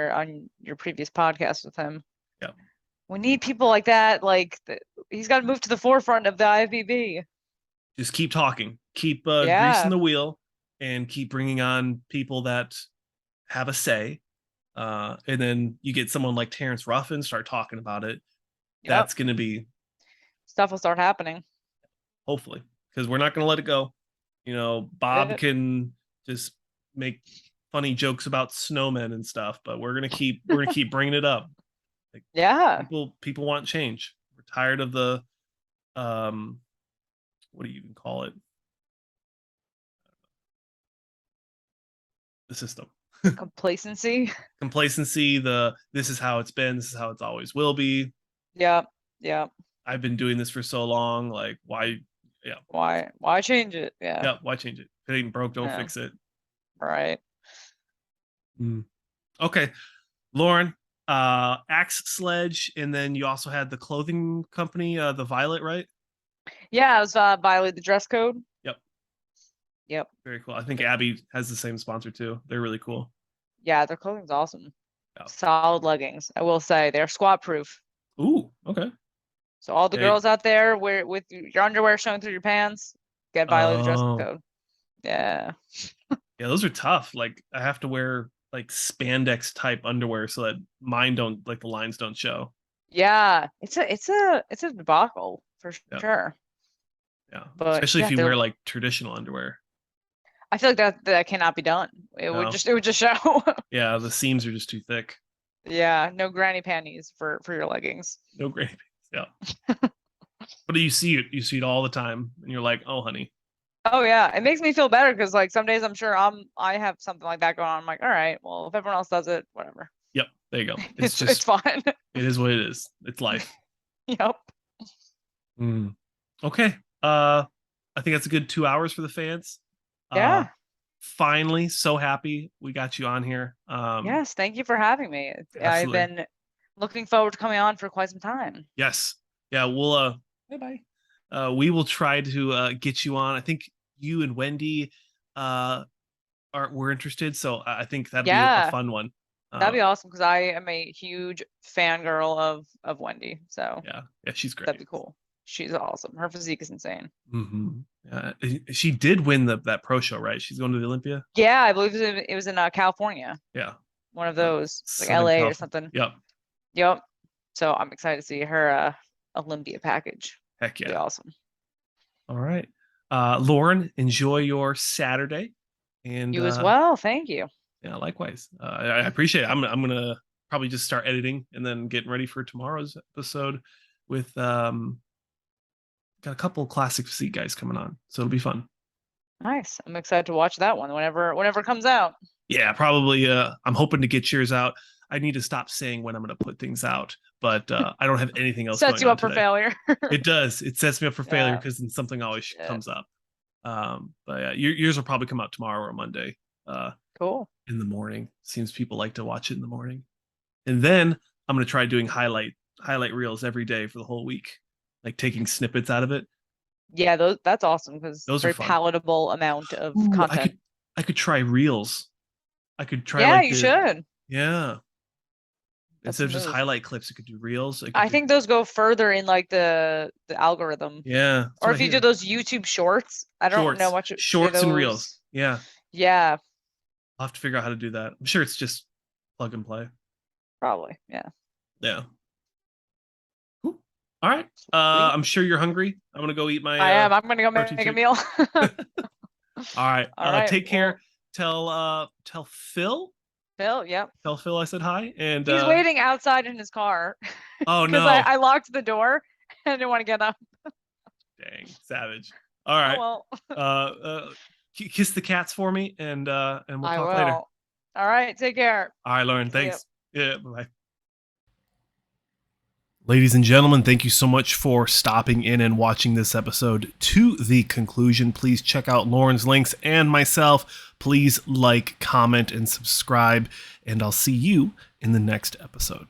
your previous podcast with him. yeah. We need people like that. Like he's got to move to the forefront of the IFBB. Just keep talking, keep greasing Yeah. the wheel, and keep bringing on people that have a say. And then you get someone like Terrence Ruffin start talking about it. Yep. That's going to be Stuff will start happening. hopefully because we're not going to let it go. You know, Bob can just make funny jokes about snowmen and stuff, but we're gonna keep bringing it up. Like, Yeah. people want change. We're tired of the what do you even call it? The system. Complacency. Complacency, this is how it's been, this is how it's always will be. Yep. Yep. I've been doing this for so long. Like, why? Yeah. Why change it? Yeah. Yeah. Why change it? If it ain't broke, don't Yeah. fix it. Right. Okay. Loren, Axe Sledge, and then you also had the clothing company, the Violet, right? Yeah, it was violate the dress code. Yep. Yep. Very cool. I think Abby has the same sponsor too. They're really cool. Yeah, their clothing's awesome. Yeah. Solid leggings. I will say they're squat proof. Ooh, okay. So all the Yeah. girls out there with your underwear showing through your pants, get violate the dress Oh. code. Yeah. Yeah, those are tough. Like I have to wear like spandex type underwear so that mine don't like the lines don't show. Yeah. It's a debacle for Yeah. sure. Yeah. But Especially yeah, if you wear like traditional underwear. I feel like that cannot be done. It No. would just show. Yeah, the seams are just too thick. Yeah, no granny panties for your leggings. No gravy. Yeah. But you see it all the time and you're like, "Oh, honey." Oh yeah, it makes me feel better because like some days I'm sure I have something like that going on. I'm like, all right, well if everyone else does it, whatever. Yep, there you go. It's fine. It is what it is. It's life. Yep. Okay. I think that's a good 2 hours for the fans. Yeah. Finally, so happy we got you on here. Yes, thank you for having me. I've Absolutely. been looking forward to coming on for quite some time. Yes. Yeah, we'll bye. We will try to get you on. I think you and Wendy we're interested, so I think that'd be a fun one. That'd be awesome because I am a huge fangirl of Wendy. So yeah, she's great. That'd be cool. She's awesome. Her physique is insane. She did win that pro show, right? She's going to the Olympia. Yeah, I believe it was in California. Yeah, one of those, like Southern LA California. or something. Yep. So I'm excited to see her Olympia package. Heck yeah. Be awesome. All right. Loren, enjoy your Saturday. And you as well. Thank you. Yeah, likewise. I appreciate it. I'm gonna probably just start editing and then getting ready for tomorrow's episode with got a couple of classic physique guys coming on, so it'll be fun. Nice. I'm excited to watch that one whenever it comes out. Yeah, probably. I'm hoping to get yours out. I need to stop saying when I'm going to put things out, but I don't have anything else. Sets you up today. for failure. It does. It sets me up for failure because then something always comes up. But yeah, yours will probably come out tomorrow or Monday. Cool. In the morning. Seems people like to watch it in the morning. And then I'm going to try doing highlight reels every day for the whole week, like taking snippets out of it. Yeah, that's awesome because those very are fun. palatable amount of content. I could try reels. I could try. Yeah, you should. Yeah. Instead of just highlight clips, you could do reels. I think those go further in like the algorithm. Yeah. Or if you do those YouTube shorts, I don't know much. Shorts and reels. Yeah. Yeah. I'll have to figure out how to do that. I'm sure it's just plug and play. Probably. Yeah. Yeah. Cool. All right. I'm sure you're hungry. I'm gonna go eat my. I am. I'm gonna go make a meal. All right. All right. Take care. Tell Phil. Phil, yep. Tell Phil I said hi. And he's waiting outside in his car. Oh no! Because I locked the door and I didn't want to get up. Dang, savage. All right. Oh, well. Kiss the cats for me, and we'll talk later. All right. Take care. All right, Loren. Thanks. Yeah. Bye. Ladies and gentlemen, thank you so much for stopping in and watching this episode to the conclusion. Please check out Loren's links and myself. Please like, comment, and subscribe, and I'll see you in the next episode.